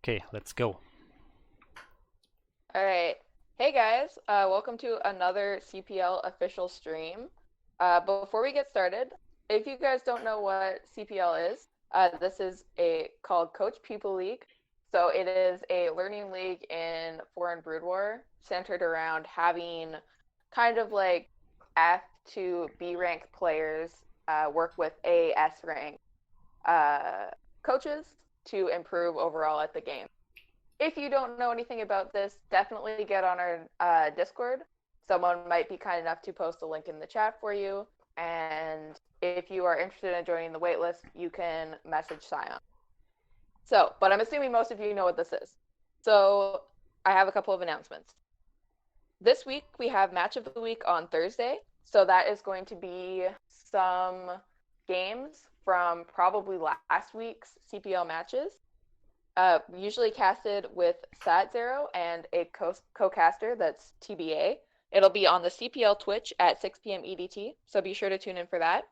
Okay, let's go. All right. Hey guys, welcome to another CPL official stream. Before we get started, if you guys don't know what CPL is, this is a called Coach Pupil League. So it is a learning league in Foreign Brood War centered around having kind of like F to B rank players work with AS rank uh, coaches to improve overall at the game. If you don't know anything about this, definitely get on our Discord. Someone might be kind enough to post a link in the chat for you. And if you are interested in joining the waitlist, you can message Scion. So, but I'm assuming most of you know what this is. So I have a couple of announcements. This week we have Match of the Week on Thursday. So that is going to be some games from probably last week's CPL matches. Usually casted with Sat Zero and a co-caster that's TBA. It'll be on the CPL Twitch at 6 p.m. EDT, so be sure to tune in for that.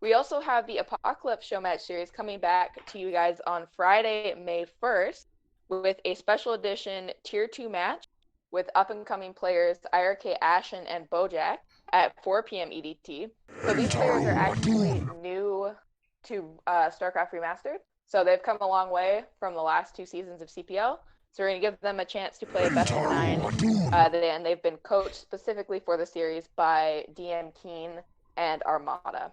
We also have the Apocalypse Show Match Series coming back to you guys on Friday, May 1st, with a special edition Tier 2 match with up-and-coming players IRK Ashen and Bojack at 4 p.m. EDT. So these players are actually new to StarCraft Remastered. So they've come a long way from the last two seasons of CPL. So we're going to give them a chance to play a best of nine. And they've been coached specifically for the series by DM Keen and Armada.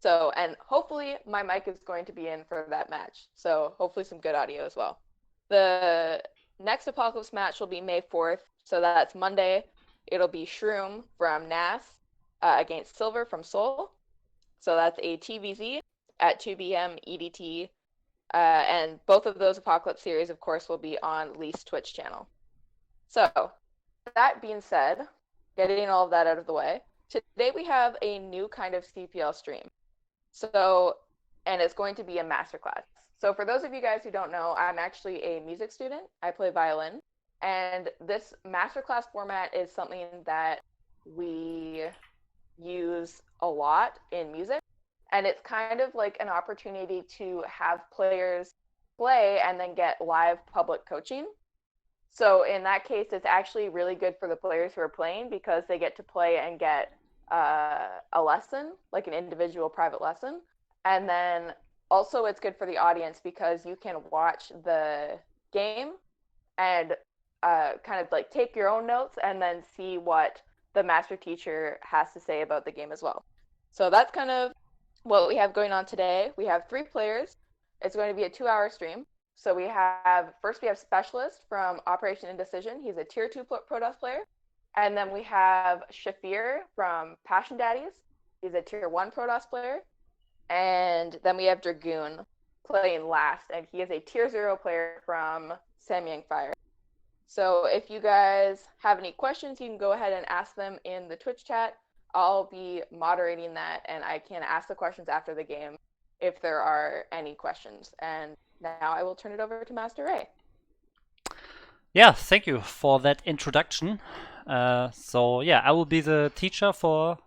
So, and hopefully my mic is going to be in for that match. So hopefully some good audio as well. The next Apocalypse match will be May 4th. So that's Monday. It'll be Shroom from NAS against Silver from Seoul. So that's a TVZ at 2 p.m. EDT. And both of those Apocalypse series, of course, will be on Lee's Twitch channel. So, that being said, getting all of that out of the way, today we have a new kind of CPL stream. So, and it's going to be a masterclass. So for those of you guys who don't know, I'm actually a music student. I play violin. And this masterclass format is something that we use a lot in music. And it's kind of like an opportunity to have players play and then get live public coaching. So in that case, it's actually really good for the players who are playing because they get to play and get a lesson, like an individual private lesson. And then also it's good for the audience because you can watch the game and kind of like take your own notes and then see what the master teacher has to say about the game as well. So that's kind of what we have going on today. We have 3 players. It's going to be a 2-hour stream. So we have Specialist from Operation Indecision. He's a tier 2 Protoss player. And then we have Shafir from Passion Daddies. He's a tier 1 Protoss player. And then we have Dragoon playing last, and he is a tier 0 player from Samyang Fire. So if you guys have any questions, you can go ahead and ask them in the Twitch chat. I'll be moderating that, and I can ask the questions after the game if there are any questions. And now I will turn it over to MasterReY. Yeah, thank you for that introduction. So yeah, I will be the teacher for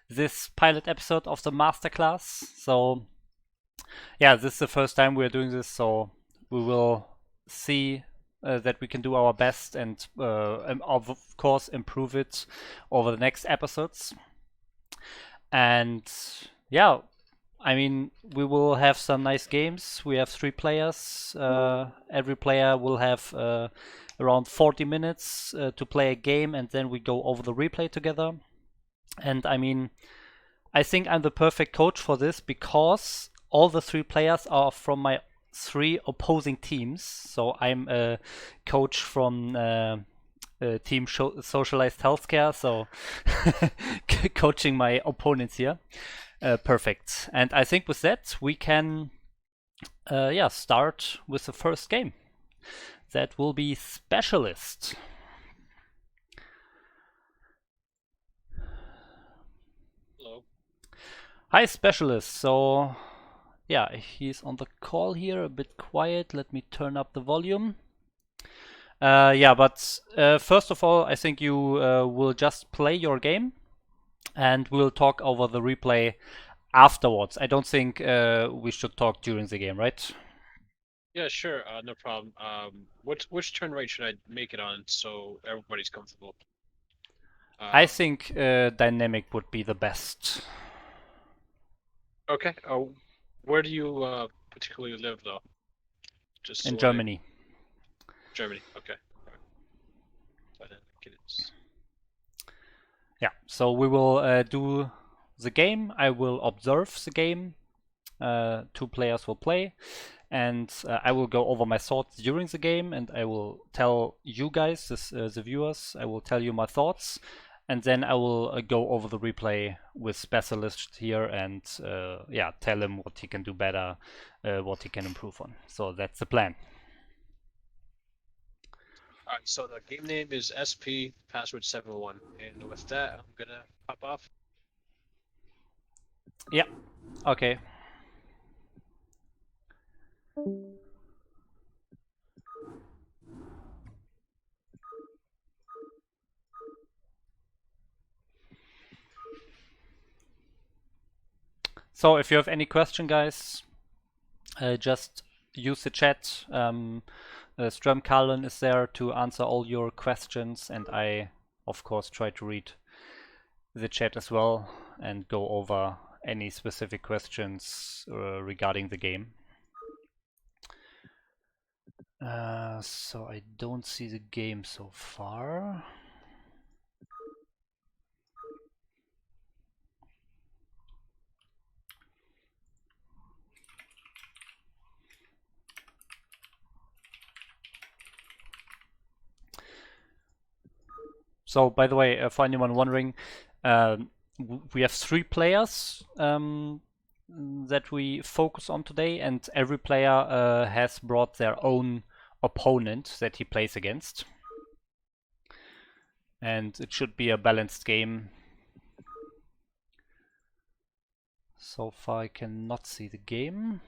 this pilot episode of the masterclass. So yeah, this is the first time we're doing this, so we will see that we can do our best and of course improve it over the next episodes. And yeah, I mean, we will have some nice games. We have 3 players. Every player will have around 40 minutes to play a game, and then we go over the replay together. And I mean, I think I'm the perfect coach for this because all the 3 players are from my 3 opposing teams. So I'm a coach from Team Socialized Healthcare, so coaching my opponents here. Perfect. And I think with that we can start with the first game. That will be Specialist. Hello. Hi Specialist. So yeah, he's on the call here, a bit quiet. Let me turn up the volume. But first of all, I think you will just play your game and we'll talk over the replay afterwards. I don't think we should talk during the game, right? Yeah, sure. No problem. Which turn rate should I make it on so everybody's comfortable? I Um, think dynamic would be the best. okay. Where do you particularly live though? Just In so I Germany. Germany. Okay. All right. Dynamic it is. Yeah, so we will do the game. I will observe the game. Two players will play, and I will go over my thoughts during the game, and I will tell you guys, the viewers, I will tell you my thoughts, and then I will go over the replay with specialist here and yeah, tell him what he can do better, what he can improve on. So that's the plan. All right. So the game name is SP password 71, and with that, I'm gonna pop off. Yeah. Okay. So if you have any question, guys, just use the chat. Ström is there to answer all your questions, and I, of course, try to read the chat as well and go over any specific questions regarding the game. So I don't see the game so far. So, by the way, for anyone wondering, we have 3 players that we focus on today, and every player has brought their own opponent that he plays against. And it should be a balanced game. So far I cannot see the game.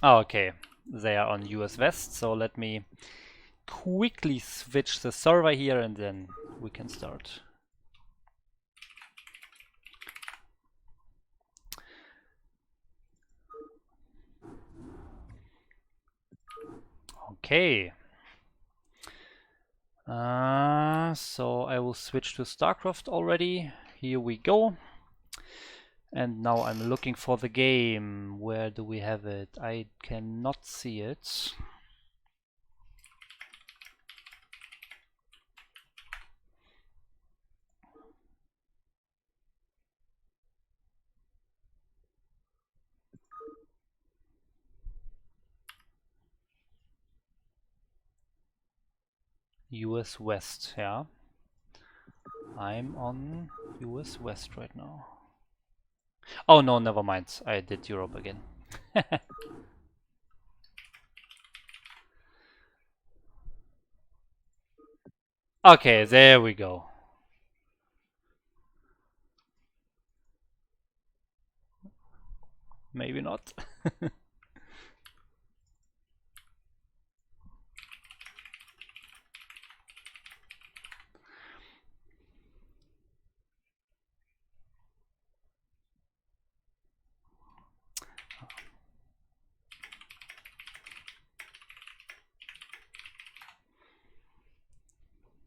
Oh, okay, they are on US West, so let me quickly switch the server here and then we can start. Okay. So I will switch to StarCraft already. Here we go. And now I'm looking for the game. Where do we have it? I cannot see it. US West, yeah. I'm on US West right now. Oh no, never mind. I did Europe again. Okay, there we go. Maybe not.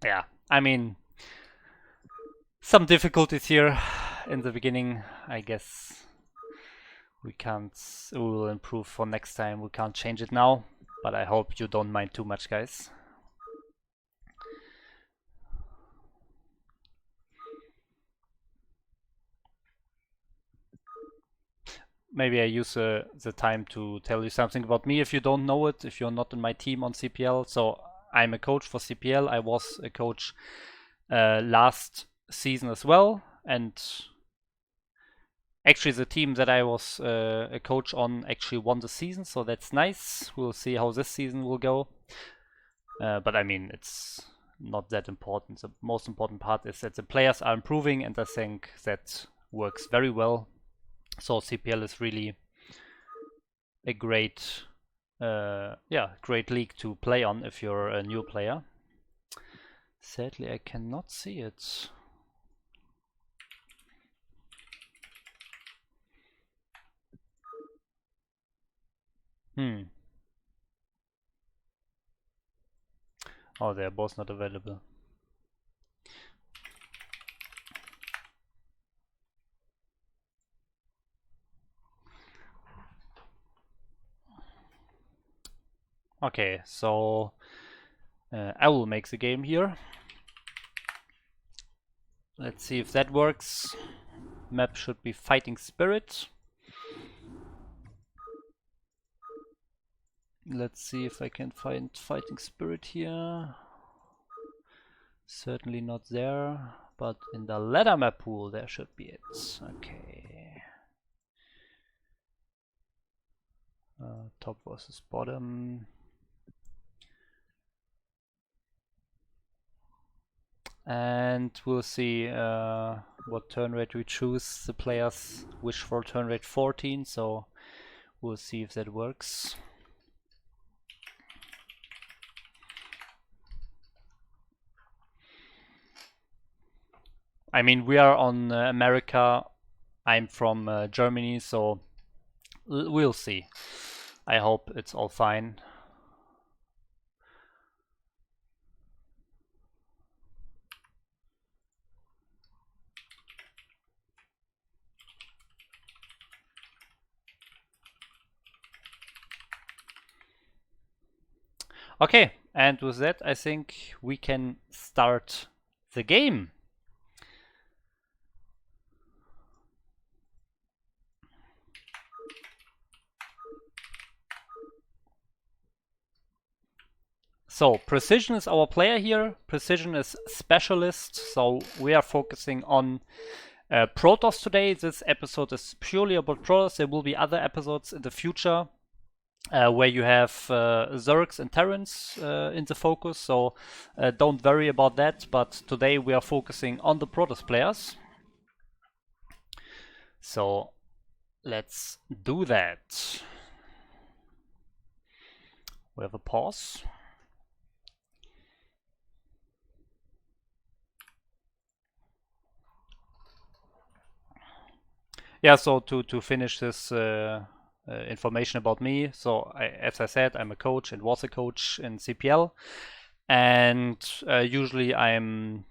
Yeah, I mean, some difficulties here in the beginning. I guess we will improve for next time. We can't change it now, but I hope you don't mind too much, guys. Maybe I use the time to tell you something about me if you don't know it, if you're not in my team on CPL. So I'm a coach for CPL. I was a coach last season as well, and actually the team that I was a coach on actually won the season, so that's nice. We'll see how this season will go. But I mean, it's not that important. The most important part is that the players are improving, and I think that works very well. So CPL is really a great great league to play on if you're a new player. Sadly, I cannot see it. Oh, they're both not available. Okay, so I will make the game here. Let's see if that works. Map should be Fighting Spirit. Let's see if I can find Fighting Spirit here. Certainly not there, but in the ladder map pool there should be it. Okay. Top versus bottom. And we'll see what turn rate we choose. The players wish for turn rate 14, so we'll see if that works. I mean, we are on America. I'm from Germany, so we'll see. I hope it's all fine. Okay, and with that, I think we can start the game. So Precision is our player here. Precision is specialist, so we are focusing on Protoss today. This episode is purely about Protoss. There will be other episodes in the future where you have Zergs and Terrans in the focus, so don't worry about that. But today we are focusing on the Protoss players. So let's do that. We have a pause. Yeah, so to finish this information about me, so as I said, I'm a coach and was a coach in CPL, and usually I'm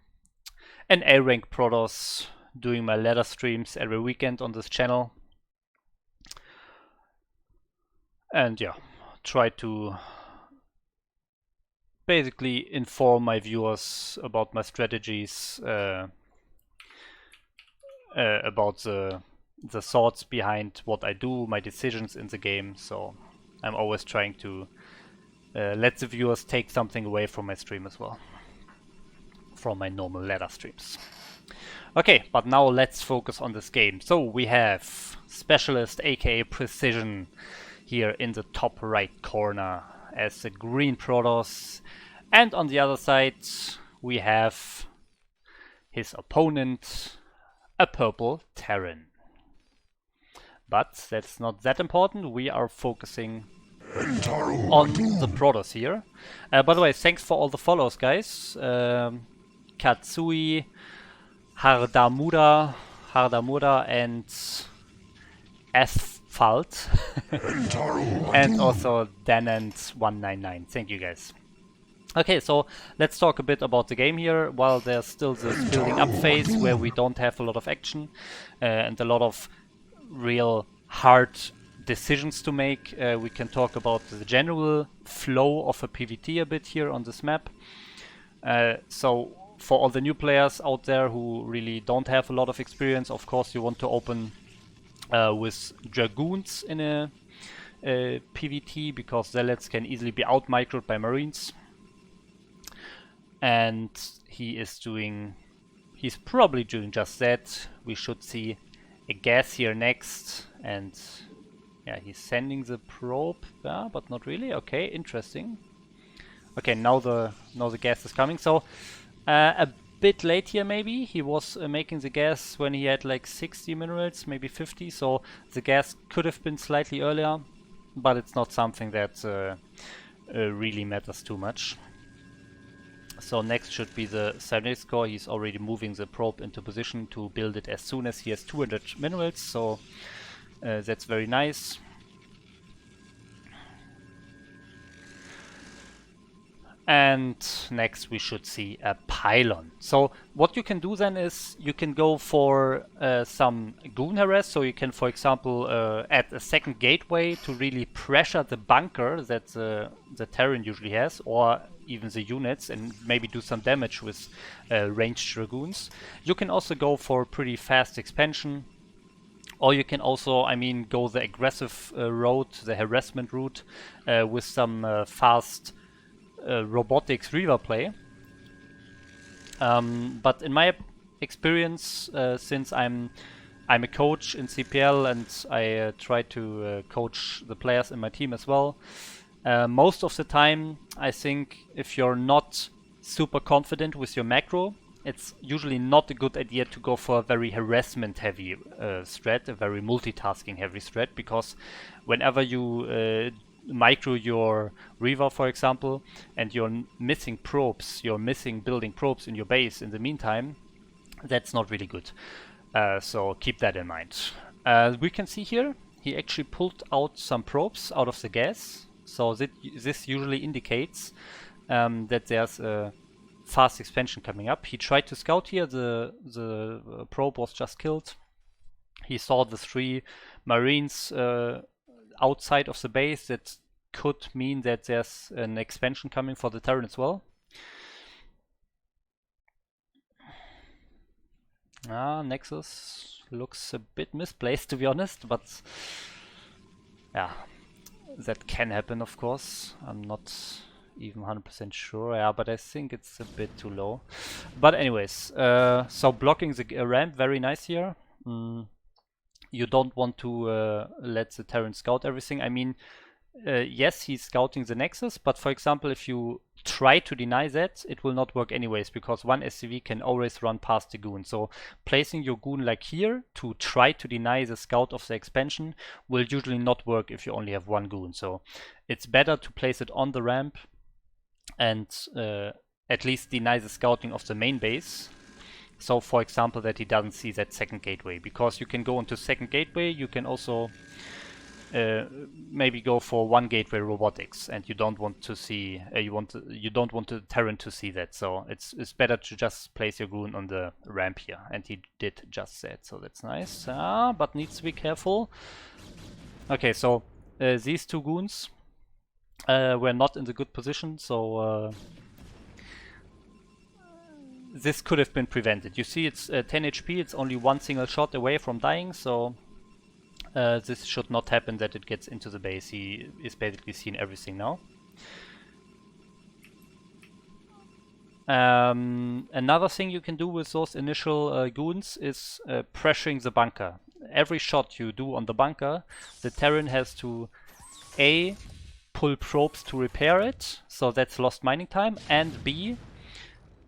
an A-rank Protoss doing my ladder streams every weekend on this channel, and yeah, try to basically inform my viewers about my strategies, about the thoughts behind what I do, my decisions in the game. So I'm always trying to let the viewers take something away from my stream as well, from my normal ladder streams. Okay, but now let's focus on this game. So we have Specialist, aka Precision, here in the top right corner as the green Protoss, and on the other side we have his opponent, a purple Terran. But that's not that important. We are focusing on the Protoss here. By the way, thanks for all the follows, guys. Katsui, Hardamura, and Asphalt. And also Danant199. Thank you, guys. Okay, so let's talk a bit about the game here. While there's still this building up phase where we don't have a lot of action and a lot of real hard decisions to make, we can talk about the general flow of a PvT a bit here on this map. So for all the new players out there who really don't have a lot of experience, of course you want to open with Dragoons in a PvT, because Zealots can easily be out-microed by Marines. And he's probably doing just that. We should see a gas here next, and yeah, he's sending the probe, yeah, but not really. Okay, interesting. Okay, now the gas is coming. So a bit late here, maybe. He was making the gas when he had like 60 minerals, maybe 50. So the gas could have been slightly earlier. but it's not something that really matters too much. So next should be the cybernetics core. He's already moving the probe into position to build it as soon as he has 200 minerals, so that's very nice. And next we should see a pylon. So what you can do then is you can go for some goon harass. So you can, for example, add a second gateway to really pressure the bunker that the Terran usually has, or even the units, and maybe do some damage with ranged dragoons. You can also go for pretty fast expansion, or you can also, I mean, go the aggressive route, the harassment route, with some fast robotics Reaver play. But in my experience, since I'm a coach in CPL and I try to coach the players in my team as well, most of the time I think if you're not super confident with your macro, it's usually not a good idea to go for a very harassment heavy strat, a very multitasking heavy strat, because whenever you micro your Reaver, for example, and you're missing probes, you're missing building probes in your base in the meantime, that's not really good. So keep that in mind. We can see here, he actually pulled out some probes out of the gas. So this usually indicates that there's a fast expansion coming up. He tried to scout here, the probe was just killed. He saw the 3 Marines outside of the base. That could mean that there's an expansion coming for the Terran as well. Nexus looks a bit misplaced, to be honest, but yeah, that can happen, of course. I'm not even 100% sure, yeah, but I think it's a bit too low. But anyways, so blocking the ramp, very nice here. You don't want to let the Terran scout everything. I mean, yes, he's scouting the Nexus, but for example, if you try to deny that, it will not work anyways, because one SCV can always run past the goon. So placing your goon like here to try to deny the scout of the expansion will usually not work if you only have one goon. So it's better to place it on the ramp and at least deny the scouting of the main base. So for example, that he doesn't see that second gateway, because you can go into second gateway, you can also maybe go for one gateway robotics, and you don't want to see you don't want the Terran to see that. So it's better to just place your goon on the ramp here, and he did just that, so that's nice. But needs to be careful. Okay, so these 2 goons were not in the good position, so this could have been prevented. You see, it's 10 HP, it's only 1 single shot away from dying, so this should not happen that it gets into the base. He is basically seeing everything now. Another thing you can do with those initial goons is pressuring the bunker. Every shot you do on the bunker, the Terran has to A, pull probes to repair it, so that's lost mining time, and B,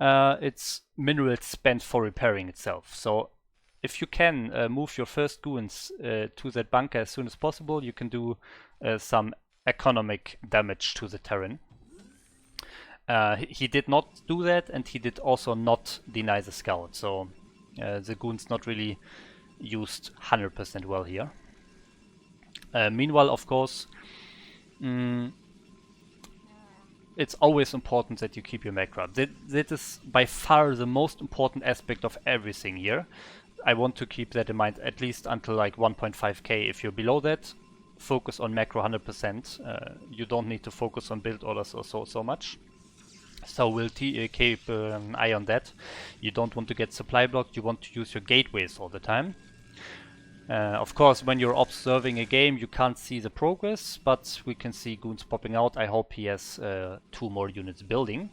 it's minerals spent for repairing itself. So if you can move your first goons to that bunker as soon as possible, you can do some economic damage to the Terran. He did not do that, and he did also not deny the scout, so the goons not really used 100% well here. Meanwhile, of course, it's always important that you keep your macro up. That is by far the most important aspect of everything here. I want to keep that in mind at least until like 1.5k. If you're below that, focus on macro 100%. You don't need to focus on build orders or so much. So we'll keep an eye on that. You don't want to get supply blocked, you want to use your gateways all the time. Of course, when you're observing a game, you can't see the progress, but we can see goons popping out. I hope he has 2 more units building.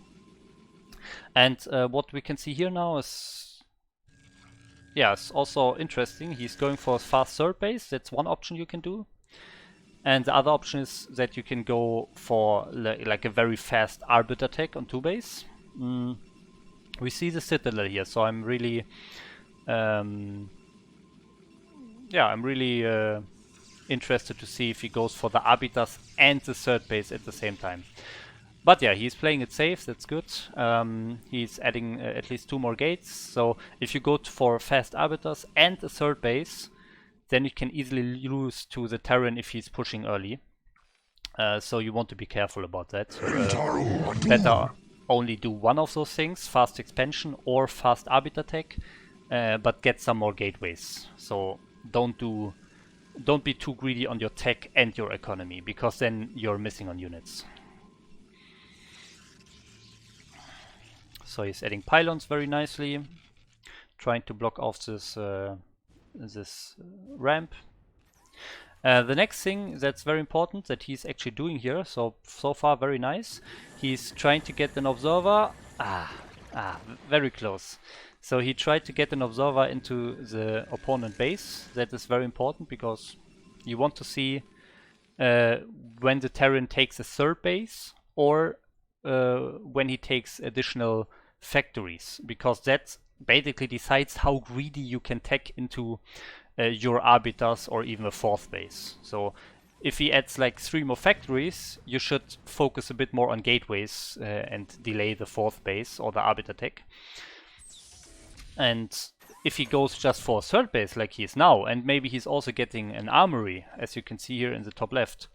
And what we can see here now is, yeah, it's also interesting. He's going for a fast third base. That's one option you can do. And the other option is that you can go for like a very fast Arbiter attack on 2 base. We see the Citadel here, so I'm really interested to see if he goes for the Arbiters and the third base at the same time. But yeah, he's playing it safe, that's good. He's adding at least 2 more gates, so if you go for fast Arbiters and a third base, then you can easily lose to the Terran if he's pushing early. So you want to be careful about that. Better only do one of those things, fast expansion or fast Arbiter tech, but get some more gateways. So don't be too greedy on your tech and your economy, because then you're missing on units. So he's adding pylons very nicely, trying to block off this ramp. The next thing that's very important that he's actually doing here, so far very nice, he's trying to get an observer. Very close. So he tried to get an observer into the opponent base. That is very important because you want to see when the Terran takes a third base or when he takes additional factories, because that basically decides how greedy you can tech into your Arbiters or even a fourth base. So if he adds like 3 more factories, you should focus a bit more on gateways and delay the fourth base or the Arbiter tech. And if he goes just for a third base like he is now, and maybe he's also getting an armory, as you can see here in the top left,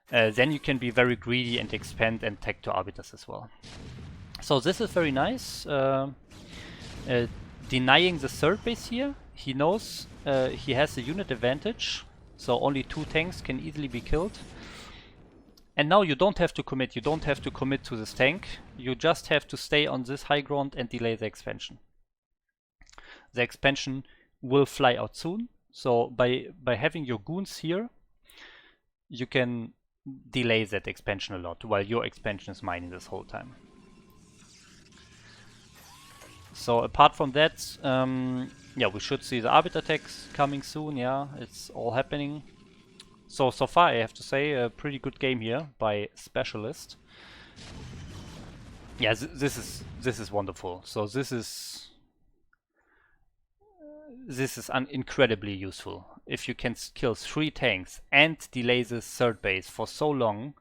then you can be very greedy and expand and tech to Arbiters as well. So this is very nice. Denying the third base here, he knows he has a unit advantage, so only 2 tanks can easily be killed. And now you don't have to commit. You don't have to commit to this tank. You just have to stay on this high ground and delay the expansion. The expansion will fly out soon. So by having your goons here, you can delay that expansion a lot while your expansion is mining this whole time. So apart from that, yeah, we should see the Arbiter attacks coming soon. Yeah, it's all happening. So far I have to say a pretty good game here by Specialist. Yeah, this is wonderful. So this is incredibly useful. If you can kill 3 tanks and delay the third base for so long,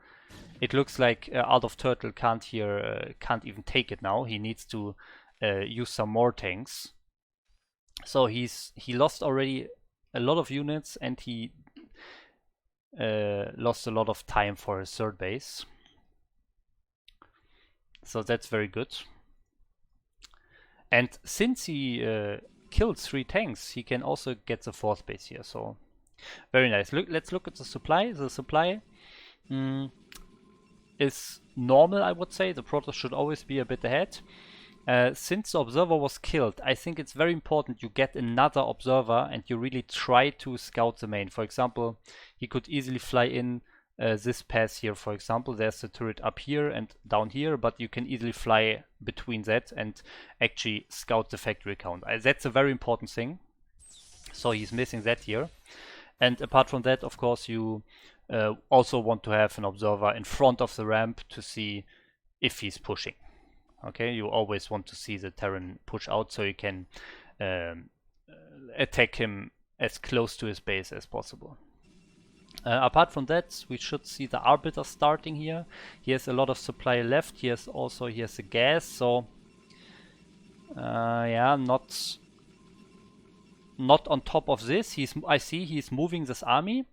it looks like Art of Turtle can't even take it now. He needs to use some more tanks. So he lost already a lot of units, and he lost a lot of time for his third base. So that's very good. And since he killed 3 tanks, he can also get the fourth base here. So very nice. Let's look at the supply. The supply is normal, I would say. The Protoss should always be a bit ahead. Since the observer was killed, I think it's very important you get another observer and you really try to scout the main. For example, he could easily fly in this pass here. For example, there's a turret up here and down here, but you can easily fly between that and actually scout the factory count. That's a very important thing. So he's missing that here. And apart from that, of course, you also want to have an observer in front of the ramp to see if he's pushing. Okay, you always want to see the Terran push out so you can attack him as close to his base as possible. Apart from that, we should see the Arbiter starting here. He has a lot of supply left. He has a gas, so yeah, not on top of this. I see he's moving this army.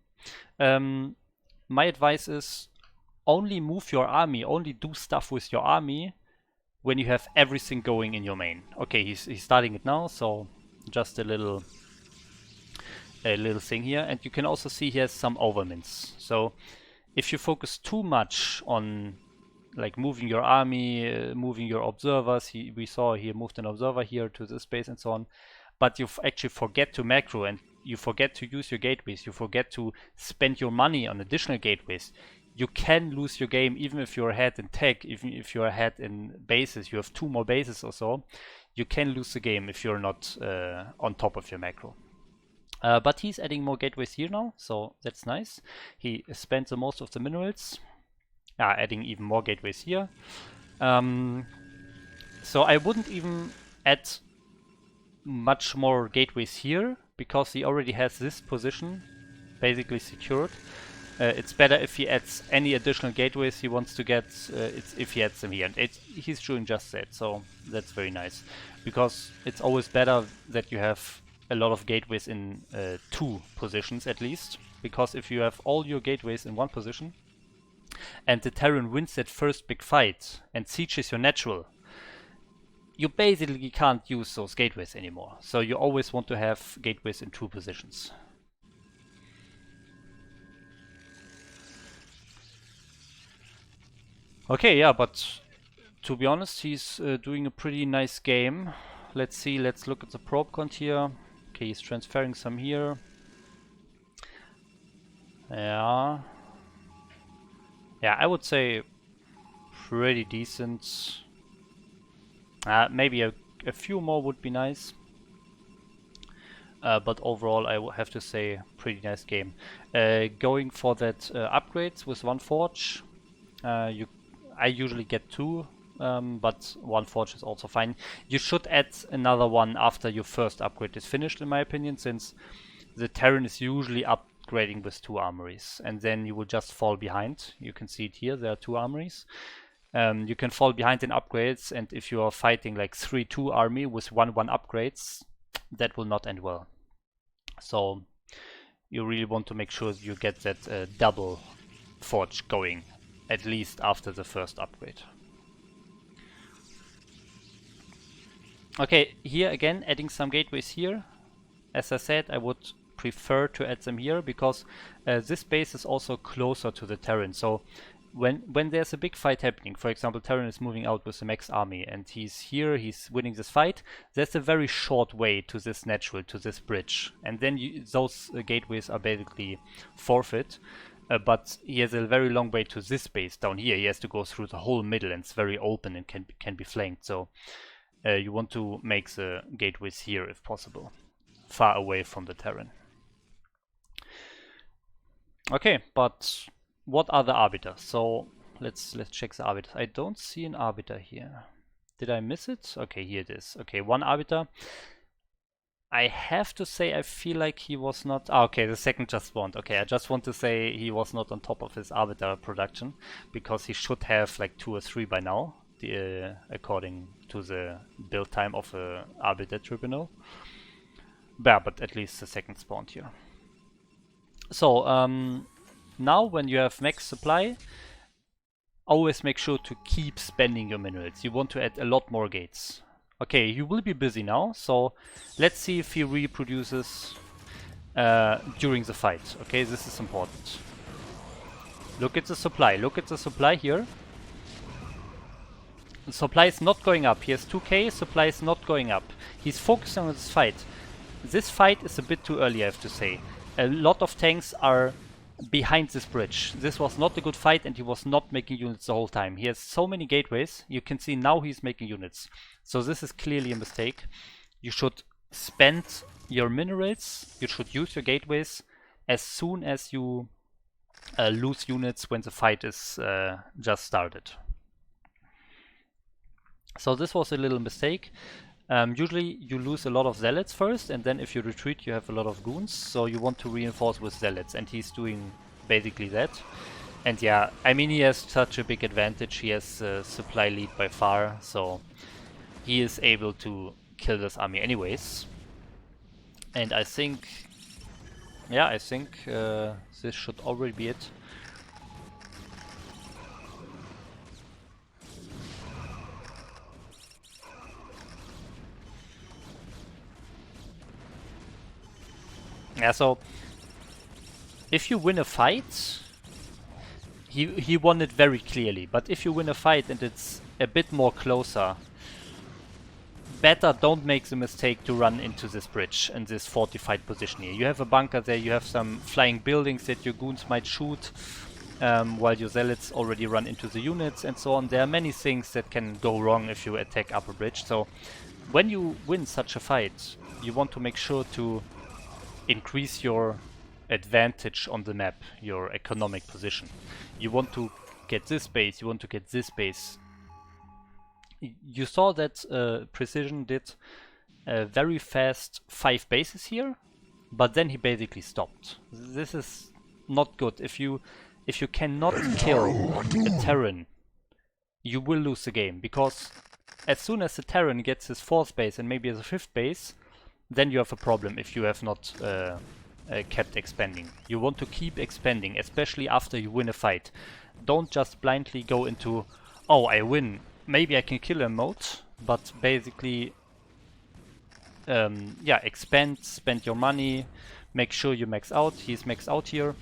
My advice is only move your army, only do stuff with your army when you have everything going in your main. Okay, he's starting it now, so just a little thing here. And you can also see he has some overmints. So if you focus too much on like moving your army, moving your observers, we saw he moved an observer here to this base and so on, but you actually forget to macro and you forget to use your gateways, you forget to spend your money on additional gateways, you can lose your game even if you're ahead in tech, even if you're ahead in bases, you have 2 more bases or so, you can lose the game if you're not on top of your macro. But he's adding more gateways here now, so that's nice. He spent the most of the minerals, adding even more gateways here. So I wouldn't even add much more gateways here, because he already has this position basically secured. It's better if he adds any additional gateways he wants to get, if he adds them here. And he's doing just that, so that's very nice. Because it's always better that you have a lot of gateways in 2 positions at least. Because if you have all your gateways in 1 position, and the Terran wins that first big fight, and sieges your natural, you basically can't use those gateways anymore. So you always want to have gateways in 2 positions. Okay, yeah, but to be honest, he's doing a pretty nice game. Let's see, let's look at the probe count here. Okay, he's transferring some here. Yeah. Yeah, I would say pretty decent. Maybe a few more would be nice. But overall, I would have to say pretty nice game. Going for that upgrades with 1 forge. I usually get 2, but 1 forge is also fine. You should add another one after your first upgrade is finished, in my opinion, since the Terran is usually upgrading with 2 armories, and then you will just fall behind. You can see it here, there are 2 armories. You can fall behind in upgrades, and if you are fighting like 3-2 army with 1-1 upgrades, that will not end well. So you really want to make sure you get that double forge going, at least after the first upgrade. Okay, here again, adding some gateways here. As I said, I would prefer to add them here because this base is also closer to the Terran. So when there's a big fight happening, for example, Terran is moving out with the max army and he's here, he's winning this fight, there's a very short way to this natural, to this bridge. And then those gateways are basically forfeit. But he has a very long way to this base down here. He has to go through the whole middle and it's very open and can be flanked. So you want to make the gateways here if possible, far away from the Terran. Okay, but what are the arbiters? So let's check the arbiters. I don't see an arbiter here. Did I miss it? Okay, here it is. Okay, 1 arbiter. I have to say I feel like he was not... okay, the second just spawned. Okay, I just want to say he was not on top of his arbiter production, because he should have like 2 or 3 by now, according to the build time of the arbiter tribunal. Yeah, but at least the second spawned here. So, now when you have max supply, always make sure to keep spending your minerals. You want to add a lot more gates. Okay, you will be busy now, so let's see if he reproduces during the fight. Okay, this is important. Look at the supply. Look at the supply here. The supply is not going up. He has 2k, supply is not going up. He's focusing on this fight. This fight is a bit too early, I have to say. A lot of tanks are behind this bridge. This was not a good fight and he was not making units the whole time. He has so many gateways. You can see now he's making units. So this is clearly a mistake. You should spend your minerals. You should use your gateways as soon as you lose units when the fight is just started. So this was a little mistake. Usually you lose a lot of zealots first, and then if you retreat you have a lot of goons, so you want to reinforce with zealots, and he's doing basically that. And yeah, I mean, he has such a big advantage. He has supply lead by far, so he is able to kill this army anyways. And I think, yeah, I think this should already be it. Yeah, so if you win a fight, he won it very clearly. But if you win a fight and it's a bit more closer, better don't make the mistake to run into this bridge and this fortified position here. You have a bunker there, you have some flying buildings that your goons might shoot, while your zealots already run into the units and so on. There are many things that can go wrong if you attack upper bridge. So when you win such a fight, you want to make sure to increase your advantage on the map, your economic position. You want to get this base, you want to get this base. You saw that Precision did very fast 5 bases here, but then he basically stopped. This is not good. If you cannot kill a Terran, you will lose the game, because as soon as the Terran gets his 4th base and maybe his 5th base, then you have a problem if you have not kept expanding. You want to keep expanding, especially after you win a fight. Don't just blindly go into, oh, I win, maybe I can kill him mode, but basically, yeah, expand, spend your money, make sure you max out. He's maxed out here,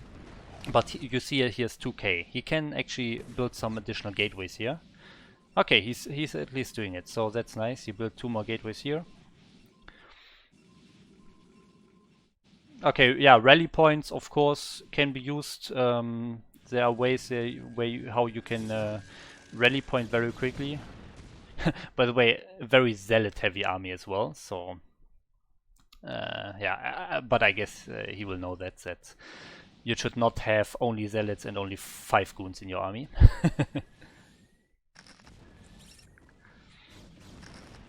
but you see he has 2k. He can actually build some additional gateways here. Okay, he's at least doing it, so that's nice. He built 2 more gateways here. Okay, yeah, rally points, of course, can be used. There are ways how you can rally point very quickly. By the way, a very zealot heavy army as well, so yeah, but I guess he will know that you should not have only zealots and only 5 goons in your army.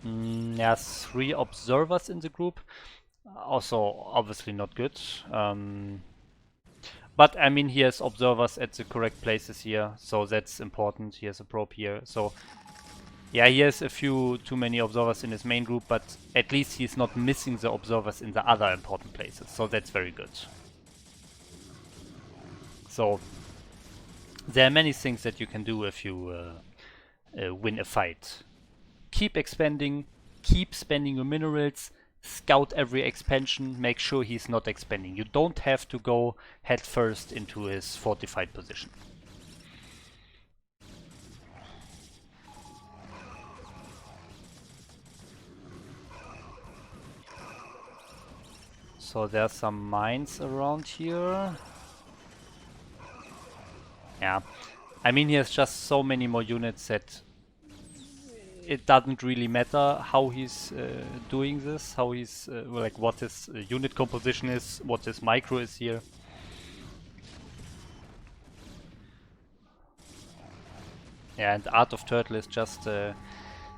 Yeah, 3 observers in the group. Also, obviously not good. But I mean, he has observers at the correct places here, so that's important. He has a probe here, so yeah, he has a few too many observers in his main group, but at least he's not missing the observers in the other important places, so that's very good. So there are many things that you can do if you win a fight. Keep expanding, keep spending your minerals, scout every expansion, make sure he's not expanding. You don't have to go head first into his fortified position. So there's some mines around here. Yeah, I mean, he has just so many more units that it doesn't really matter how he's doing this, how he's like what his unit composition is, what his micro is here. Yeah, and Art of Turtle is just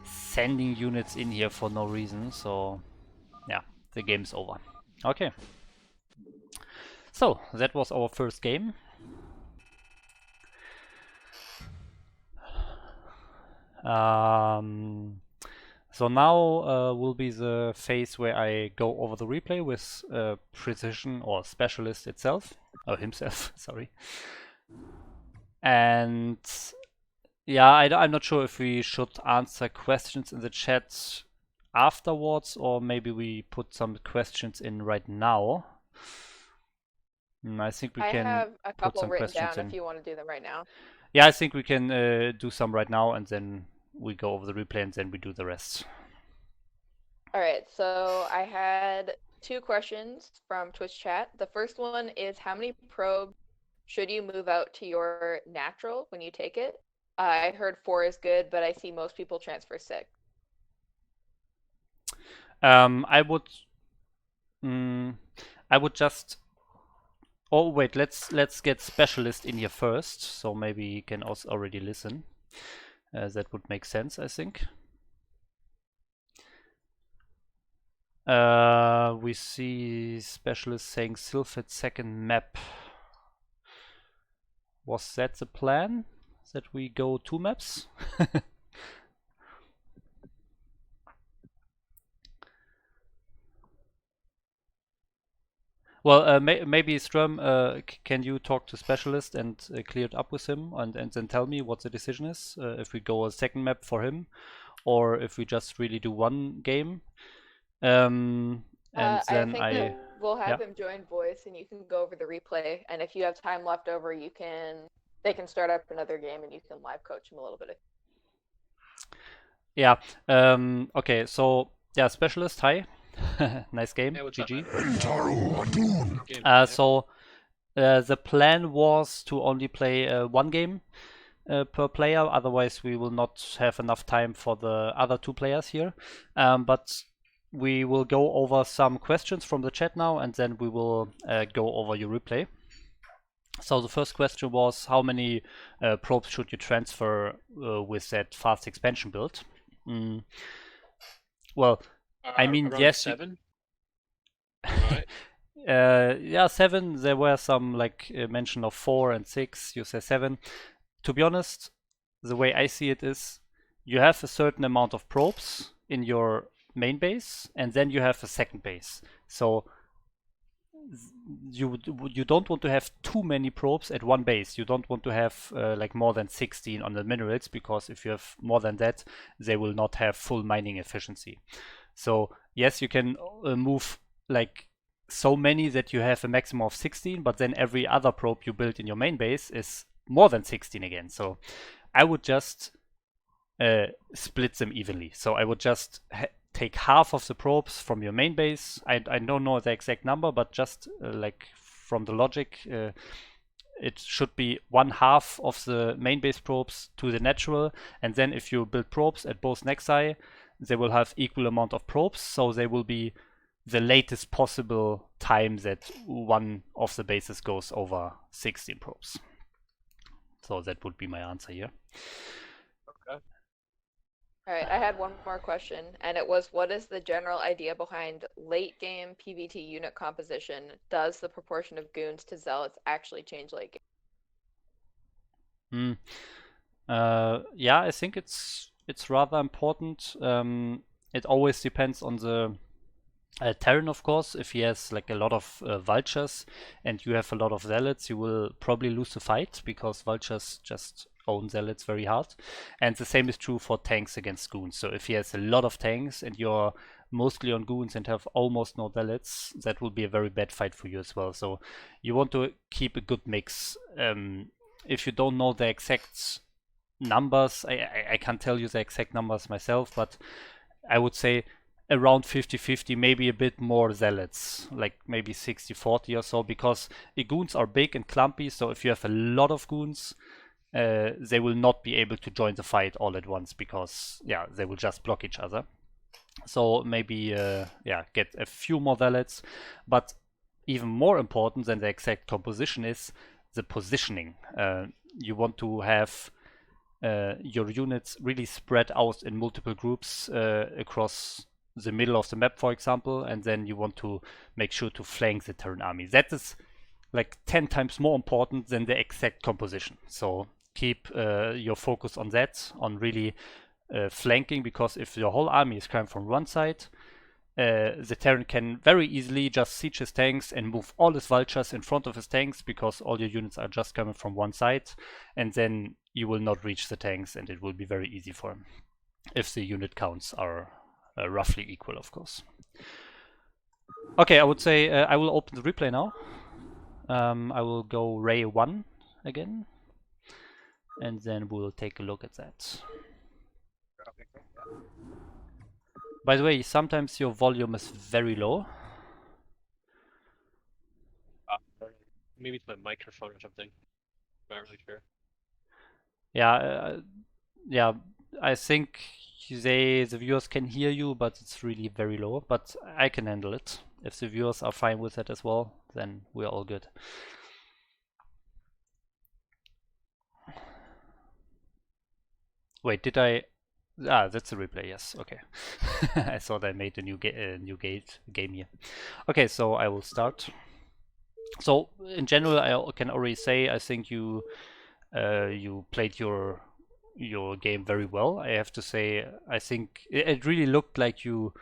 sending units in here for no reason, so yeah, the game's over. Okay. So, that was our first game. So now will be the phase where I go over the replay with Precision or Specialist itself, or himself, sorry. And yeah, I'm not sure if we should answer questions in the chat afterwards, or maybe we put some questions in right now. I think we can have a couple put some written questions down in. if you want to do them right now. Yeah, I think we can do some right now, and then we go over the replay, and then we do the rest. All right, so I had 2 questions from Twitch chat. The first one is, how many probes should you move out to your natural when you take it? I heard 4 is good, but I see most people transfer 6. I would just. Oh wait, let's get Specialist in here first, so maybe he can also already listen. That would make sense, I think. We see Specialist saying Sylphid second map. Was that the plan? That we go 2 maps? Well, maybe Strum, can you talk to Specialist and clear it up with him, and then tell me what the decision is, if we go a second map for him, or if we just really do 1 game. And then I think that we'll have him join voice, and you can go over the replay. And if you have time left over, they can start up another game, and you can live coach him a little bit. Yeah. Okay. So yeah, Specialist. Hi. Nice game. Hey, GG. So The plan was to only play 1 game per player. Otherwise, we will not have enough time for the other 2 players here. But we will go over some questions from the chat now, and then we will go over your replay. So the first question was, how many probes should you transfer with that fast expansion build? Well, I mean, yes. 7. Right. Yeah, 7. There were some like mention of 4 and 6. You say 7. To be honest, the way I see it is, you have a certain amount of probes in your main base, and then you have a second base. So you don't want to have too many probes at one base. You don't want to have like more than 16 on the minerals, because if you have more than that, they will not have full mining efficiency. So yes, you can move like so many that you have a maximum of 16, but then every other probe you build in your main base is more than 16 again. So I would just split them evenly. So I would just take half of the probes from your main base. I don't know the exact number, but just like from the logic, it should be 1/2 of the main base probes to the natural, and then if you build probes at both nexi, they will have equal amount of probes, so they will be the latest possible time that one of the bases goes over 16 probes. So that would be my answer here. Okay. All right, I had one more question, and it was, what is the general idea behind late game PvT unit composition? Does the proportion of goons to zealots actually change late game? Yeah, I think it's rather important. It always depends on the Terran, of course. If he has like a lot of vultures and you have a lot of zealots, you will probably lose the fight, because vultures just own zealots very hard. And the same is true for tanks against goons. So if he has a lot of tanks and you're mostly on goons and have almost no zealots, that will be a very bad fight for you as well. So you want to keep a good mix. If you don't know the exact numbers, I can't tell you the exact numbers myself, but I would say around 50-50, maybe a bit more zealots, like maybe 60-40 or so, because the goons are big and clumpy. So if you have a lot of goons, they will not be able to join the fight all at once, because yeah, they will just block each other. So maybe get a few more zealots. But even more important than the exact composition is the positioning. You want to have your units really spread out in multiple groups across the middle of the map, for example, and then you want to make sure to flank the Terran army. That is like 10 times more important than the exact composition. So keep your focus on that, on really flanking, because if your whole army is coming from one side, the Terran can very easily just siege his tanks and move all his vultures in front of his tanks, because all your units are just coming from one side, and then you will not reach the tanks, and it will be very easy for him, if the unit counts are roughly equal, of course. Okay, I would say I will open the replay now. I will go Ray 1 again, and then we'll take a look at that. By the way, sometimes your volume is very low. Maybe it's my microphone or something. I'm not really sure. Yeah, I think the viewers can hear you, but it's really very low. But I can handle it. If the viewers are fine with that as well, then we're all good. Wait, did I? Ah, that's a replay. Yes. Okay. I thought I made a new game here. Okay, so I will start. So in general, I can already say I think you played your game very well. I have to say, I think it really looked like you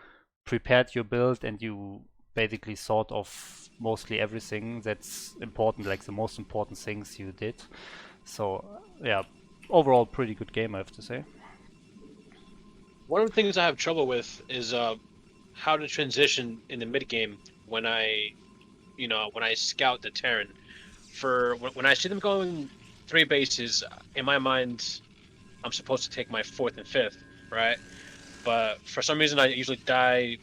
prepared your build and you basically thought of mostly everything that's important, like the most important things you did. So yeah, overall pretty good game, I have to say. One of the things I have trouble with is how to transition in the mid game when I scout the Terran. For when I see them going 3 bases, in my mind, I'm supposed to take my 4th and 5th, right? But for some reason, I usually die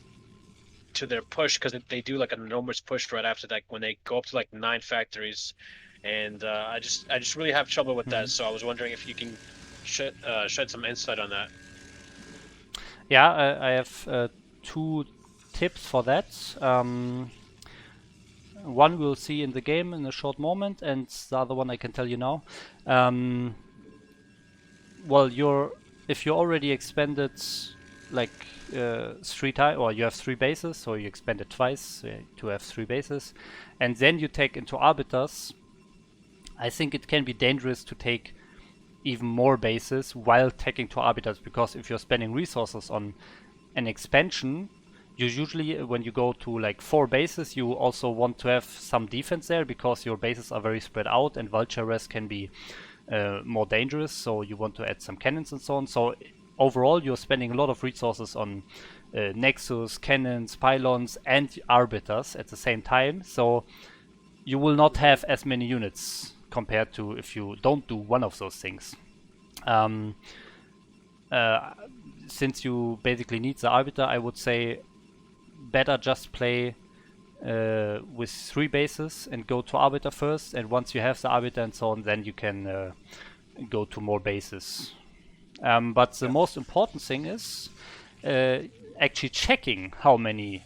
to their push, because they do like an enormous push right after that when they go up to like 9 factories, and I just really have trouble with that. So I was wondering if you can shed some insight on that. Yeah, I have 2 tips for that. One we'll see in the game in a short moment, and the other one I can tell you now. Well, if you already expended like 3 times, or you have 3 bases, so you expand it twice to have 3 bases, and then you take into arbiters, I think it can be dangerous to take even more bases while taking to arbiters, because if you're spending resources on an expansion, you usually, when you go to like 4 bases, you also want to have some defense there, because your bases are very spread out and vulture res can be more dangerous, so you want to add some cannons and so on. So overall you're spending a lot of resources on nexus, cannons, pylons and arbiters at the same time, so you will not have as many units compared to if you don't do one of those things. Since you basically need the arbiter, I would say better just play with 3 bases and go to arbiter first, and once you have the arbiter and so on, then you can go to more bases. But the most important thing is actually checking how many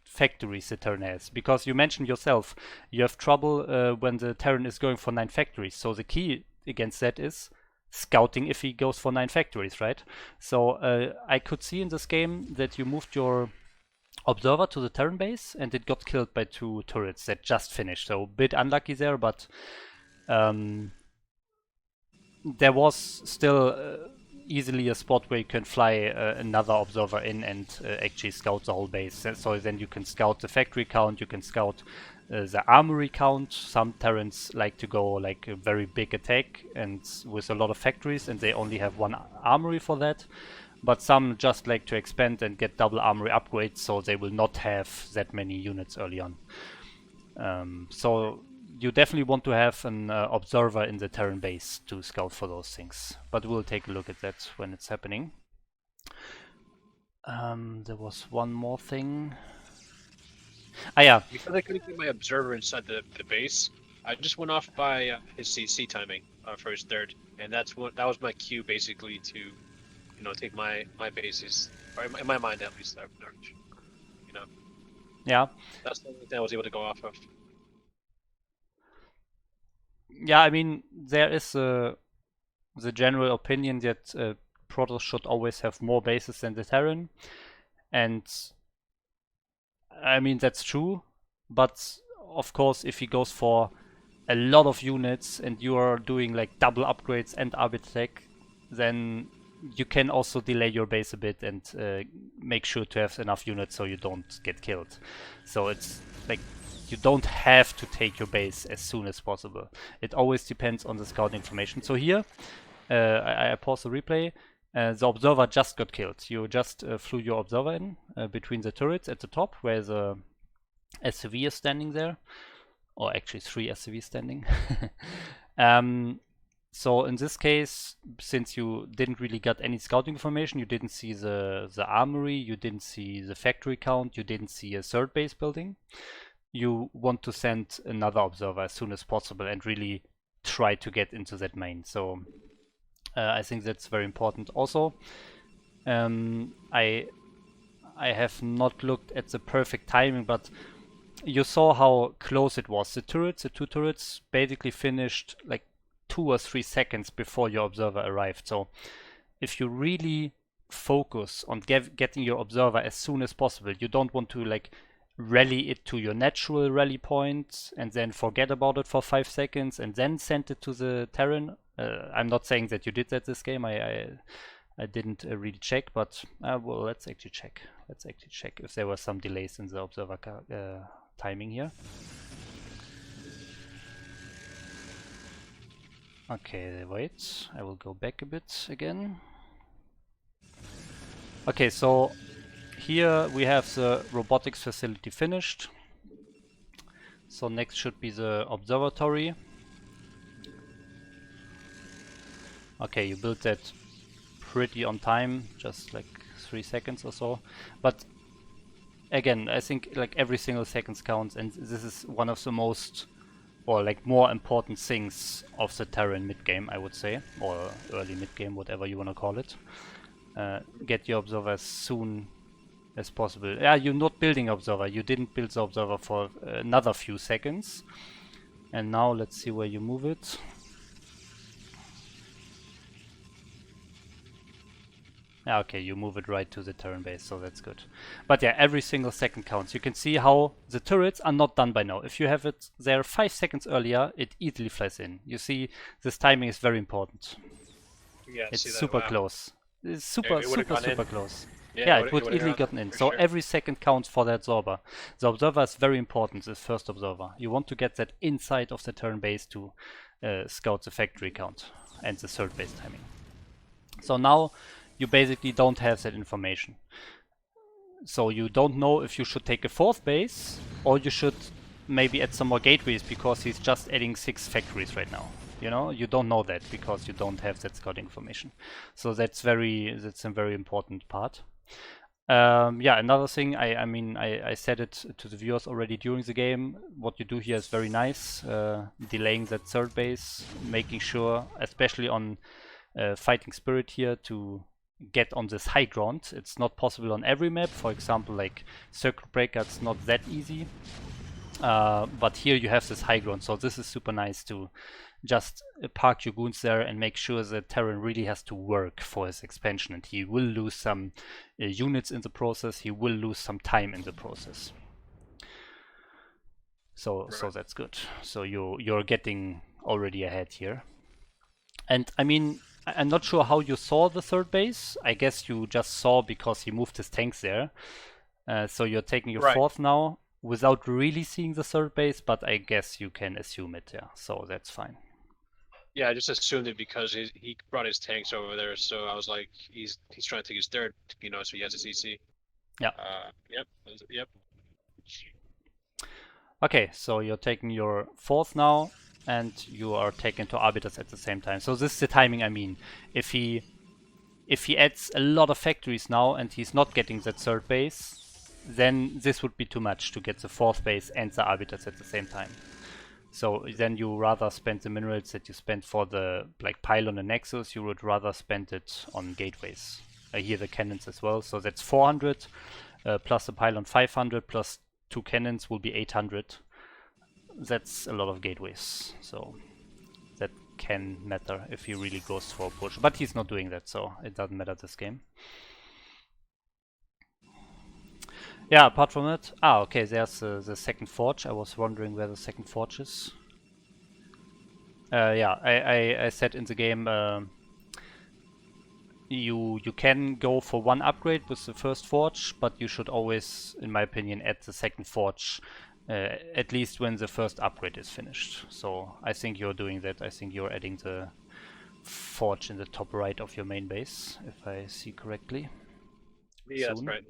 factories the Terran has, because you mentioned yourself you have trouble when the Terran is going for 9 factories, so the key against that is scouting if he goes for 9 factories, right? So I could see in this game that you moved your observer to the Terran base and it got killed by 2 turrets that just finished, so a bit unlucky there, but there was still easily a spot where you can fly another observer in and actually scout the whole base. So then you can scout the factory count, you can scout the armory count. Some Terrans like to go like a very big attack and with a lot of factories, and they only have 1 armory for that. But some just like to expand and get double armory upgrades, so they will not have that many units early on. So you definitely want to have an observer in the Terran base to scout for those things, but we'll take a look at that when it's happening. There was one more thing. Yeah. Because I couldn't get my observer inside the base, I just went off by his CC timing for his third, and that was my cue basically to, take my bases, or in my mind at least. Yeah. That's the only thing I was able to go off of. Yeah, I mean, there is the general opinion that Protoss should always have more bases than the Terran, and I mean that's true, but of course if he goes for a lot of units and you are doing like double upgrades and arbiter tech, then you can also delay your base a bit and make sure to have enough units so you don't get killed. So it's like you don't have to take your base as soon as possible. It always depends on the scout information. So here, I pause the replay. The observer just got killed. You just flew your observer in between the turrets at the top, where the SCV is standing there, or actually 3 SCV standing. So in this case, since you didn't really get any scouting information, you didn't see the armory, you didn't see the factory count, you didn't see a 3rd base building, you want to send another observer as soon as possible and really try to get into that main. So I think that's very important. Also, I have not looked at the perfect timing, but you saw how close it was. The 2 turrets basically finished like 2 or 3 seconds before your observer arrived. So if you really focus on getting your observer as soon as possible, you don't want to like rally it to your natural rally point and then forget about it for 5 seconds and then send it to the Terran. I'm not saying that you did that this game. I didn't really check, but well, let's actually check. Let's actually check if there were some delays in the observer timing here. Okay, wait. I will go back a bit again. Okay, so here we have the robotics facility finished. So next should be the observatory. Okay, you built that pretty on time, just like 3 seconds or so. But again, I think like every single second counts, and this is one of the most, or like more important things of the Terran mid-game, I would say, or early mid-game, whatever you want to call it. Get your observer as soon as possible. Yeah, you're not building observer. You didn't build the observer for another few seconds. And now let's see where you move it. Yeah, okay, you move it right to the Terran base, so that's good. But yeah, every single second counts. You can see how the turrets are not done by now. If you have it there 5 seconds earlier, it easily flies in. You see, this timing is very important. Yeah, It's see that. super Wow. close. It's It would've super gone in. close. Yeah, Yeah, it it would would've easily gone, gotten in. for So sure. every second counts for the observer. The observer is very important, this first observer. You want to get that inside of the Terran base to scout the factory count and the third base timing. So now you basically don't have that information. So you don't know if you should take a fourth base or you should maybe add some more gateways because he's just adding 6 factories right now. You know, you don't know that because you don't have that scouting information. So that's a very important part. Yeah, another thing, I said it to the viewers already during the game. What you do here is very nice. Delaying that third base, making sure, especially on Fighting Spirit here, to get on this high ground. It's not possible on every map. For example, like Circuit Breaker, it's not that easy. But here you have this high ground, so this is super nice to just park your goons there and make sure that Terran really has to work for his expansion, and he will lose some units in the process, he will lose some time in the process. So that's good. So you're getting already ahead here. And I mean, I'm not sure how you saw the third base. I guess you just saw because he moved his tanks there. So you're taking your fourth now without really seeing the third base, but I guess you can assume it, yeah. So that's fine. Yeah, I just assumed it because he brought his tanks over there, so I was like, he's trying to take his third, you know, so he has a CC. Yeah. Yep. Okay, so you're taking your fourth now, and you are taken to arbiters at the same time. So this is the timing I mean. If he adds a lot of factories now and he's not getting that third base, then this would be too much to get the fourth base and the arbiters at the same time. So then you rather spend the minerals that you spent for the pylon and nexus, you would rather spend it on gateways. Here the cannons as well, so that's 400 plus the pylon 500 plus 2 cannons will be 800. That's a lot of gateways, so that can matter if he really goes for a push. But he's not doing that, so it doesn't matter this game. Yeah, apart from it... okay, there's the second forge. I was wondering where the second forge is. Yeah, I said in the game you can go for one upgrade with the first forge, but you should always, in my opinion, add the second forge at least when the first upgrade is finished. So I think you're doing that. I think you're adding the forge in the top right of your main base, if I see correctly. Yeah, that's right.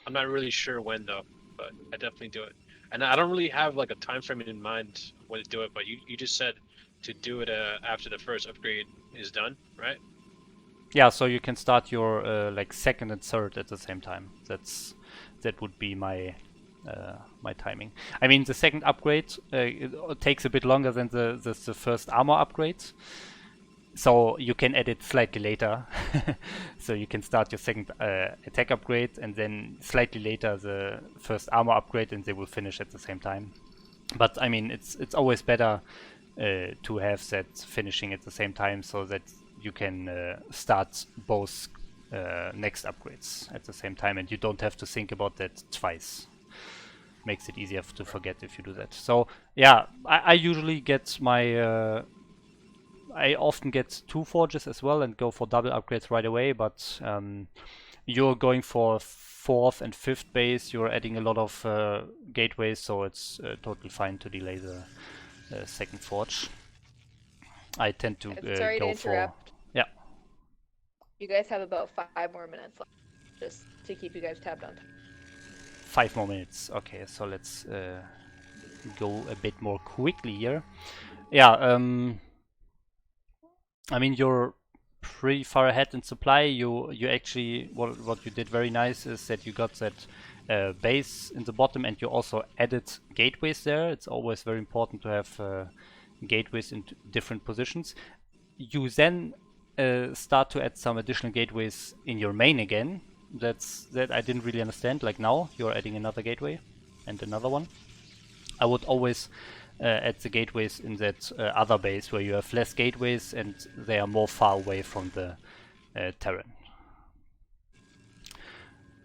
I'm not really sure when though, but I definitely do it. And I don't really have like a time frame in mind when to do it, but you just said to do it after the first upgrade is done, right? Yeah, so you can start your second and third at the same time. That would be my my timing. I mean, the second upgrade it takes a bit longer than the first armor upgrade. So you can add it slightly later. So you can start your second attack upgrade and then slightly later the first armor upgrade, and they will finish at the same time. But I mean, it's always better to have that finishing at the same time so that you can start both next upgrades at the same time, and you don't have to think about that twice. Makes it easier to forget if you do that. So yeah, I usually get my I often get 2 forges as well and go for double upgrades right away, but you're going for 4th and 5th base, you're adding a lot of gateways, so it's totally fine to delay the second forge. I tend to Sorry go to interrupt. for... Yeah. You guys have about 5 more minutes left, just to keep you guys tabbed on time. 5 more minutes. Okay, so let's go a bit more quickly here. Yeah, I mean, you're pretty far ahead in supply. You actually, what you did very nice is that you got that base in the bottom, and you also added gateways there. It's always very important to have gateways in different positions. You then start to add some additional gateways in your main again. That I didn't really understand. Like now, you're adding another gateway and another one. I would always add the gateways in that other base where you have less gateways and they are more far away from the Terran.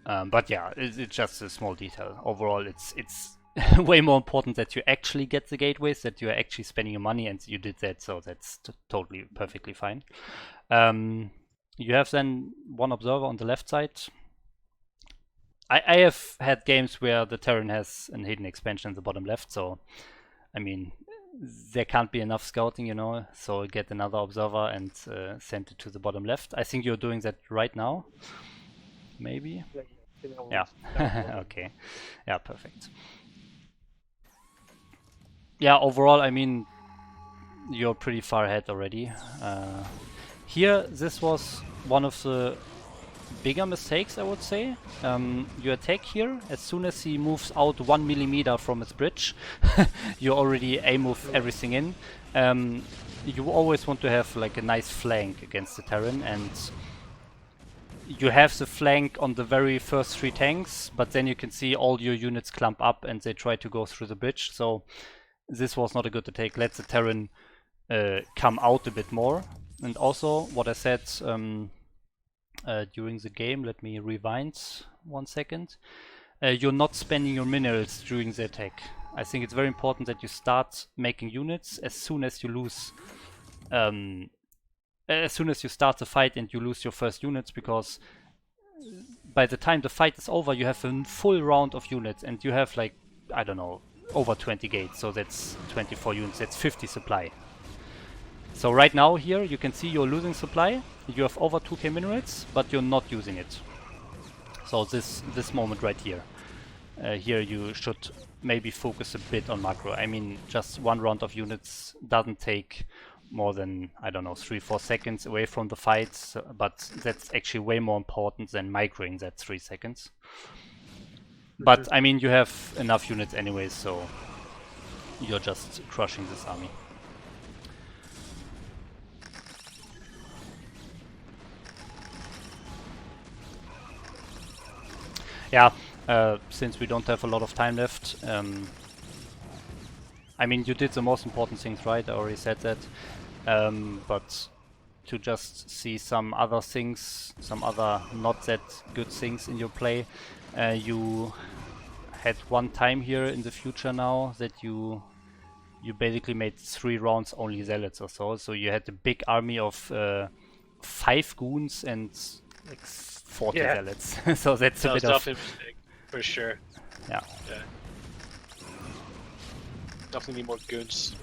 But yeah, it's just a small detail. Overall, it's way more important that you actually get the gateways, that you are actually spending your money, and you did that, so that's totally perfectly fine. You have then one observer on the left side. I have had games where the Terran has a hidden expansion in the bottom left, so I mean, there can't be enough scouting, so get another observer and send it to the bottom left. I think you're doing that right now, maybe? Yeah. Okay. Yeah, perfect. Yeah, overall, I mean, you're pretty far ahead already. Here, this was one of the bigger mistakes, I would say. You attack here, as soon as he moves out 1 millimeter from his bridge, you already A-move everything in. You always want to have like a nice flank against the Terran, and you have the flank on the very first 3 tanks, but then you can see all your units clump up and they try to go through the bridge, so this was not a good attack. Let the Terran come out a bit more. And also, what I said during the game, let me rewind 1 second. You're not spending your minerals during the attack. I think it's very important that you start making units as soon as you lose, as soon as you start the fight and you lose your first units, because by the time the fight is over, you have a full round of units and you have like, I don't know, over 20 gates, so that's 24 units, that's 50 supply. So right now here you can see you're losing supply, you have over 2k minerals, but you're not using it. So this moment right here, here you should maybe focus a bit on macro. I mean, just 1 round of units doesn't take more than, I don't know, 3-4 seconds away from the fight, but that's actually way more important than microing that 3 seconds. But I mean, you have enough units anyways, so you're just crushing this army. Yeah, since we don't have a lot of time left, I mean, you did the most important things right, I already said that, but to just see some other things, some other not that good things in your play, you had one time here in the future now that you basically made 3 rounds only zealots or so you had a big army of 5 goons and like 40 zealots. So that's a bit of... definitely a mistake, for sure. Yeah. Definitely need more goons.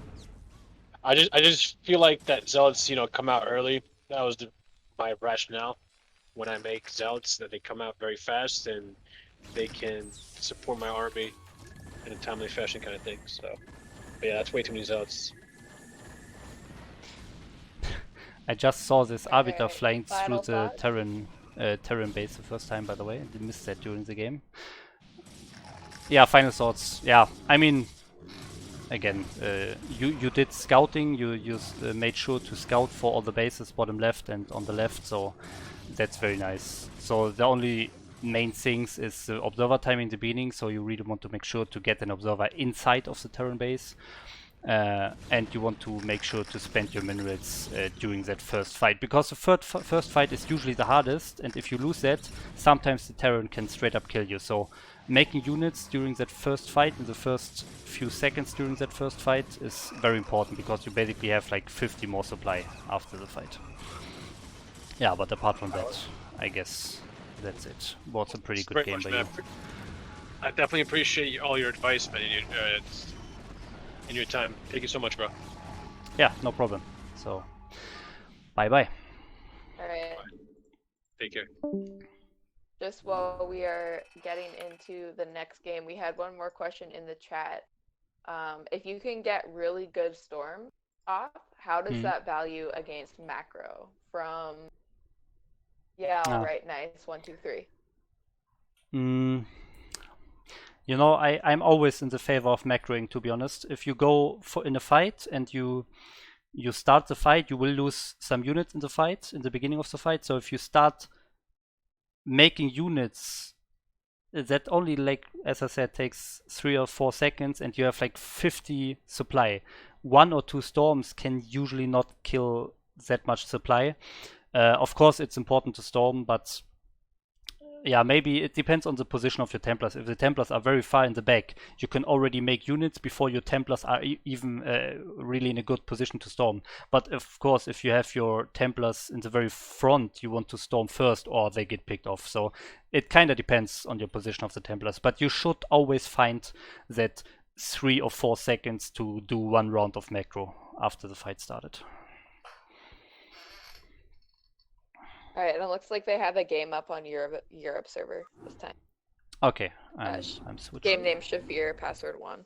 I just feel like that zealots, come out early. That was my rationale when I make zealots, that they come out very fast and they can support my army in a timely fashion, kind of thing. So, but yeah, that's way too many zealots. I just saw this arbiter flying through the Terran base the first time, by the way. I missed that during the game. Yeah, final thoughts. Yeah, I mean, again, you did scouting. You made sure to scout for all the bases, bottom left and on the left. So that's very nice. So the only main things is the observer time in the beginning. So you really want to make sure to get an observer inside of the Terran base. And you want to make sure to spend your minerals during that first fight, because the first fight is usually the hardest, and if you lose that, sometimes the Terran can straight up kill you. So making units during that first fight, in the first few seconds during that first fight, is very important, because you basically have like 50 more supply after the fight. Yeah, but apart from that, I guess that's it. Was a pretty good game by you. I definitely appreciate all your advice, man. In your time. Thank you so much, bro. Yeah, no problem. So, bye-bye. Alright. Take care. Just while we are getting into the next game, we had one more question in the chat. If you can get really good storm off, how does that value against macro? From alright, nice. 1, 2, 3. You know, I'm always in the favor of macroing, to be honest. If you go in a fight and you start the fight, you will lose some units in the fight, in the beginning of the fight. So if you start making units, that only, like, as I said, takes 3 or 4 seconds, and you have like 50 supply. 1 or 2 storms can usually not kill that much supply. Of course, it's important to storm, but yeah, maybe it depends on the position of your Templars. If the Templars are very far in the back, you can already make units before your Templars are even really in a good position to storm. But of course, if you have your Templars in the very front, you want to storm first or they get picked off. So it kind of depends on your position of the Templars. But you should always find that 3 or 4 seconds to do one round of macro after the fight started. All right, and it looks like they have a game up on Europe server this time. Okay, I'm switching. Game name Shafir, password 1.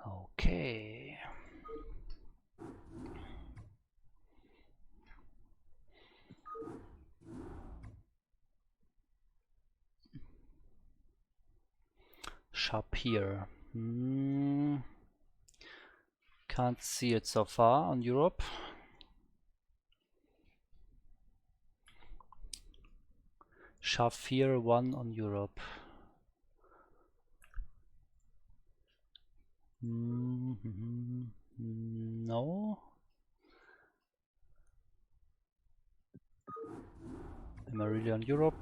Okay. Shapir. Can't see it so far on Europe. Shafir 1 on Europe. No. Am I really on Europe?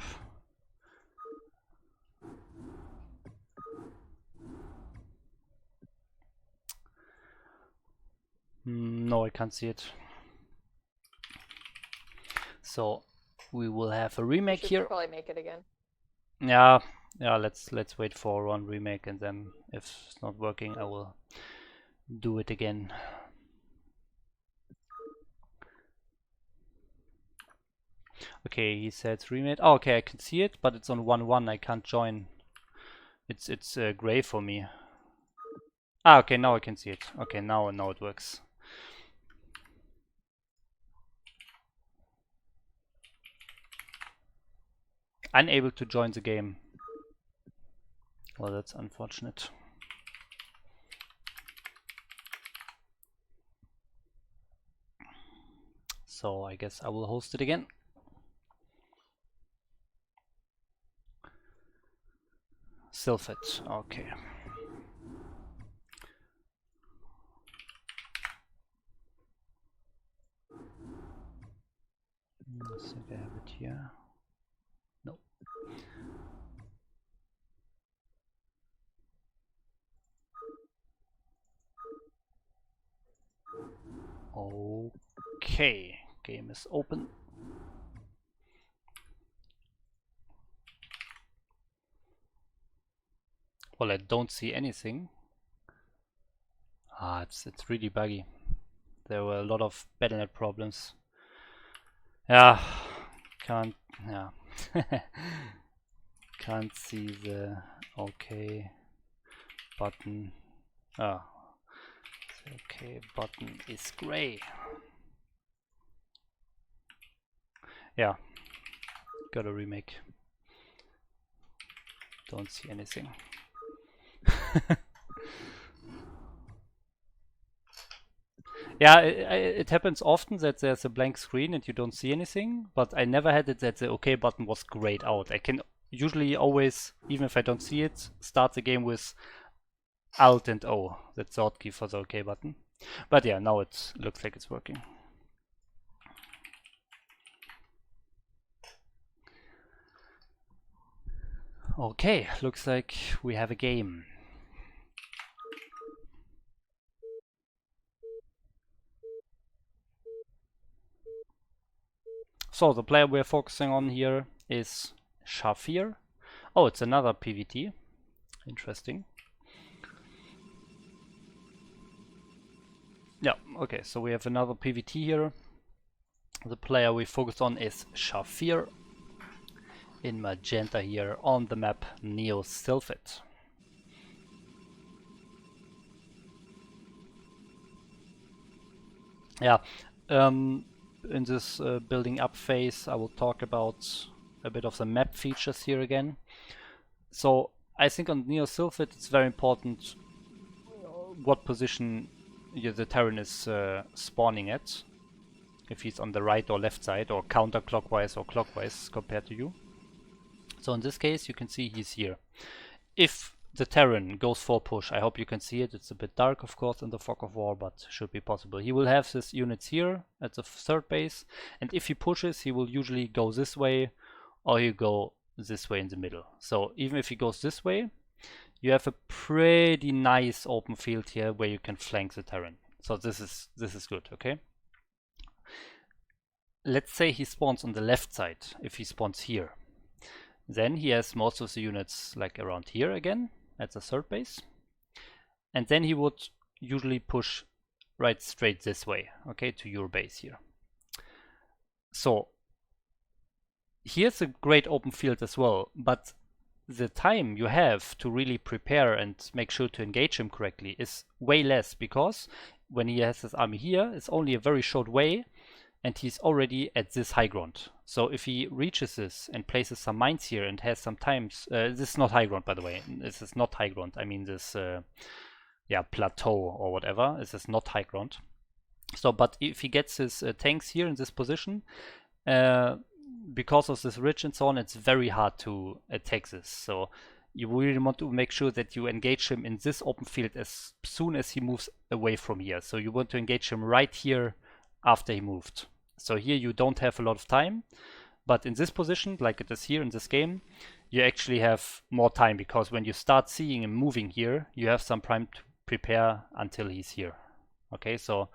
No, I can't see it. So we will have a remake here. Probably make it again. Yeah, let's wait for one remake, and then if it's not working, I will do it again. Okay, he said it's remade. Oh, okay, I can see it, but it's on 1-1. I can't join. It's gray for me. Ah, okay, now I can see it. Okay, now it works. Unable to join the game. Well, that's unfortunate. So I guess I will host it again. Sylphid, okay. I think I have it here. No. Okay, game is open. Well, I don't see anything. Ah, it's really buggy. There were a lot of BattleNet problems. Yeah, can't see the OK button. Ah, the OK button is gray. Yeah, got a remake. Don't see anything. Yeah, it happens often that there's a blank screen and you don't see anything, but I never had it that the OK button was grayed out. I can usually always, even if I don't see it, start the game with Alt and O, that's the hotkey for the OK button. But yeah, now it looks like it's working. Okay, looks like we have a game. So the player we're focusing on here is Shafir. Oh, it's another PVT. Interesting. Yeah, okay, so we have another PVT here. The player we focus on is Shafir in magenta here on the map Neo Sylphid. Yeah, in this building up phase I will talk about a bit of the map features here again. So I think on Neo Sylphid it's very important what position the Terran is spawning at. If he's on the right or left side or counterclockwise or clockwise compared to you. So in this case you can see he's here. If the Terran goes for push, I hope you can see it, it's a bit dark of course in the fog of war, but should be possible. He will have his units here at the third base, and if he pushes he will usually go this way or you go this way in the middle. So even if he goes this way, you have a pretty nice open field here where you can flank the Terran. So this is good, okay? Let's say he spawns on the left side. If he spawns here, then he has most of the units like around here again at the third base, and then he would usually push right straight this way, okay, to your base here. So here's a great open field as well, but the time you have to really prepare and make sure to engage him correctly is way less, because when he has his army here, it's only a very short way and he's already at this high ground. So if he reaches this and places some mines here and has some times, this is not high ground, by the way. This is not high ground. I mean this, yeah, plateau or whatever. This is not high ground. So, but if he gets his tanks here in this position, because of this ridge and so on, it's very hard to attack this. So you really want to make sure that you engage him in this open field as soon as he moves away from here. So you want to engage him right here after he moved. So here you don't have a lot of time, but in this position, like it is here in this game, you actually have more time, because when you start seeing him moving here, you have some time to prepare until he's here. Okay, so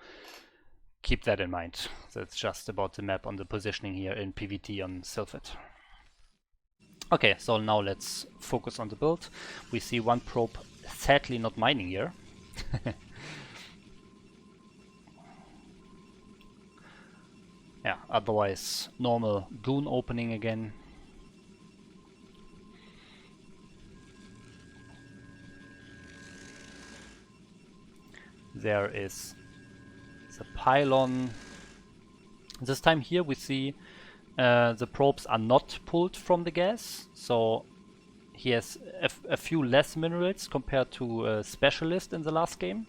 keep that in mind. That's just about the map on the positioning here in PvT on Sylphet. Okay, so now let's focus on the build. We see one probe sadly not mining here. Yeah, otherwise normal goon opening again. There is the pylon. This time here we see the probes are not pulled from the gas, so he has a few less minerals compared to Specialist in the last game.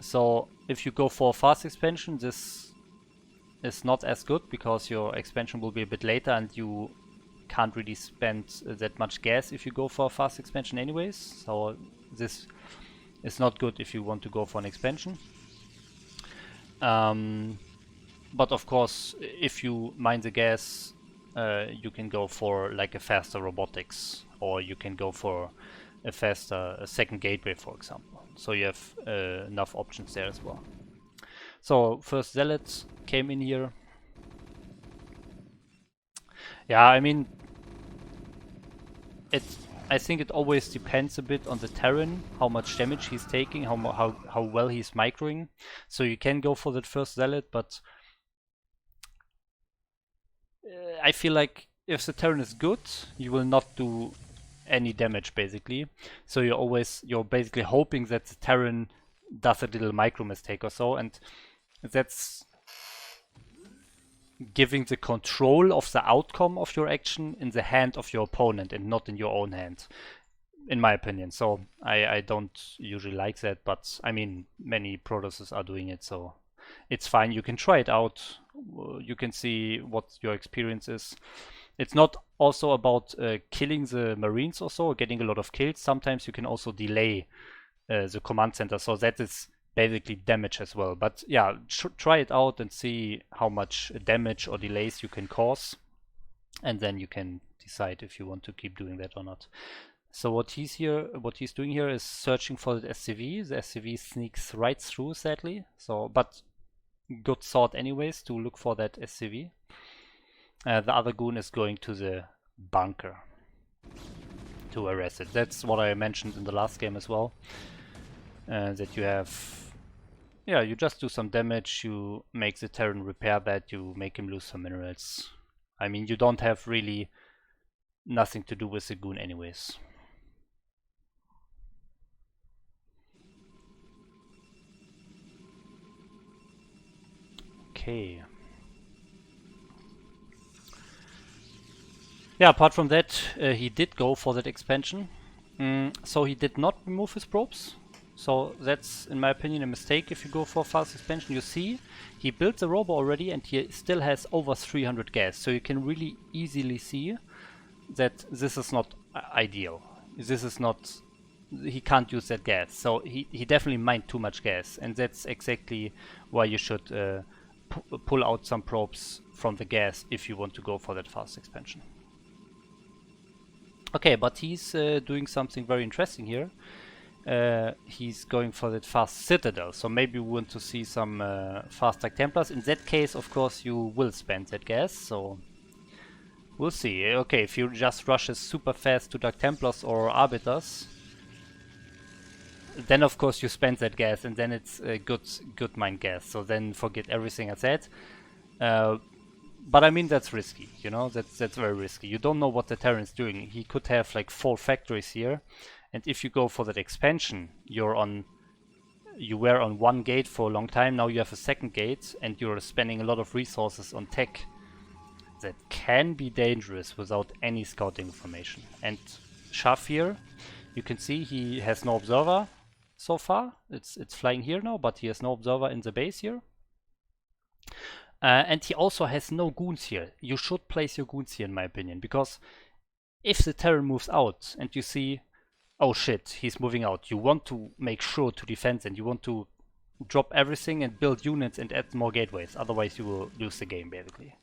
So if you go for fast expansion, this is not as good, because your expansion will be a bit later and you can't really spend that much gas if you go for a fast expansion anyways. So this is not good if you want to go for an expansion. But of course, if you mine the gas, you can go for like a faster robotics, or you can go for a faster second gateway, for example. So you have enough options there as well. So first Zealots came in here. Yeah, I mean, I think it always depends a bit on the Terran, how much damage he's taking, how well he's microing. So you can go for that first Zealot, but I feel like if the Terran is good, you will not do any damage basically. So you're basically hoping that the Terran does a little micro mistake or so, and that's giving the control of the outcome of your action in the hand of your opponent and not in your own hand, in my opinion. So I don't usually like that, but I mean, many Protosses are doing it, so it's fine. You can try it out. You can see what your experience is. It's not also about killing the Marines or so, getting a lot of kills. Sometimes you can also delay the command center, so that is basically damage as well. But yeah, try it out and see how much damage or delays you can cause, and then you can decide if you want to keep doing that or not. So what he's doing here is searching for the SCV. The SCV sneaks right through, sadly. So, but good thought anyways to look for that SCV. The other goon is going to the bunker to arrest it. That's what I mentioned in the last game as well. That you have, yeah, you just do some damage, you make the Terran repair that, you make him lose some minerals. I mean, you don't have really nothing to do with the goon anyways. Okay. Yeah, apart from that, he did go for that expansion. So he did not remove his probes. So that's, in my opinion, a mistake if you go for a fast expansion. You see, he built the robo already and he still has over 300 gas. So you can really easily see that this is not ideal. This is not, he can't use that gas. So he definitely mined too much gas. And that's exactly why you should pull out some probes from the gas if you want to go for that fast expansion. Okay, but he's doing something very interesting here. He's going for that fast citadel, so maybe we want to see some fast Dark Templars. In that case, of course, you will spend that gas, so we'll see. Okay, if you just rushes super fast to Dark Templars or Arbiters, then of course you spend that gas, and then it's a good mine gas, so then forget everything I said. But I mean, that's risky, you know, that's very risky. You don't know what the Terran's doing. He could have like 4 factories here, and if you go for that expansion, you were on 1 gate for a long time, now you have a 2nd gate, and you're spending a lot of resources on tech. That can be dangerous without any scouting information. And Shafir, you can see he has no observer so far. It's flying here now, but he has no observer in the base here. And he also has no goons here. You should place your goons here, in my opinion, because if the Terran moves out and you see, oh shit, he's moving out, you want to make sure to defend, and you want to drop everything and build units and add more gateways. Otherwise, you will lose the game, basically.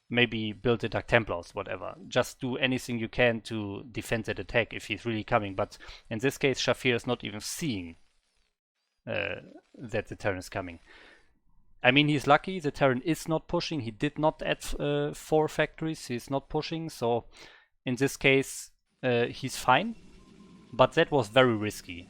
Maybe build the Dark Templars, whatever. Just do anything you can to defend that attack if he's really coming. But in this case, Shafir is not even seeing that the Terran is coming. I mean, he's lucky. The Terran is not pushing. He did not add 4 factories. He's not pushing. So in this case, he's fine. But that was very risky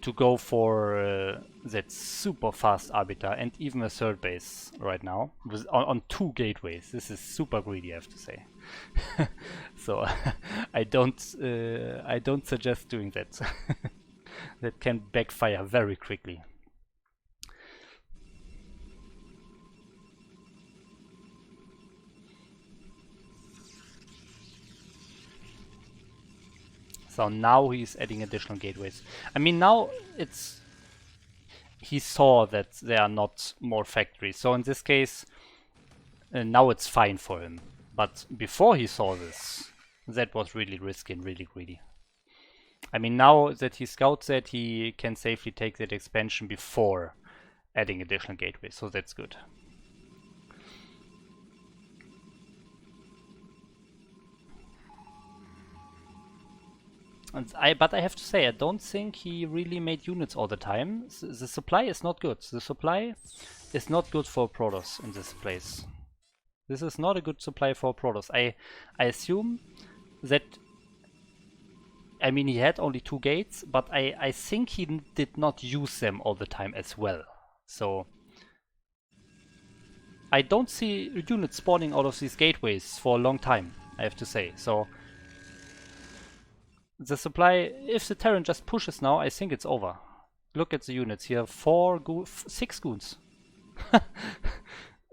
to go for that super fast Arbiter and even a 3rd base right now on 2 gateways. This is super greedy, I have to say. So I don't suggest doing that. That can backfire very quickly. So now he's adding additional gateways. I mean, now he saw that there are not more factories. So in this case, now it's fine for him. But before he saw this, that was really risky and really greedy. I mean, now that he scouts that, he can safely take that expansion before adding additional gateways. So that's good. But I have to say, I don't think he really made units all the time. The supply is not good. The supply is not good for Protoss in this place. This is not a good supply for Protoss. I assume that... I mean, he had only 2 gates, but I think he did not use them all the time as well. So... I don't see units spawning out of these gateways for a long time, I have to say. So... the supply, if the Terran just pushes now, I think it's over. Look at the units here, 6 goons.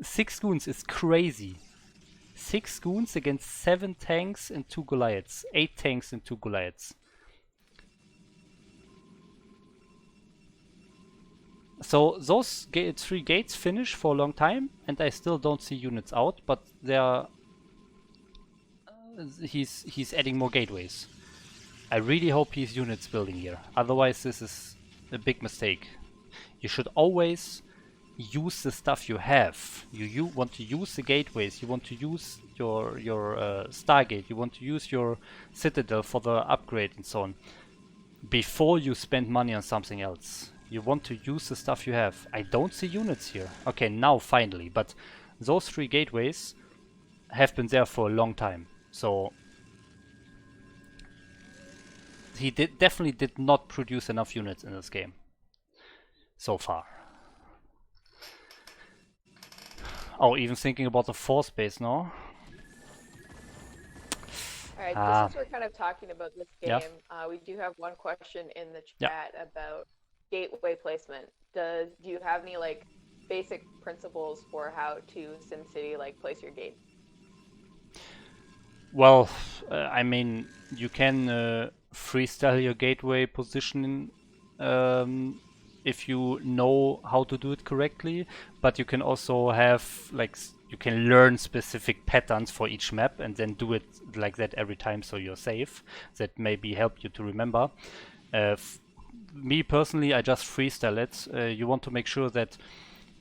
6 goons is crazy. 6 goons against 7 tanks and 2 Goliaths. 8 tanks and 2 Goliaths. So those 3 gates finish for a long time, and I still don't see units out, but they are... he's adding more gateways. I really hope he's units building here, otherwise this is a big mistake. You should always use the stuff you have. You want to use the gateways, you want to use your Stargate, you want to use your Citadel for the upgrade and so on, before you spend money on something else. You want to use the stuff you have. I don't see units here. Okay, now finally, but those 3 gateways have been there for a long time, so... he definitely did not produce enough units in this game so far. Oh, even thinking about the 4th base now. Alright, just as we're kind of talking about this game, yeah. We do have one question in the chat about gateway placement. Do you have any like basic principles for how to SimCity like place your gate? Well, I mean, you can freestyle your gateway positioning if you know how to do it correctly, but you can also have like you can learn specific patterns for each map and then do it like that every time, so you're safe. That maybe help you to remember. Me personally, I just freestyle it. You want to make sure that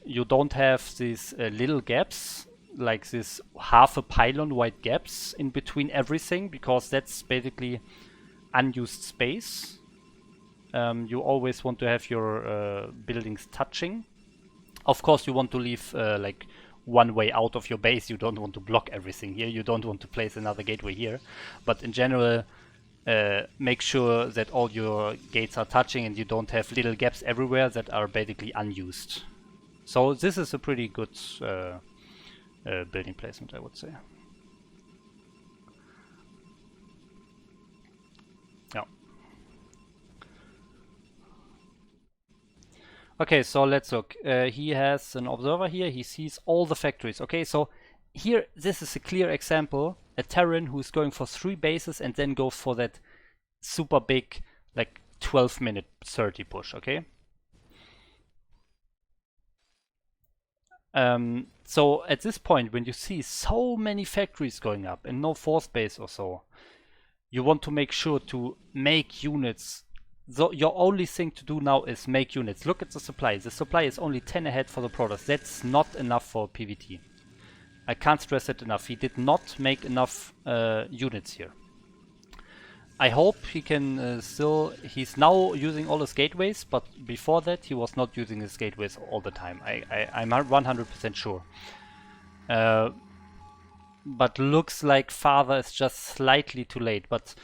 you don't have these little gaps like this half a pylon wide gaps in between everything, because that's basically unused space. You always want to have your buildings touching. Of course, you want to leave like one way out of your base. You don't want to block everything here. You don't want to place another gateway here. But in general, make sure that all your gates are touching and you don't have little gaps everywhere that are basically unused. So this is a pretty good building placement, I would say. Yeah. Okay, so let's look. He has an observer here. He sees all the factories. Okay, so here, this is a clear example. A Terran who is going for 3 bases and then goes for that super big, like 12-minute 30 push, okay? So at this point, when you see so many factories going up and no force base or so, you want to make sure to make units. So your only thing to do now is make units. Look at the supply. The supply is only 10 ahead for the Protoss. That's not enough for PvT. I can't stress it enough. He did not make enough units here. I hope he can still... He's now using all his gateways, but before that he was not using his gateways all the time. I'm 100% sure. But looks like Father is just slightly too late, but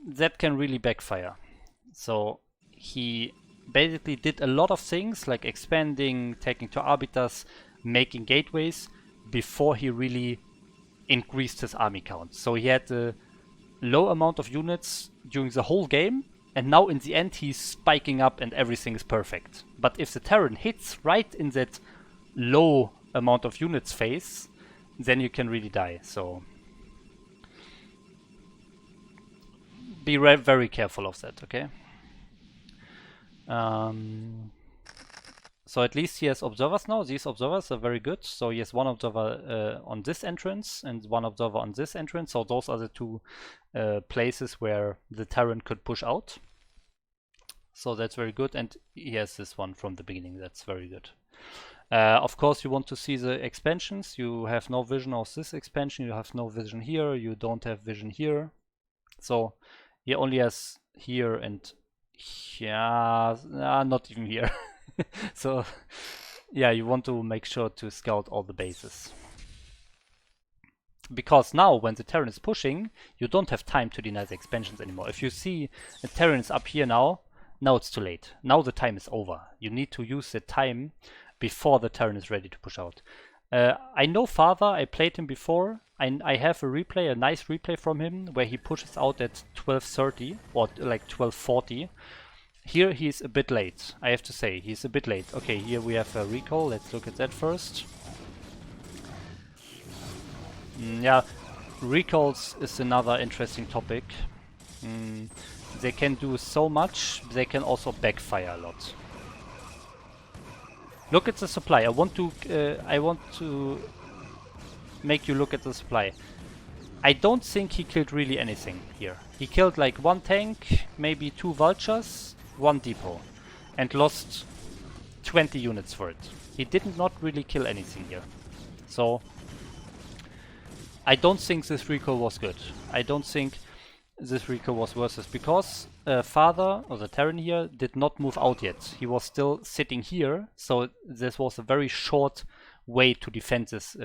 that can really backfire. So he basically did a lot of things like expanding, taking to arbiters, making gateways before he really increased his army count. So he had a low amount of units during the whole game, and now in the end he's spiking up and everything is perfect. But if the Terran hits right in that low amount of units phase, then you can really die. So be very careful of that, okay? So at least he has observers now. These observers are very good. So he has one observer on this entrance and one observer on this entrance. So those are the two places where the Terran could push out. So that's very good. And he has this one from the beginning. That's very good. Of course, you want to see the expansions. You have no vision of this expansion. You have no vision here. You don't have vision here. So he only has here and yeah, not even here. So yeah, you want to make sure to scout all the bases. Because now when the Terran is pushing, you don't have time to deny the expansions anymore. If you see the Terran is up here now it's too late. Now the time is over. You need to use the time before the Terran is ready to push out. I know Father, I played him before. I have a replay, a nice replay from him, where he pushes out at 12:30 or like 12:40. Here he's a bit late, I have to say. He's a bit late. Okay, here we have a recall. Let's look at that first. Yeah, recalls is another interesting topic. They can do so much, they can also backfire a lot. Look at the supply. I want to make you look at the supply. I don't think he killed really anything here. He killed like 1 tank, maybe 2 vultures, 1 depot, and lost 20 units for it. He did not really kill anything here. So I don't think this recall was good. I don't think this recall was worth it, because Father, or the Terran here, did not move out yet. He was still sitting here, so this was a very short way to defend this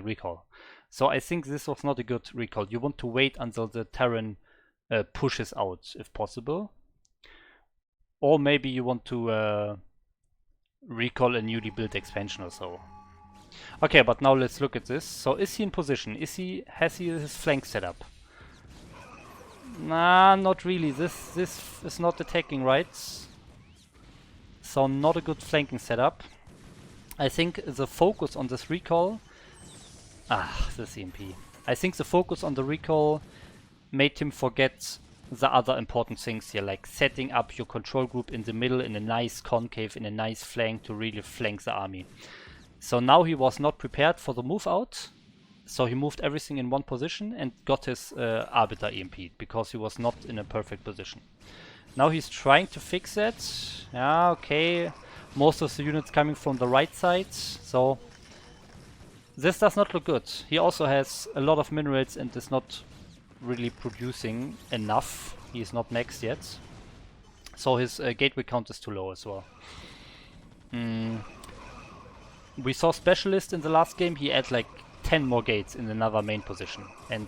recall. So I think this was not a good recall. You want to wait until the Terran pushes out, if possible. Or maybe you want to recall a newly built expansion or so. Okay, but now let's look at this. So is he in position? Has he his flank set up? Nah, not really. This is not attacking right. So not a good flanking setup. I think the focus on this recall... the CMP. I think the focus on the recall made him forget the other important things here, like setting up your control group in the middle in a nice concave, in a nice flank to really flank the army. So now he was not prepared for the move out. So he moved everything in one position and got his Arbiter EMP because he was not in a perfect position. Now he's trying to fix that. Yeah, okay. Most of the units coming from the right side. So this does not look good. He also has a lot of minerals and is not really producing enough. He is not maxed yet. So his gateway count is too low as well. We saw Specialist in the last game. He had like 10 more gates in another main position. And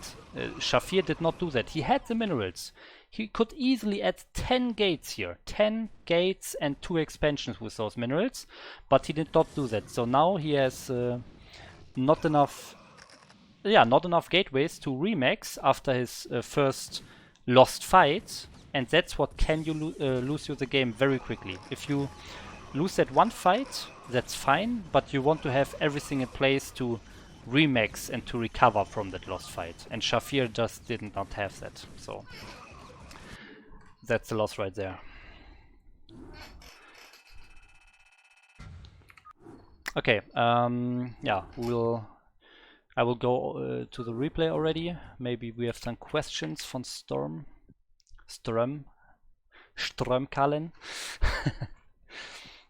Shafir did not do that. He had the minerals. He could easily add 10 gates here. 10 gates and 2 expansions with those minerals. But he did not do that. So now he has not enough gateways to remax after his first lost fight. And that's what can lose you the game very quickly. If you lose that one fight, that's fine, but you want to have everything in place to remax and to recover from that lost fight. And Shafir just did not have that, so that's the loss right there. Okay, yeah, I will go to the replay already. Maybe we have some questions from Strömkallen.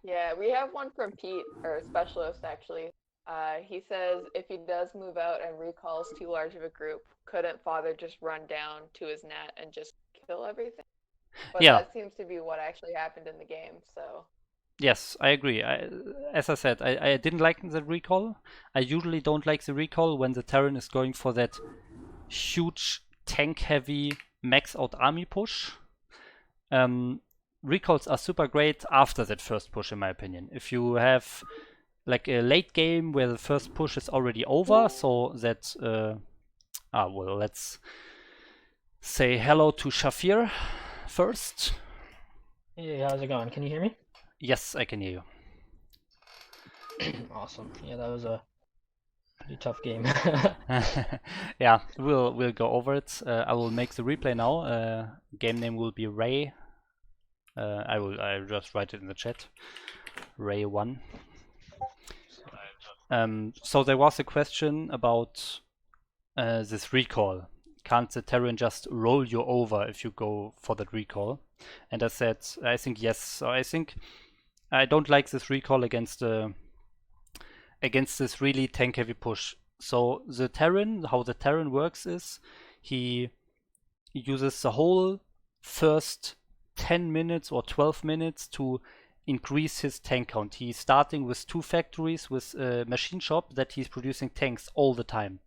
Yeah, we have one from Pete, or Specialist actually. He says if he does move out and recalls too large of a group, couldn't Father just run down to his net and just kill everything? But yeah, that seems to be what actually happened in the game, so... Yes, I agree. As I said, I didn't like the recall. I usually don't like the recall when the Terran is going for that huge tank-heavy max-out army push. Recalls are super great after that first push, in my opinion. If you have like a late game where the first push is already over, so that... well, let's say hello to Shafir first. Hey, how's it going? Can you hear me? Yes, I can hear you. Awesome. Yeah, that was a pretty tough game. Yeah, we'll go over it. I will make the replay now. Game name will be Ray. I'll just write it in the chat. Ray 1. So there was a question about this recall. Can't the Terran just roll you over if you go for that recall? And I said, I think yes. So I think I don't like this recall against this really tank heavy push. So the Terran, how the Terran works is he uses the whole first 10 minutes or 12 minutes to increase his tank count. He's starting with 2 factories with a machine shop that he's producing tanks all the time.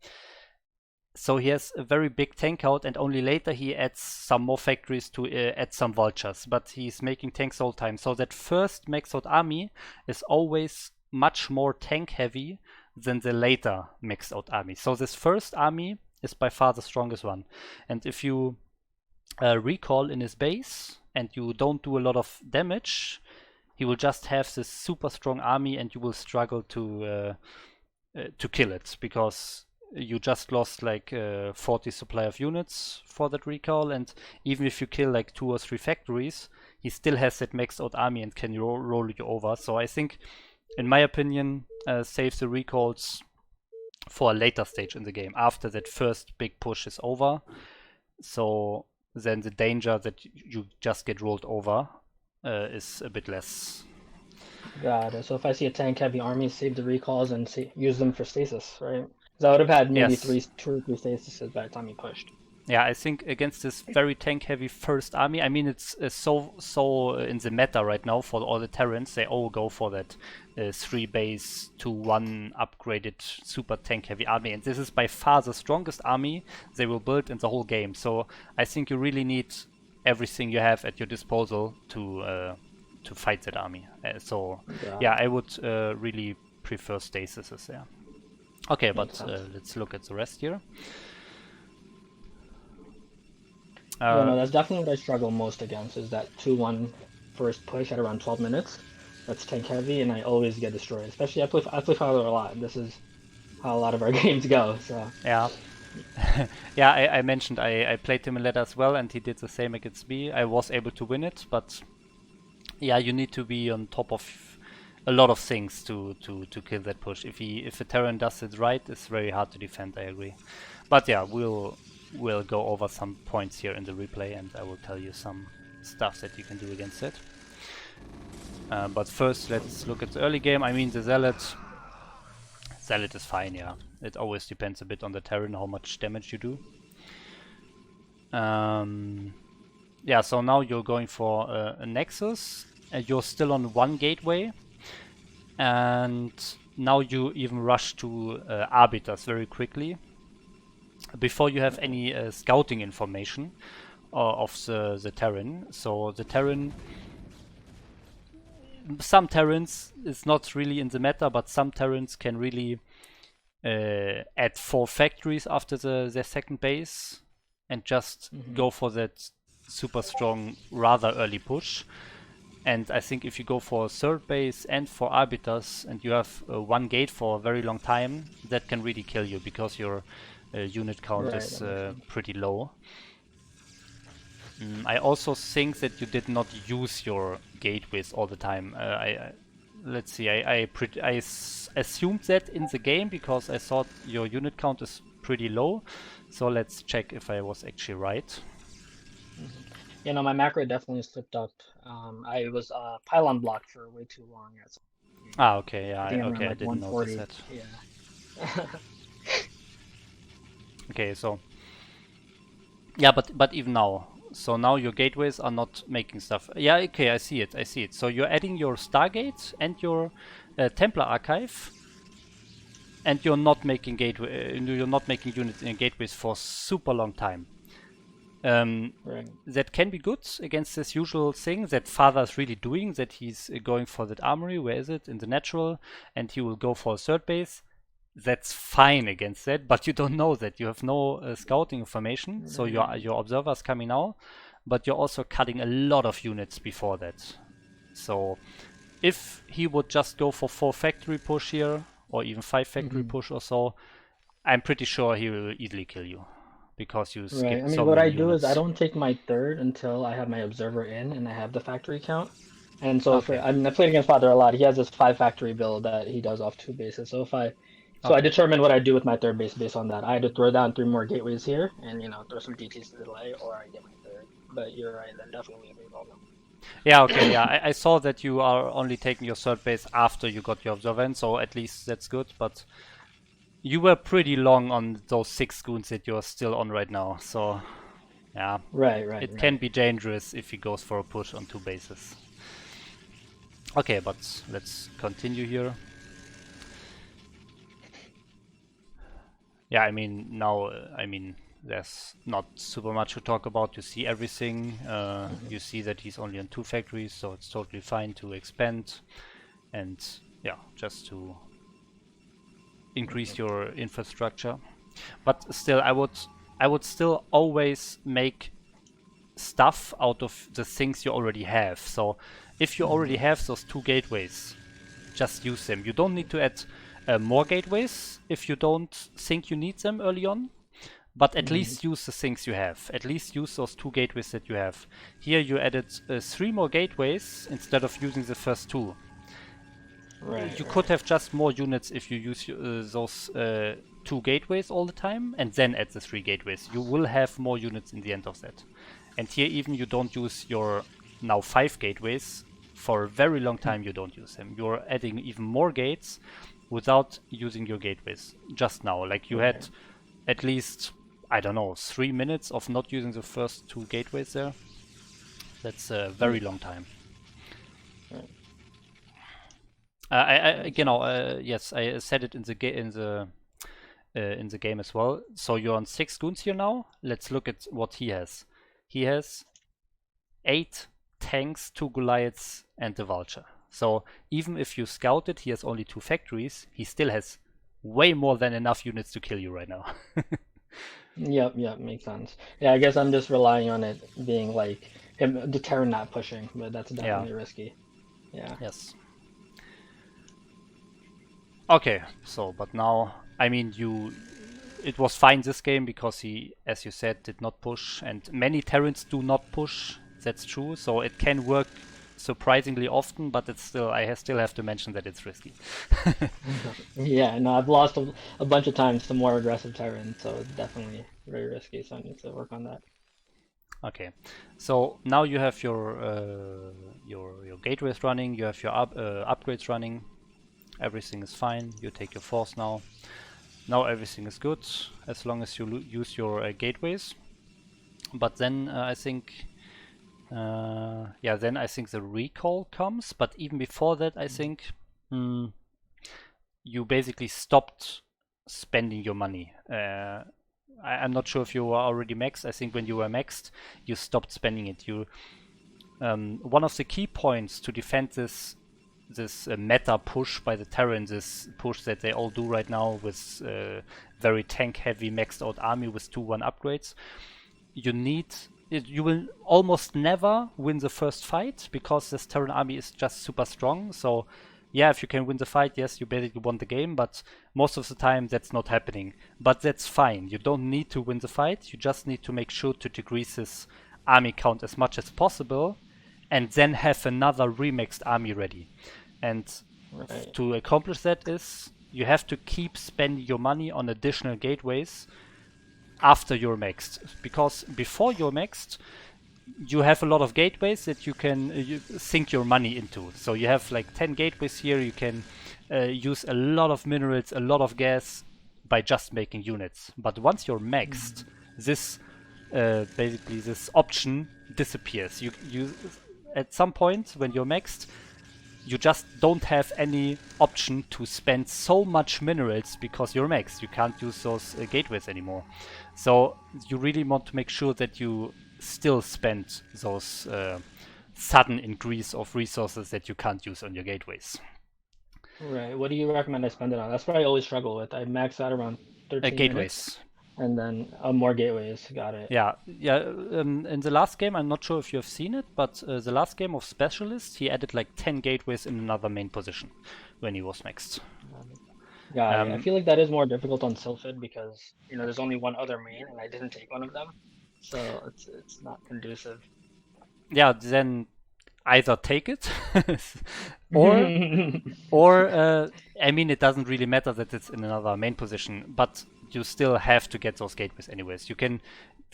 So he has a very big tank out, and only later he adds some more factories to add some vultures. But he's making tanks all the time. So that first maxed out army is always much more tank heavy than the later maxed out army. So this first army is by far the strongest one. And if you recall in his base and you don't do a lot of damage, he will just have this super strong army, and you will struggle to kill it, because you just lost like 40 supply of units for that recall, and even if you kill like 2 or 3 factories, he still has that maxed out army and can roll you over. So I think, in my opinion, save the recalls for a later stage in the game, after that first big push is over. So then the danger that you just get rolled over is a bit less. Got it. So if I see a tank heavy army, save the recalls and use them for stasis, right? Because I would have had maybe Yes. 2 or 3 stasises by the time he pushed. Yeah, I think against this very tank-heavy first army, I mean, it's so in the meta right now for all the Terrans. They all go for that 3 base to 1 upgraded super tank-heavy army, and this is by far the strongest army they will build in the whole game. So I think you really need everything you have at your disposal to fight that army. Yeah, I would really prefer stasises there. Okay, but let's look at the rest here. No, that's definitely what I struggle most against, is that 2-1 first push at around 12 minutes. That's tank heavy, and I always get destroyed. Especially I play Father a lot. This is how a lot of our games go. So yeah, yeah. I mentioned I played him in ladder as well, and he did the same against me. I was able to win it, but yeah, you need to be on top of a lot of things to kill that push. If a Terran does it right, it's very hard to defend. I agree, but yeah, we'll go over some points here in the replay, and I will tell you some stuff that you can do against it. But first, let's look at the early game. I mean, the Zealot is fine, yeah. It always depends a bit on the Terran, how much damage you do. Yeah, so now you're going for a Nexus, and you're still on one gateway, and now you even rush to Arbiters very quickly, before you have any scouting information of the Terran. So the Terran, some Terrans, it's not really in the meta, but some Terrans can really add 4 factories after their second base and just go for that super strong, rather early push. And I think if you go for a third base and for Arbiters, and you have one gate for a very long time, that can really kill you, because your unit count is pretty low. I also think that you did not use your gateways all the time. Let's see, I assumed that in the game, because I thought your unit count is pretty low. So let's check if I was actually right. You know, my macro definitely slipped up. I was pylon blocked for way too long. Okay, yeah, I didn't notice that. Yeah. Okay, so yeah, but even now, so now your gateways are not making stuff. Yeah, okay, I see it. So you're adding your Stargate and your Templar Archive, and you're not making units in gateways for super long time. That can be good against this usual thing that Father is really doing, that he's going for that armory, where is it, in the natural, and he will go for a third base. That's fine against that, but you don't know that. You have no scouting information, so your observer's coming now, but you're also cutting a lot of units before that. So if he would just go for 4 factory push here, or even 5 factory push or so, I'm pretty sure he will easily kill you. Because you skip I mean, so what many I do units. is I don't take my third until I have my observer in and I have the factory count. And so I played against Father a lot. He has this 5 factory build that he does off 2 bases. So I determine what I do with my third base based on that. I either throw down 3 more gateways here and throw some DTs to delay, or I get my third. But you're right, then definitely a big problem. Yeah, okay, yeah. I saw that you are only taking your third base after you got your observer in, so at least that's good, but you were pretty long on those 6 goons that you're still on right now, so yeah. It can be dangerous if he goes for a push on 2 bases. Okay, but let's continue here. Yeah, I mean, now, there's not super much to talk about. You see everything. You see that he's only on 2 factories, so it's totally fine to expand. And yeah, just to increase your infrastructure. But still, I would still always make stuff out of the things you already have. So if you already have those 2 gateways, just use them. You don't need to add more gateways if you don't think you need them early on, but at least use the things you have. At least use those 2 gateways that you have. Here you added 3 more gateways instead of using the first 2. You could have just more units if you use those 2 gateways all the time and then add the 3 gateways. You will have more units in the end of that. And here even you don't use your now 5 gateways. For a very long time you don't use them. You're adding even more gates without using your gateways. Just now, like you had at least, I don't know, 3 minutes of not using the first 2 gateways there. That's a very long time. Yes, I said it in the game as well. So you're on 6 goons here now. Let's look at what he has. He has 8 tanks, 2 Goliaths, and the Vulture. So even if you scout it, he has only 2 factories. He still has way more than enough units to kill you right now. Yep, makes sense. Yeah, I guess I'm just relying on it being like him, the Terran not pushing, but that's definitely risky. Yeah. Yes. Okay, so but now, I mean, it was fine this game because he, as you said, did not push, and many Terrans do not push. That's true. So it can work surprisingly often, but it's still, I still have to mention that it's risky. Yeah, no, I've lost a bunch of times to more aggressive Terrans, so it's definitely very risky. So I need to work on that. Okay, so now you have your gateways running, you have your upgrades running. everything is fine. You take your force now. Now everything is good as long as you use your gateways. But then I think, then I think the recall comes. But even before that, I think you basically stopped spending your money. I'm not sure if you were already maxed. I think when you were maxed, you stopped spending it. One of the key points to defend this meta push by the Terran, this push that they all do right now with very tank heavy maxed out army with 2-1 upgrades, you will almost never win the first fight because this Terran army is just super strong. So yeah, if you can win the fight, yes, you basically won the game, but most of the time that's not happening. But that's fine. You don't need to win the fight. You just need to make sure to decrease this army count as much as possible and then have another remixed army ready. And to accomplish that is you have to keep spending your money on additional gateways after you're maxed. Because before you're maxed, you have a lot of gateways that you can sink your money into. So you have like 10 gateways here. You can use a lot of minerals, a lot of gas by just making units. But once you're maxed, this basically this option disappears. You at some point when you're maxed, you just don't have any option to spend so much minerals because you're maxed. You can't use those gateways anymore. So you really want to make sure that you still spend those sudden increase of resources that you can't use on your gateways. Right. What do you recommend I spend it on? That's what I always struggle with. I max out around 13 gateways. Minutes, and then more gateways. Got it. Yeah. In the last game, I'm not sure if you have seen it, but the last game of Specialist, he added like 10 gateways in another main position when he was maxed. Yeah, I feel like that is more difficult on Sylphid because there's only one other main, and I didn't take one of them, so it's not conducive. Yeah, then either take it, or I mean, it doesn't really matter that it's in another main position, but you still have to get those gateways anyways. You can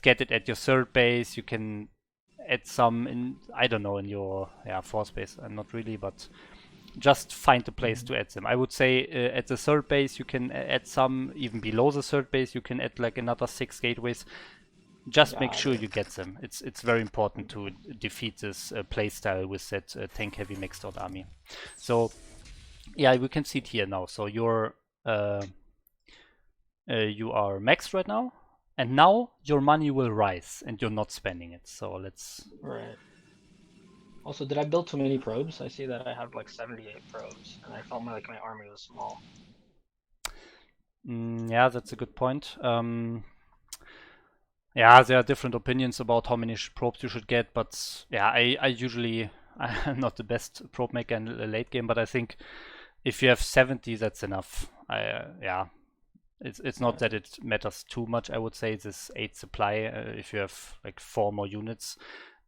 get it at your third base. You can add some in, I don't know, in your fourth base. Not really, but just find a place to add them. I would say at the third base you can add some. Even below the third base you can add like another 6 gateways. Just make sure you get them. It's very important to defeat this playstyle with that tank heavy maxed out army. So yeah, we can see it here now. So you are maxed right now, and now your money will rise and you're not spending it. So let's. Right. Also, did I build too many probes? I see that I have like 78 probes, and I felt like my army was small. Yeah, that's a good point. Yeah, there are different opinions about how many probes you should get, but yeah, I usually, I'm not the best probe maker in the late game, but I think if you have 70, that's enough. It's not that it matters too much. I would say this 8 supply, if you have like 4 more units,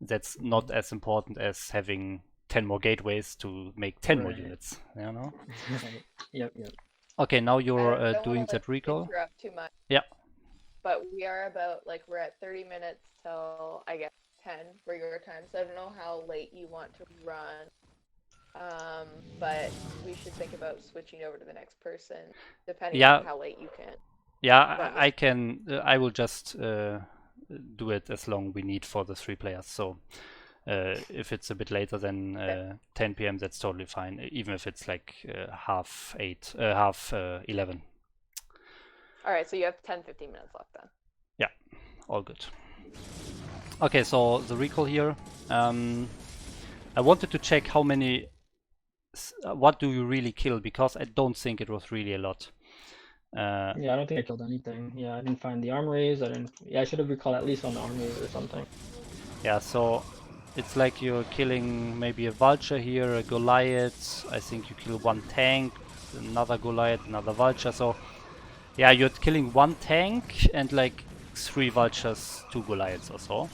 that's not as important as having 10 more gateways to make 10 more units, you know? Yep. Okay, now you're doing that recall. Interrupt too much. Yeah. But we are we're at 30 minutes till, I guess, 10 for your time. So I don't know how late you want to run. But we should think about switching over to the next person, depending on how late you can. Yeah, I can. I will just do it as long we need for the 3 players. So if it's a bit later than 10 p.m., that's totally fine. Even if it's like half 11. All right, so you have 10-15 minutes left then. Yeah, all good. Okay, so the recall here. I wanted to check how many. What do you really kill? Because I don't think it was really a lot. Yeah, I don't think I killed anything. Yeah, I didn't find the armories. I should have recalled at least on the armories or something. Yeah, so it's like you're killing maybe a vulture here, a Goliath. I think you kill 1 tank, another Goliath, another vulture. So yeah, you're killing 1 tank and like 3 vultures, 2 Goliaths or so.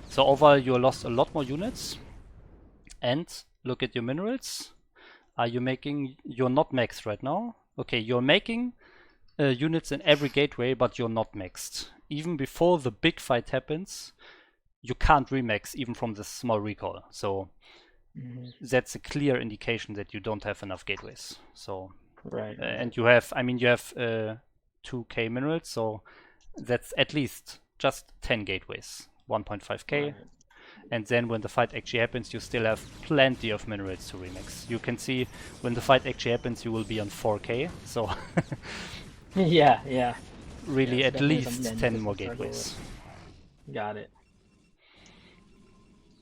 So overall you lost a lot more units. And look at your minerals. You're not maxed right now. Okay, you're making units in every gateway, but you're not maxed. Even before the big fight happens, you can't remax even from the small recall. So that's a clear indication that you don't have enough gateways. So Right. and you have 2k minerals, so that's at least just 10 gateways, 1.5k. Right. And then when the fight actually happens, you still have plenty of minerals to remix. You can see when the fight actually happens, you will be on 4k. So yeah. really, Yeah, at least 10 more gateways. Got it.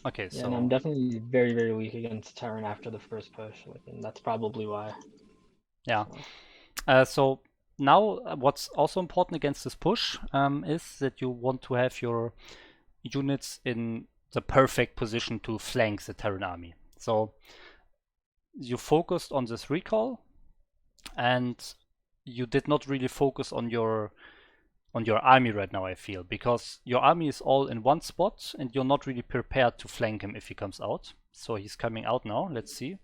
Okay, Yeah, so and I'm definitely very, very weak against Terran after the first push, and that's probably why. yeah. So now what's also important against this push is that you want to have your units in the perfect position to flank the Terran army. So you focused on this recall, and you did not really focus on your army right now, I feel, because your army is all in one spot and you're not really prepared to flank him if he comes out. So he's coming out now. Let's see.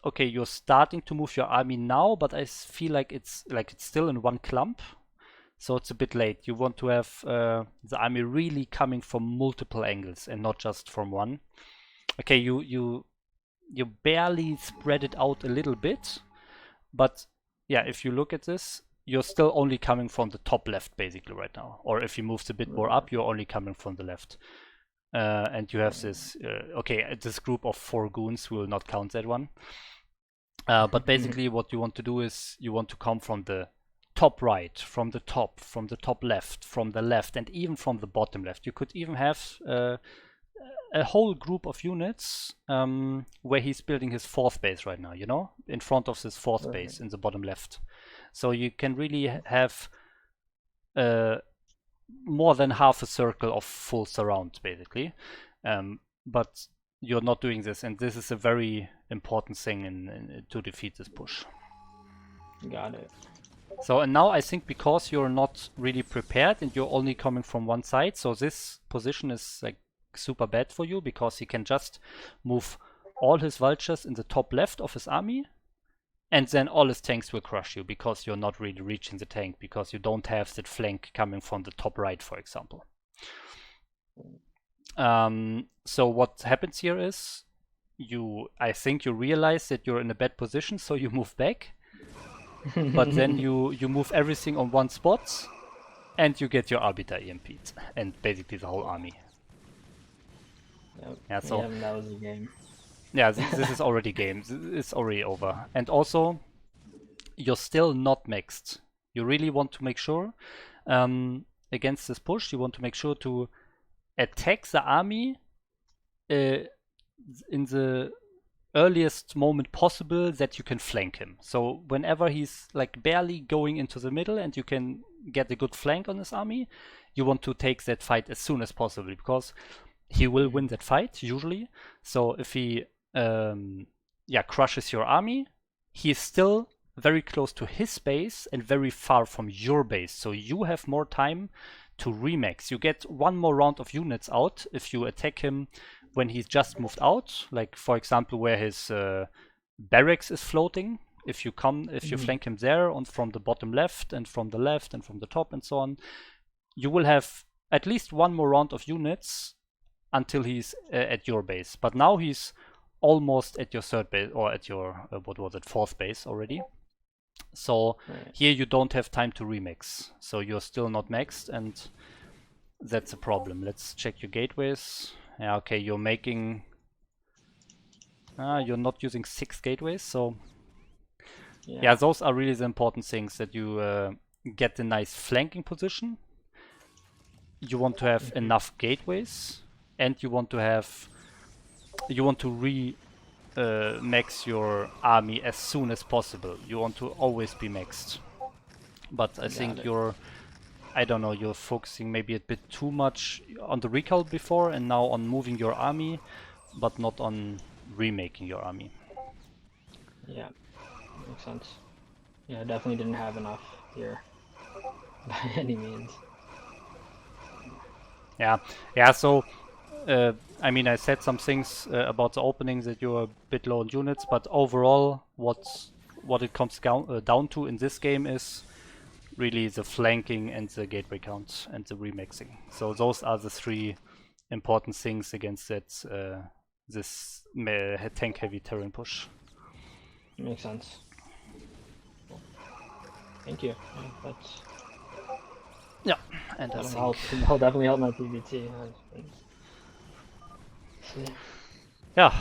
Okay, you're starting to move your army now, but I feel like it's still in one clump. So it's a bit late. You want to have the army really coming from multiple angles and not just from one. Okay, you barely spread it out a little bit, but yeah, if you look at this, you're still only coming from the top left basically right now. Or if you move a bit more up, you're only coming from the left. And you have this, this group of 4 goons, we will not count that one. But basically what you want to do is you want to come from the top right, from the top left, from the left, and even from the bottom left. You could even have a whole group of units where he's building his 4th base right now, in front of this 4th base in the bottom left. So you can really have more than half a circle of full surround, basically. But you're not doing this, and this is a very important thing to defeat this push. Got it. So, and now I think because you're not really prepared and you're only coming from one side, so this position is like super bad for you, because he can just move all his vultures in the top left of his army, and then all his tanks will crush you because you're not really reaching the tank, because you don't have that flank coming from the top right, for example. So what happens here is I think you realize that you're in a bad position, so you move back. But then you move everything on one spot, and you get your Arbiter EMP'd, and basically the whole army. Yep. Yeah, so that was the game. Yeah, this is already game. It's already over. And also, you're still not maxed. You really want to make sure, against this push, you want to make sure to attack the army in the earliest moment possible that you can flank him. So whenever he's like barely going into the middle and you can get a good flank on his army, you want to take that fight as soon as possible, because he will win that fight usually. So if he crushes your army, he is still very close to his base and very far from your base, so you have more time to remax. You get one more round of units out if you attack him when he's just moved out, like for example where his barracks is floating. If you flank him there from the bottom left and from the left and from the top and so on, you will have at least one more round of units until he's at your base. But now he's almost at your 3rd base, or at your 4th base already. So here you don't have time to remix, so you're still not maxed, and that's a problem. Let's check your gateways. Yeah, okay, you're making you're not using 6 gateways, so yeah, those are really the important things, that you get a nice flanking position. You want to have enough gateways, and you want to max your army as soon as possible. You want to always be maxed. But I think you're focusing maybe a bit too much on the recall before, and now on moving your army, but not on remaking your army. Yeah, makes sense. Yeah, definitely didn't have enough here by any means. Yeah, so I mean, I said some things about the opening, that you're a bit low on units, but overall what it comes down to in this game is really the flanking and the gateway count and the remixing. So those are the 3 important things against that this tank heavy Terran push. Makes sense. Thank you. Yeah, and I that'll think help definitely help my PvT. yeah.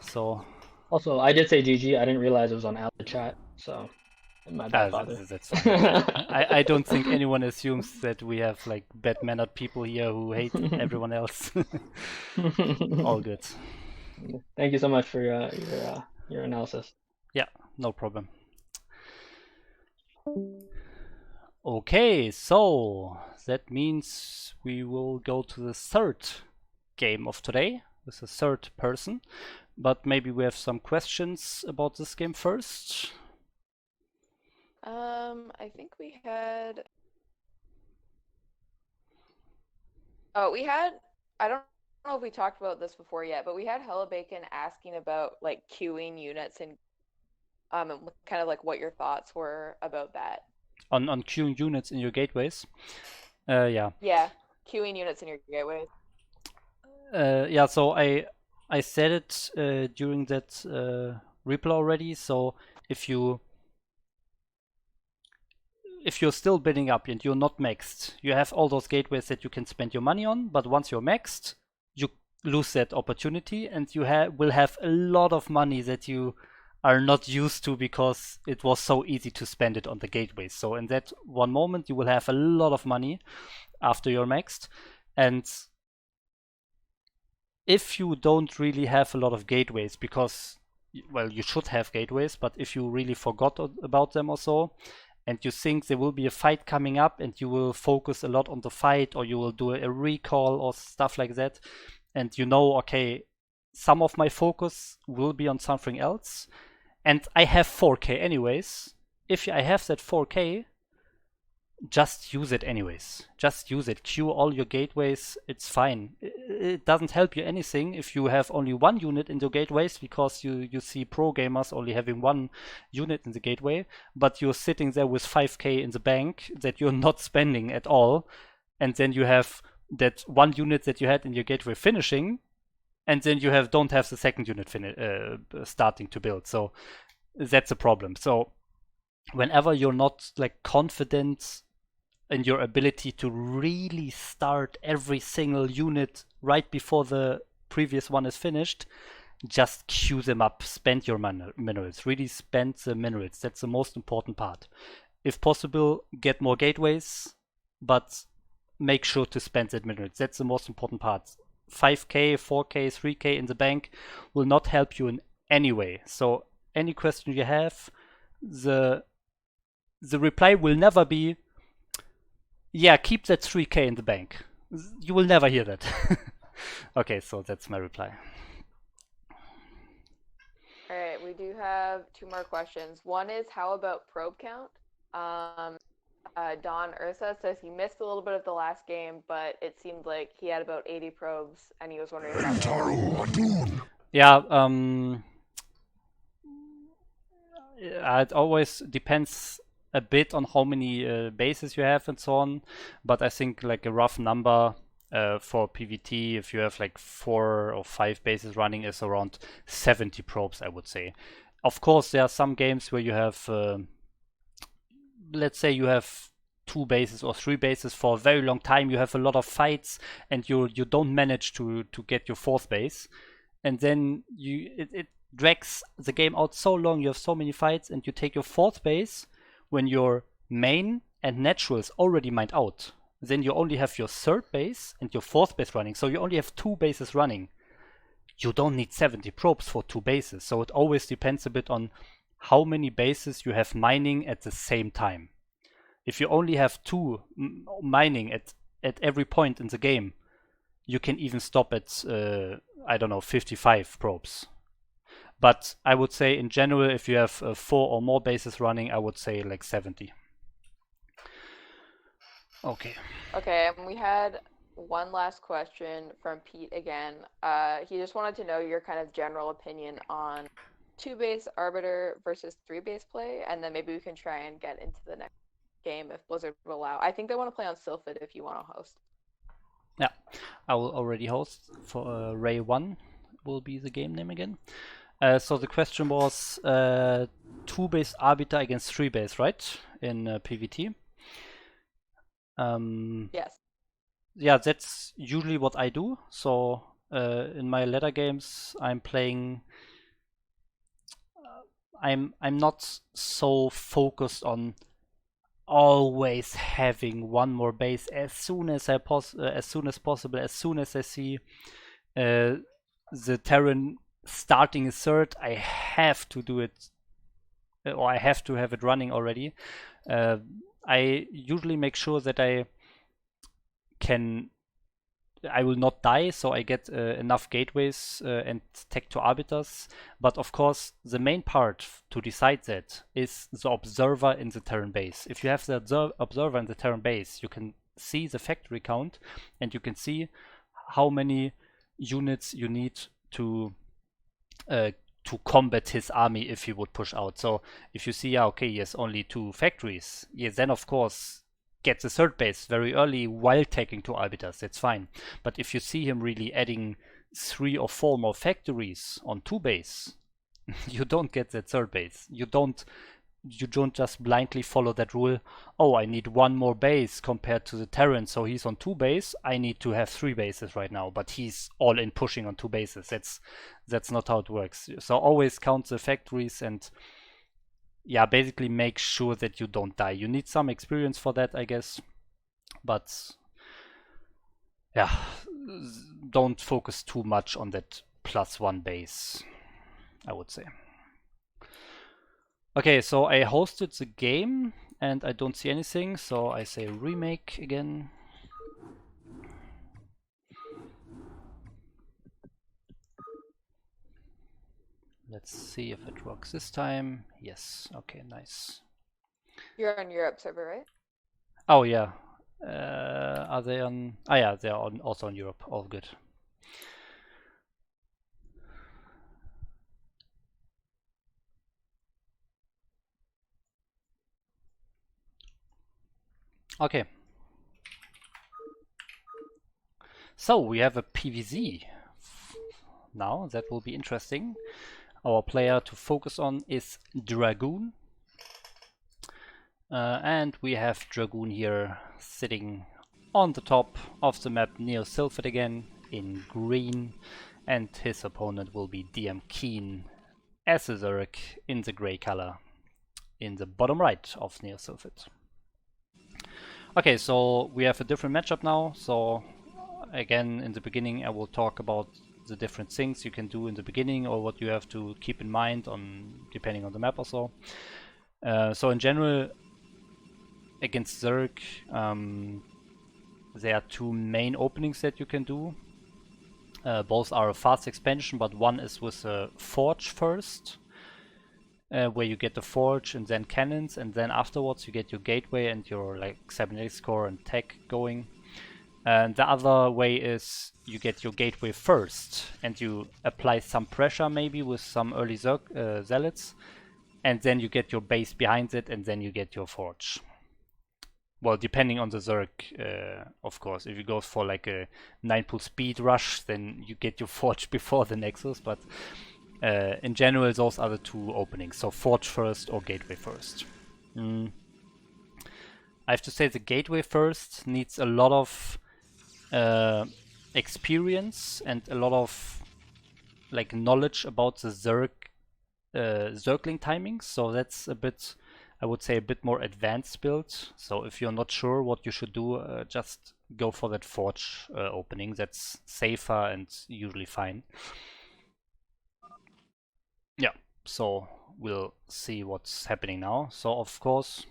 So also, I did say GG. I didn't realize it was on the chat, so my bad, father. That's fine. I don't think anyone assumes that we have like bad-mannered people here who hate everyone else. All good. Thank you so much for your analysis. Yeah, no problem. Okay, so that means we will go to the third game of today with the third person. But maybe we have some questions about this game first. I think we had. I don't know if we talked about this before yet, but we had Hella Bacon asking about like queuing units and kind of like what your thoughts were about that. On queuing units in your gateways. Yeah. Yeah, queuing units in your gateways. Yeah, so I said it during that replay already. So if you're still building up and you're not maxed, you have all those gateways that you can spend your money on, but once you're maxed, you lose that opportunity and you will have a lot of money that you are not used to because it was so easy to spend it on the gateways. So in that one moment, you will have a lot of money after you're maxed. And if you don't really have a lot of gateways, because, well, you should have gateways, but if you really forgot about them or so, and you think there will be a fight coming up and you will focus a lot on the fight, or you will do a recall or stuff like that, and you know, okay, some of my focus will be on something else, and I have 4K anyways. If I have that 4K, just use it anyways. Just use it. Queue all your gateways. It's fine. It doesn't help you anything if you have only one unit in your gateways, because you see pro gamers only having one unit in the gateway, but you're sitting there with 5K in the bank that you're not spending at all, and then you have that one unit that you had in your gateway finishing, and then you don't have the second unit starting to build. So that's a problem. So whenever you're not like confident in your ability to really start every single unit right before the previous one is finished, just queue them up, spend your minerals, really spend the minerals. That's the most important part. If possible, get more gateways, but make sure to spend that minerals. That's the most important part. 5K, 4K, 3K in the bank will not help you in any way. So any question you have, the reply will never be, yeah, keep that 3K in the bank. You will never hear that. Okay, so that's my reply. All right, we do have two more questions. One is, how about probe count? Don Ursa says he missed a little bit of the last game, but it seemed like he had about 80 probes, and he was wondering about Yeah, it always depends a bit on how many bases you have and so on, but I think like a rough number for PvT, if you have like 4 or 5 bases running, is around 70 probes, I would say. Of course, there are some games where you have, let's say you have 2 bases or 3 bases for a very long time, you have a lot of fights, and you don't manage to get your 4th base, and then it drags the game out so long, you have so many fights, and you take your 4th base when your main and naturals already mined out. Then you only have your 3rd base and your 4th base running, so you only have 2 bases running. You don't need 70 probes for 2 bases, so it always depends a bit on how many bases you have mining at the same time. If you only have 2 mining at every point in the game, you can even stop at, I don't know, 55 probes. But I would say in general, if you have 4 or more bases running, I would say like 70. Okay. Okay, and we had one last question from Pete again. He just wanted to know your kind of general opinion on 2-base Arbiter versus 3-base play, and then maybe we can try and get into the next game if Blizzard will allow. I think they want to play on Sylphid if you want to host. Yeah, I will already host for Ray 1 will be the game name again. So the question was 2-base Arbiter against 3-base, right? In PvT. Yes. Yeah, that's usually what I do. So in my ladder games, I'm playing. I'm not so focused on always having one more base as soon as as soon as possible. As soon as I see the Terran starting a third, I have to do it, or I have to have it running already. I usually make sure that I will not die, so I get enough gateways and tech to arbiters. But of course, the main part to decide that is the observer in the Terran base. If you have the observer in the Terran base, you can see the factory count and you can see how many units you need to combat his army if he would push out. So if you see, okay, he has only 2 factories, then of course get the third base very early while taking 2 arbiters, that's fine. But if you see him really adding 3 or 4 more factories on 2 base, you don't get that third base. You don't just blindly follow that rule. Oh, I need 1 more base compared to the Terran, so he's on 2 base. I need to have 3 bases right now, but he's all in pushing on 2 bases. That's not how it works. So always count the factories and yeah, basically make sure that you don't die. You need some experience for that, I guess, but yeah, don't focus too much on that +1 base, I would say. Okay, so I hosted the game and I don't see anything, so I say remake again. Let's see if it works this time. Yes, okay, nice. You're on Europe server, right? Oh yeah. Are they on? Ah yeah, they're also on Europe. All good. Okay. So we have a PvZ now. That will be interesting. Our player to focus on is Dragoon. And we have Dragoon here sitting on the top of the map near Sylphid again in green. And his opponent will be DM Keen as a Zerg in the grey color in the bottom right of Neo Sylphid. Okay, so we have a different matchup now. So again, in the beginning I will talk about the different things you can do in the beginning or what you have to keep in mind depending on the map or so. So in general, against Zerg, there are 2 main openings that you can do. Both are a fast expansion, but one is with a forge first, where you get the forge and then cannons, and then afterwards you get your gateway and your like cybernetics core and tech going. And the other way is you get your gateway first and you apply some pressure maybe with some early zealots, and then you get your base behind it, and then you get your forge. Well, depending on the Zerg, of course. If you go for like a 9-pool speed rush, then you get your forge before the Nexus, but in general, those are the 2 openings. So forge first or gateway first. I have to say the gateway first needs a lot of experience and a lot of like knowledge about the Zerg circling timings. So that's a bit, I would say, a bit more advanced build. So if you're not sure what you should do, just go for that forge opening. That's safer and usually fine. Yeah, so we'll see what's happening now. So of course,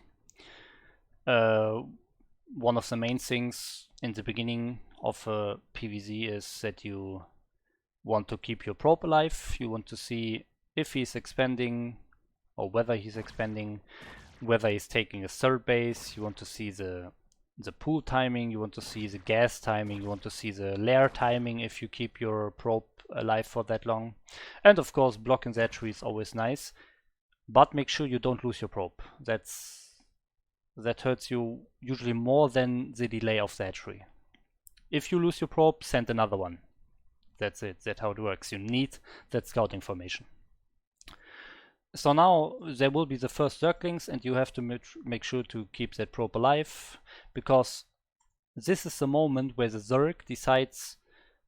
one of the main things in the beginning of a PvZ is that you want to keep your probe alive. You want to see if he's expanding or whether he's expanding, whether he's taking a third base. You want to see the pool timing, you want to see the gas timing, you want to see the lair timing if you keep your probe alive for that long. And of course, blocking the hatchery is always nice, but make sure you don't lose your probe. That hurts you usually more than the delay of the hatchery. If you lose your probe, send another one. That's it. That's how it works. You need that scout information. So now there will be the first Zerglings, and you have to make sure to keep that probe alive, because this is the moment where the Zerg decides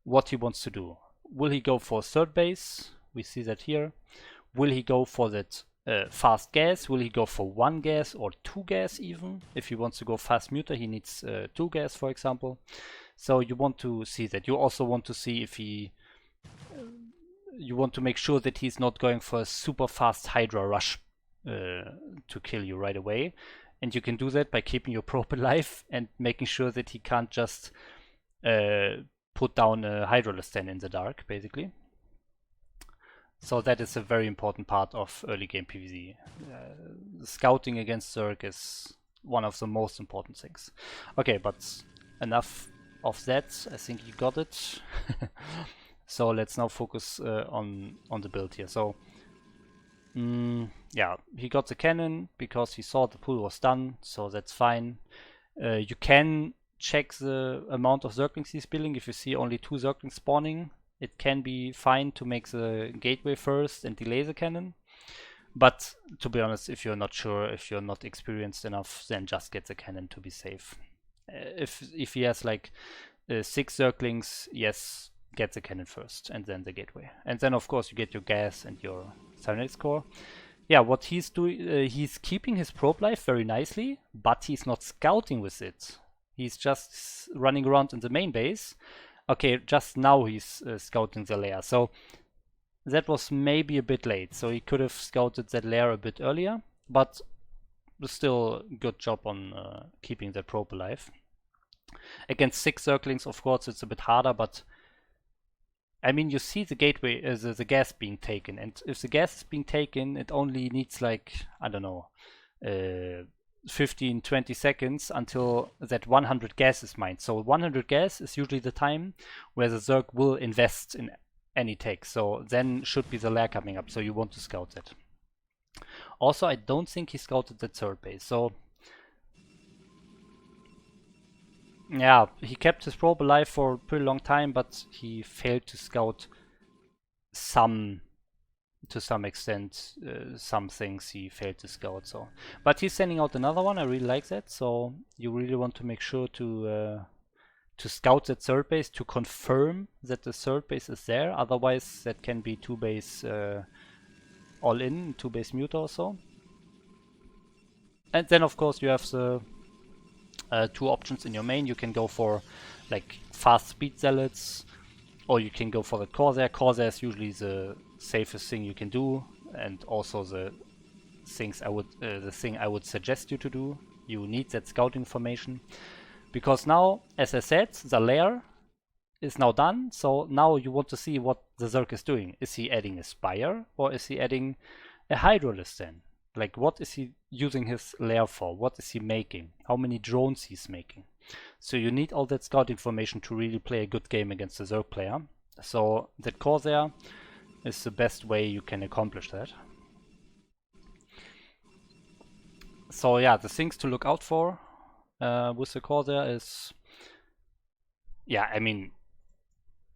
what he wants to do. Will he go for third base? We see that here. Will he go for that fast gas? Will he go for 1 gas or 2 gas even? If he wants to go fast muter, he needs 2 gas, for example. So you want to see that. You also want to see if he... you want to make sure that he's not going for a super fast Hydra rush to kill you right away. And you can do that by keeping your probe alive and making sure that he can't just put down a Hydrolystan in the dark, basically. So that is a very important part of early game PvZ. Scouting against Zerg is one of the most important things. Okay, but enough of that. I think you got it. So let's now focus on the build here. So yeah, he got the cannon because he saw the pull was done, so that's fine. You can check the amount of Zerglings he's building. If you see only 2 Zerglings spawning, it can be fine to make the gateway first and delay the cannon. But to be honest, if you're not sure, if you're not experienced enough, then just get the cannon to be safe. If he has like 6 Zerglings, yes, get the cannon first and then the gateway. And then of course you get your gas and your cybernetics core. Yeah, what he's doing, he's keeping his probe life very nicely, but he's not scouting with it. He's just running around in the main base. Okay, just now he's scouting the lair. So that was maybe a bit late. So he could have scouted that lair a bit earlier, but still good job on keeping the probe alive. Against 6 Zerglings, of course, it's a bit harder, but I mean, you see the gateway, the gas being taken, and if the gas is being taken, it only needs like, I don't know, 15-20 seconds until that 100 gas is mined. So 100 gas is usually the time where the Zerg will invest in any tech. So then should be the lair coming up, so you want to scout that. Also, I don't think he scouted the third base, so yeah, he kept his probe alive for a pretty long time, but he failed to scout to some extent, some things he failed to scout. So, but he's sending out another one. I really like that. So you really want to make sure to scout that third base to confirm that the third base is there. Otherwise, that can be 2 base all in, 2 base mute or so. And then of course you have the 2 options in your main. You can go for like fast speed zealots, or you can go for the Corsair. Corsair is usually the safest thing you can do, and also the thing I would suggest you to do. You need that scout information, because now, as I said, the lair is now done. So now you want to see what the Zerg is doing. Is he adding a Spire, or is he adding a Hydrolystan? Like, what is he using his lair for? What is he making? How many drones he's making? So you need all that scout information to really play a good game against the Zerg player. So that Corsair is the best way you can accomplish that. So yeah, the things to look out for with the Corsair is, yeah, I mean,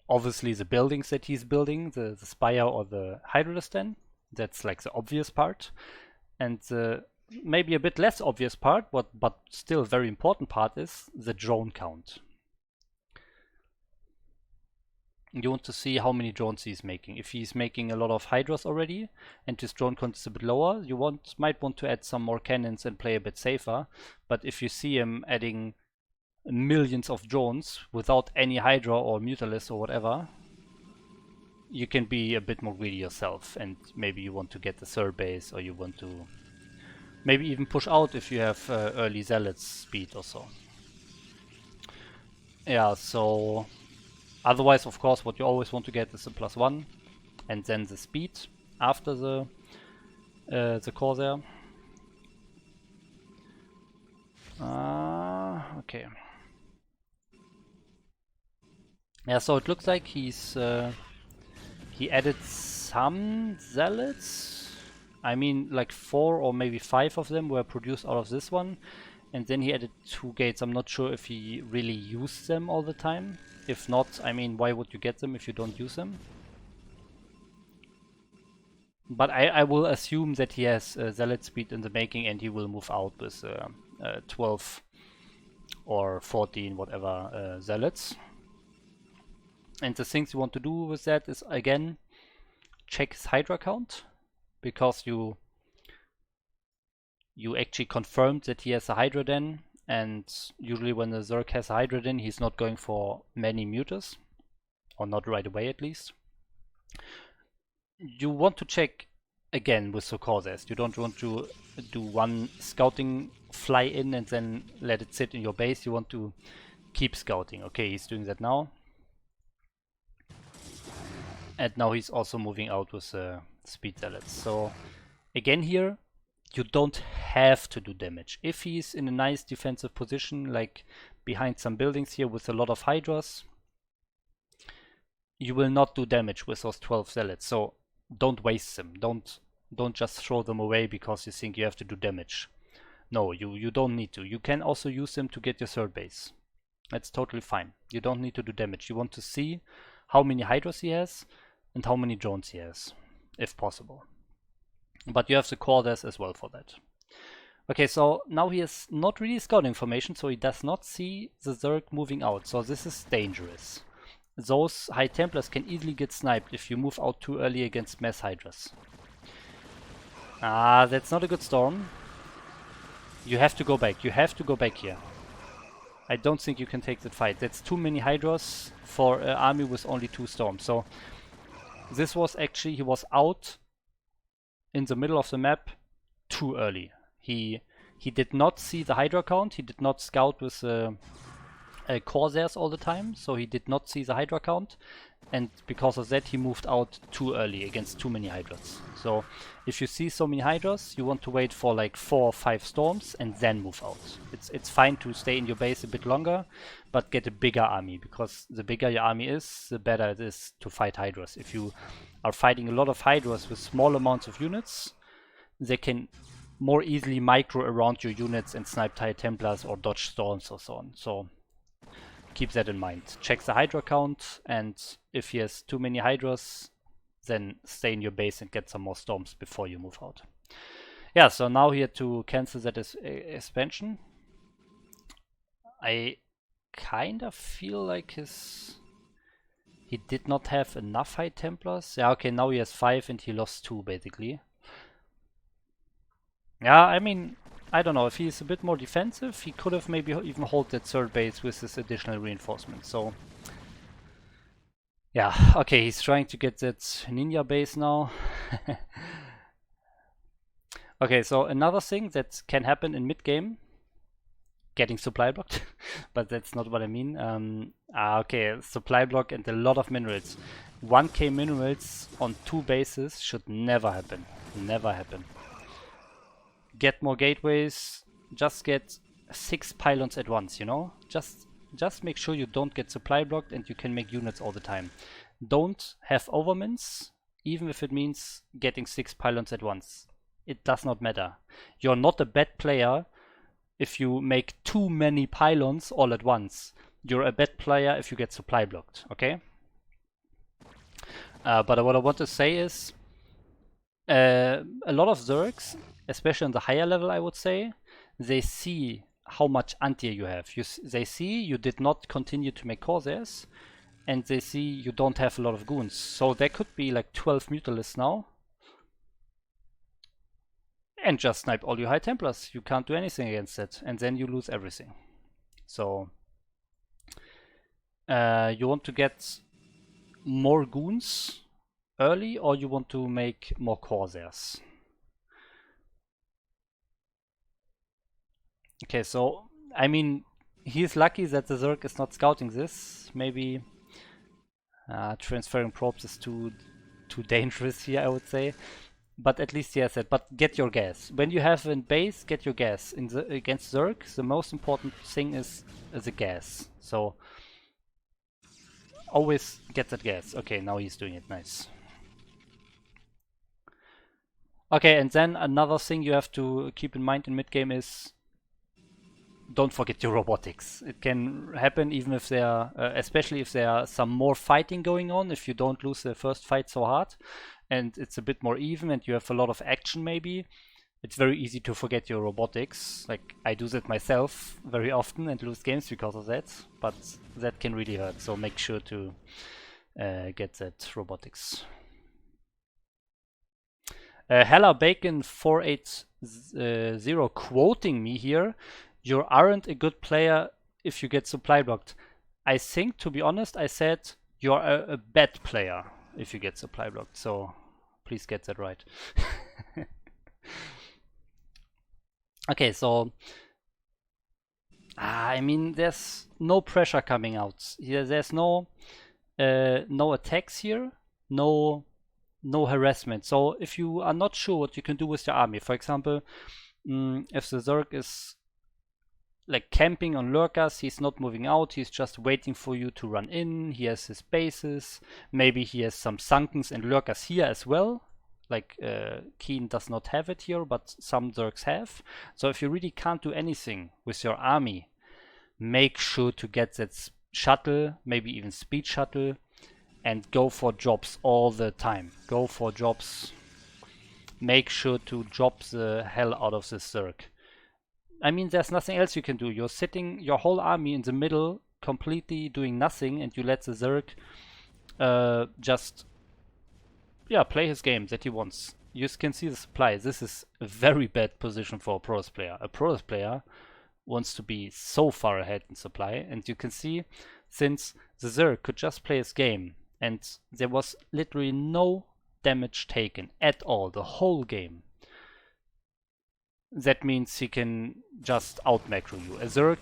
obviously the buildings that he's building, the Spire or the Hydrolystan, that's like the obvious part. And the maybe a bit less obvious part, but still very important part, is the drone count. You want to see how many drones he's making. If he's making a lot of Hydras already and his drone count is a bit lower, you might want to add some more cannons and play a bit safer. But if you see him adding millions of drones without any Hydra or Mutalisk or whatever, you can be a bit more greedy yourself, and maybe you want to get the third base, or you want to maybe even push out if you have early zealots speed or so. Yeah, so otherwise, of course, what you always want to get is the +1 and then the speed after the Corsair. Okay. Yeah, so it looks like he added some zealots. I mean, like 4 or maybe 5 of them were produced out of this one, and then he added 2 gates. I'm not sure if he really used them all the time. If not, I mean, why would you get them if you don't use them? But I will assume that he has zealot speed in the making, and he will move out with 12 or 14, whatever, zealots. And the things you want to do with that is, again, check his Hydra count, because you actually confirmed that he has a Hydra then, and usually when the Zerg has a Hydra then, he's not going for many mutas, or not right away at least. You want to check again with the Corsairs. You don't want to do one scouting fly in and then let it sit in your base. You want to keep scouting. Okay, he's doing that now. And now he's also moving out with speed zealots. So again here, you don't have to do damage. If he's in a nice defensive position, like behind some buildings here with a lot of Hydras, you will not do damage with those 12 zealots. So don't waste them. Don't just throw them away because you think you have to do damage. No, you don't need to. You can also use them to get your third base. That's totally fine. You don't need to do damage. You want to see how many Hydras he has and how many drones he has, if possible. But you have the Corsairs as well for that. Okay, so now he has not really scout information, so he does not see the Zerg moving out. So this is dangerous. Those High Templars can easily get sniped if you move out too early against mass Hydras. Ah, that's not a good storm. You have to go back. You have to go back here. I don't think you can take that fight. That's too many Hydras for an army with only 2 storms. So this was actually, he was out in the middle of the map too early. He did not see the Hydra count. He did not scout with Corsairs all the time, so he did not see the Hydra count, and because of that he moved out too early against too many Hydras. So if you see so many Hydras, you want to wait for like 4 or 5 storms and then move out. It's fine to stay in your base a bit longer, but get a bigger army, because the bigger your army is, the better it is to fight Hydras. If you are fighting a lot of Hydras with small amounts of units, they can more easily micro around your units and snipe High Templars or dodge storms or so on. So keep that in mind. Check the Hydra count, and if he has too many Hydras, then stay in your base and get some more storms before you move out. Yeah, so now he had to cancel that expansion. I kind of feel like he did not have enough High Templars. Yeah, okay, now he has 5 and he lost 2 basically. Yeah, I mean, I don't know, if he's a bit more defensive, he could have maybe even hold that third base with this additional reinforcement. So yeah, okay, he's trying to get that ninja base now. Okay, so another thing that can happen in mid-game, getting supply blocked, but that's not what I mean. Okay, supply block and a lot of minerals. 1k minerals on 2 bases should never happen. Never happen. Get more gateways, just get 6 pylons at once, you know? Just make sure you don't get supply blocked and you can make units all the time. Don't have overmins, even if it means getting 6 pylons at once. It does not matter. You're not a bad player if you make too many pylons all at once. You're a bad player if you get supply blocked, okay? But what I want to say is, a lot of Zergs, especially on the higher level, I would say, they see how much anti you have. They see you did not continue to make Corsairs, and they see you don't have a lot of goons. So there could be like 12 Mutalisks now, and just snipe all your High Templars. You can't do anything against it, and then you lose everything. So you want to get more goons early, or you want to make more Corsairs? Okay, so I mean, he's lucky that the Zerg is not scouting this. Maybe transferring probes is too dangerous here, I would say. But at least he has it. But get your gas. When you have a base, get your gas. Against Zerg, the most important thing is the gas. So always get that gas. Okay, now he's doing it. Nice. Okay, and then another thing you have to keep in mind in mid-game is don't forget your robotics. It can happen even if there are, especially if there are some more fighting going on, if you don't lose the first fight so hard and it's a bit more even and you have a lot of action maybe, it's very easy to forget your robotics. Like, I do that myself very often and lose games because of that, but that can really hurt, so make sure to get that robotics. Hella Bacon 480 quoting me here, you aren't a good player if you get supply blocked. I think, to be honest, I said you're a bad player if you get supply blocked, so please get that right. Okay, so I mean, there's no pressure coming out here. There's no attacks here, no harassment. So if you are not sure what you can do with your army, for example, if the Zerg is like camping on lurkers, he's not moving out, he's just waiting for you to run in, he has his bases, maybe he has some sunkens and lurkers here as well. Like Keen does not have it here, but some Zergs have. So if you really can't do anything with your army, make sure to get that shuttle, maybe even speed shuttle, and go for jobs all the time. Go for jobs. Make sure to drop the hell out of this Zerg. I mean, there's nothing else you can do. You're sitting your whole army in the middle, completely doing nothing, and you let the Zerg just play his game that he wants. You can see the supply. This is a very bad position for a Protoss player. A Protoss player wants to be so far ahead in supply, and you can see, since the Zerg could just play his game and there was literally no damage taken at all the whole game, that means he can just out macro you. A Zerg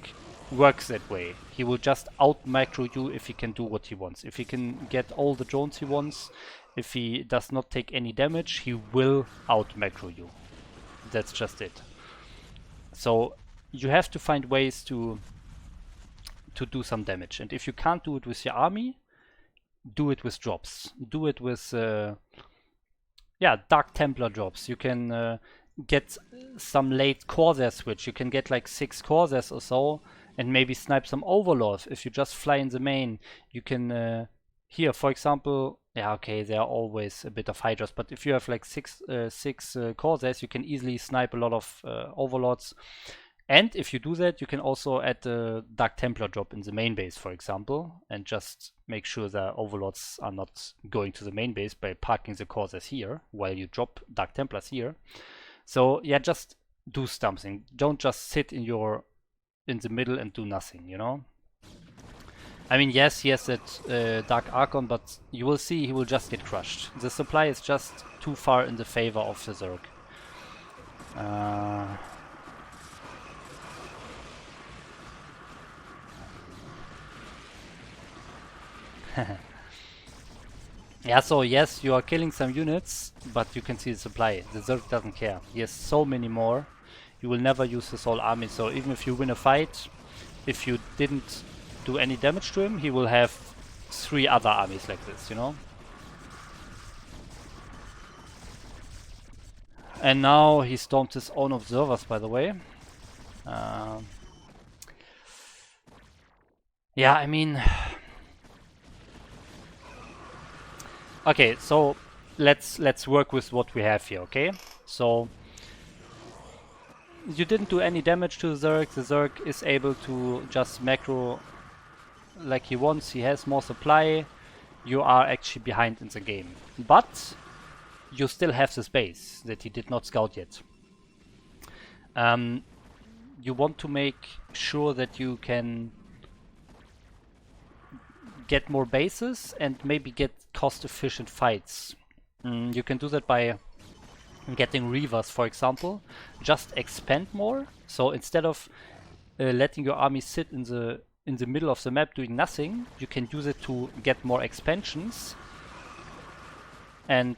works that way. He will just out macro you if he can do what he wants. If he can get all the drones he wants, if he does not take any damage, he will out macro you. That's just it. So you have to find ways to do some damage, and if you can't do it with your army, do it with drops. Do it with Dark Templar drops. You can get some late Corsair switch. You can get like 6 Corsairs or so and maybe snipe some Overlords. If you just fly in the main, you can here, for example, there are always a bit of Hydras, but if you have like 6 Corsairs, you can easily snipe a lot of Overlords. And if you do that, you can also add the Dark Templar drop in the main base, for example, and just make sure the Overlords are not going to the main base by parking the Corsairs here while you drop Dark Templars here. So yeah, just do something. Don't just sit in the middle and do nothing, you know? I mean, yes, he has that Dark Archon, but you will see he will just get crushed. The supply is just too far in the favor of the Zerg. Yeah, so yes, you are killing some units, but you can see the supply. The Zerg doesn't care. He has so many more. You will never use his whole army, so even if you win a fight, if you didn't do any damage to him, he will have 3 other armies like this, you know? And now he stormed his own observers, by the way. Yeah, I mean... Okay, so let's work with what we have here, okay? So you didn't do any damage to the Zerg. The Zerg is able to just macro like he wants. He has more supply. You are actually behind in the game, but you still have this base that he did not scout yet. You want to make sure that you can get more bases and maybe get cost-efficient fights. You can do that by getting Reavers, for example. Just expand more. So instead of letting your army sit in the middle of the map doing nothing, you can use it to get more expansions and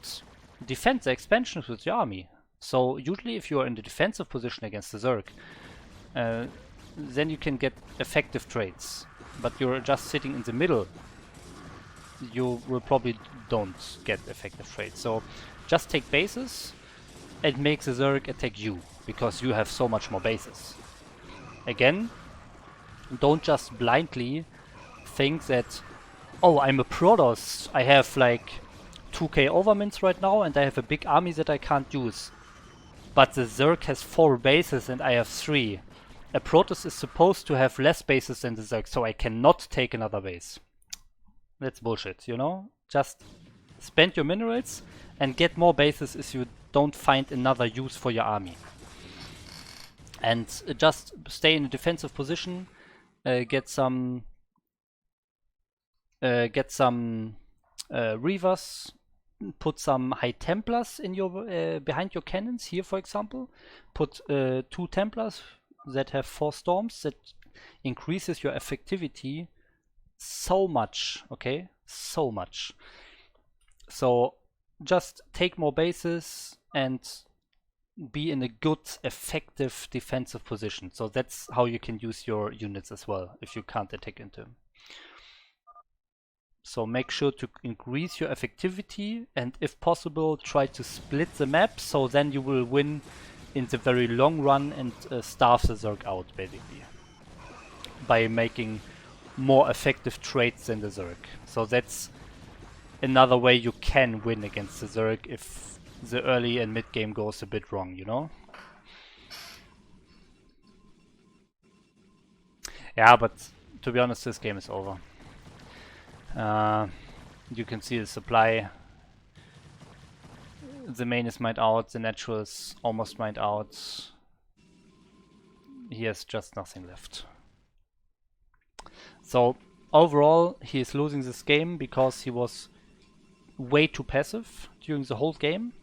defend the expansions with your army. So usually if you are in the defensive position against the Zerg, then you can get effective trades. But you're just sitting in the middle, you will probably don't get effective trades. So just take bases and make the Zerg attack you, because you have so much more bases. again, don't just blindly think that, oh, I'm a Protoss, I have like 2k overmints right now and I have a big army that I can't use. But the Zerg has 4 bases and I have 3. A Protoss is supposed to have less bases than the Zerg, so I cannot take another base. That's bullshit, you know? Just spend your minerals and get more bases if you don't find another use for your army. And just stay in a defensive position, get some Reavers, put some High Templars in your behind your cannons here, for example. Put 2 Templars that have 4 storms. That increases your effectivity so much, okay? So much. So just take more bases and be in a good, effective defensive position. So that's how you can use your units as well, if you can't attack into them. So make sure to increase your effectivity, and if possible, try to split the map, so then you will win in the very long run and starve the Zerg out, basically. By making more effective trades than the Zerg. So that's another way you can win against the Zerg if the early and mid game goes a bit wrong, you know? Yeah, but to be honest, this game is over. You can see the supply. The main is mined out, the natural is almost mined out. He has just nothing left. So overall, he is losing this game because he was way too passive during the whole game.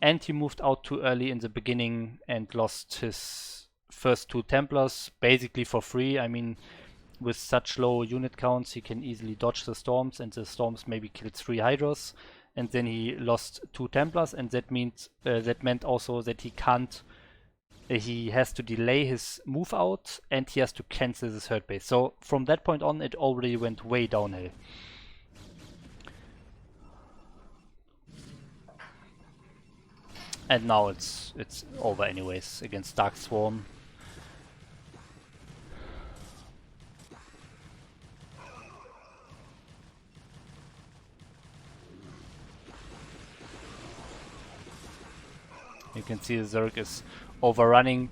And he moved out too early in the beginning and lost his first 2 Templars basically for free. I mean, with such low unit counts, he can easily dodge the storms, and the storms maybe killed 3 Hydras, and then he lost 2 Templars, and that meant also that he can't. He has to delay his move out, and he has to cancel his third base. So from that point on, it already went way downhill. And now it's over anyways against Dark Swarm. You can see the Zerg is overrunning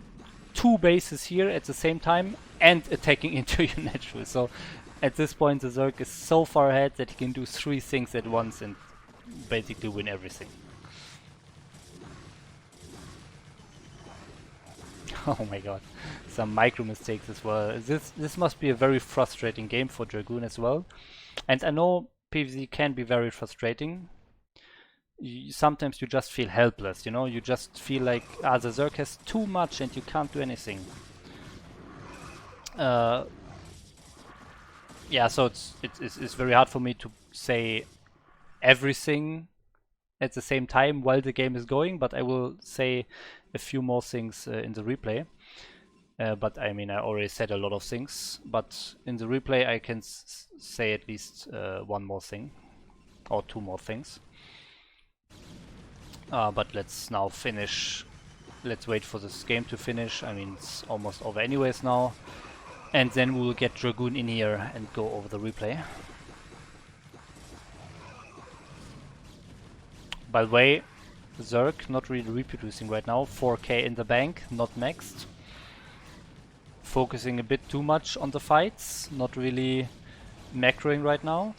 2 bases here at the same time and attacking into your natural. So at this point the Zerg is so far ahead that he can do 3 things at once and basically win everything. Oh my god, some micro mistakes as well. This must be a very frustrating game for Dragoon as well. And I know PvZ can be very frustrating. Sometimes you just feel helpless, you know? You just feel like, the Zerg has too much and you can't do anything. Yeah, so it's very hard for me to say everything at the same time while the game is going, but I will say a few more things in the replay. But I mean, I already said a lot of things, but in the replay I can say at least 1 more thing, or 2 more things. But let's now finish. Let's wait for this game to finish. I mean, it's almost over anyways now. And then we will get Dragoon in here and go over the replay. By the way, Zerg not really reproducing right now. 4k in the bank, not maxed. Focusing a bit too much on the fights, not really macroing right now.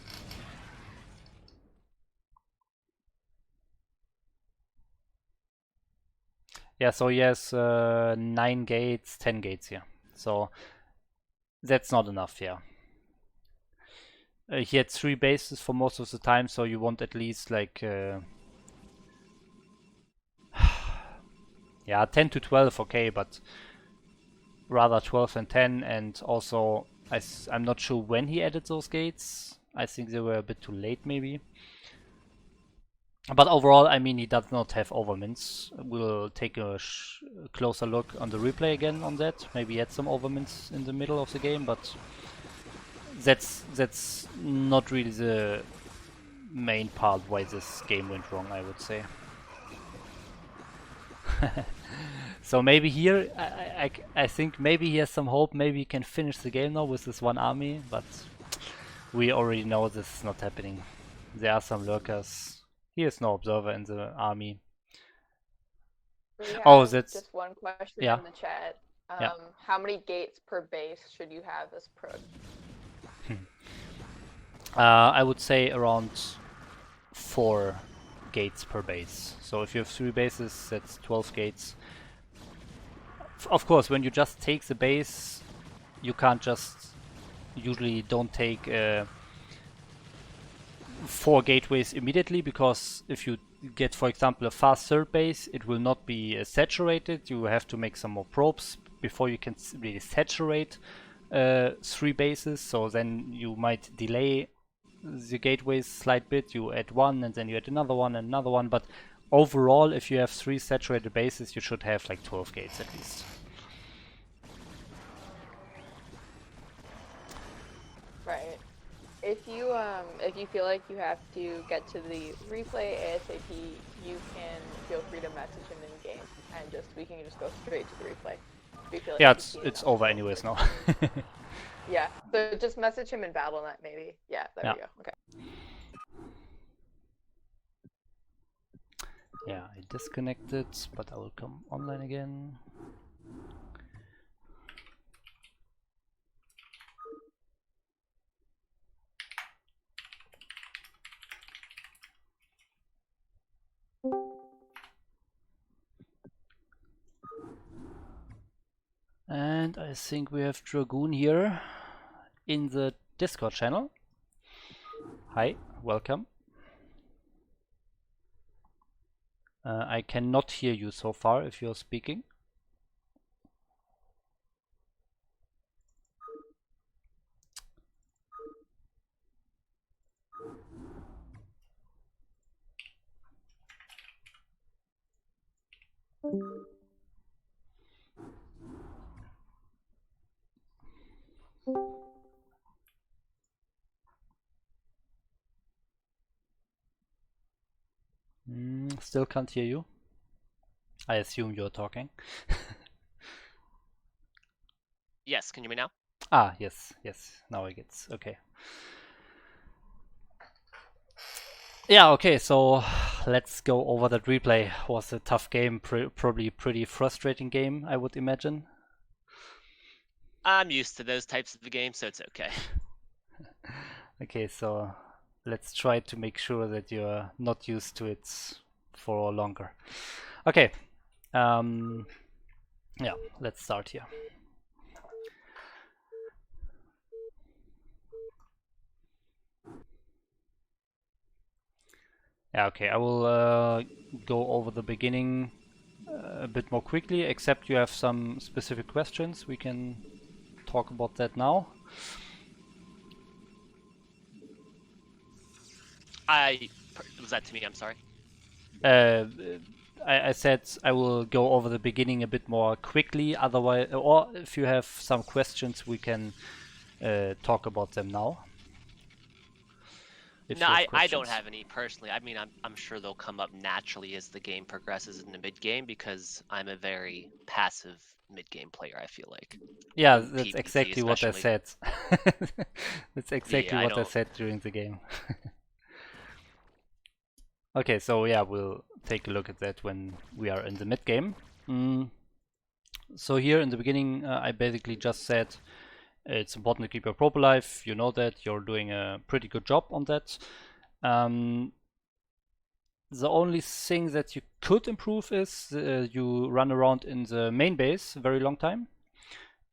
Yeah, so he has 9 gates, 10 gates here. So that's not enough, yeah. He had 3 bases for most of the time, so you want at least like yeah, 10 to 12, okay, but rather 12 than 10. And also I'm not sure when he added those gates. I think they were a bit too late maybe. But overall, I mean, he does not have overmints. We'll take a closer look on the replay again on that. Maybe he had some overmints in the middle of the game, but that's not really the main part why this game went wrong, I would say. So maybe here, I think maybe he has some hope. Maybe he can finish the game now with this one army, but we already know this is not happening. There are some lurkers. He has no observer in the army. Oh, that's just one question in the chat. How many gates per base should you have as pro? I would say around 4 gates per base. So if you have 3 bases, that's 12 gates. Of course, when you just take the base, you can't just usually don't take 4 gateways immediately, because if you get, for example, a fast third base, it will not be saturated. You have to make some more probes before you can really saturate 3 bases. So then you might delay the gateways slight bit. You add one and then you add another one and another one. But overall, if you have 3 saturated bases, you should have like 12 gates at least. Right. If you feel like you have to get to the replay ASAP, you can feel free to message him in game, and we can just go straight to the replay. Like yeah, it's over anyways now. Yeah, so just message him in BattleNet maybe. Yeah, there we go. Okay. Yeah, I disconnected, but I will come online again. And I think we have Dragoon here in the Discord channel. Hi, welcome. I cannot hear you so far if you're speaking. Still can't hear you. I assume you're talking. Yes, can you hear me now? Ah, yes, now I get okay. Yeah, okay, so let's go over that replay. Was a tough game, probably pretty frustrating game, I would imagine. I'm used to those types of games, so it's okay. Okay, so let's try to make sure that you're not used to it for longer. Okay, yeah, let's start here. Yeah, okay, I will go over the beginning a bit more quickly, except you have some specific questions. We can talk about that now. Was that to me? I'm sorry. I said I will go over the beginning a bit more quickly. Otherwise, or if you have some questions, we can talk about them now. No, I don't have any personally. I mean, I'm sure they'll come up naturally as the game progresses in the mid game, because I'm a very passive mid game player, I feel like. Yeah, that's exactly what I said. That's exactly what I said during the game. Okay, so yeah, we'll take a look at that when we are in the mid game. So here in the beginning, I basically just said it's important to keep your probe alive. You know that you're doing a pretty good job on that. The only thing that you could improve is you run around in the main base a very long time,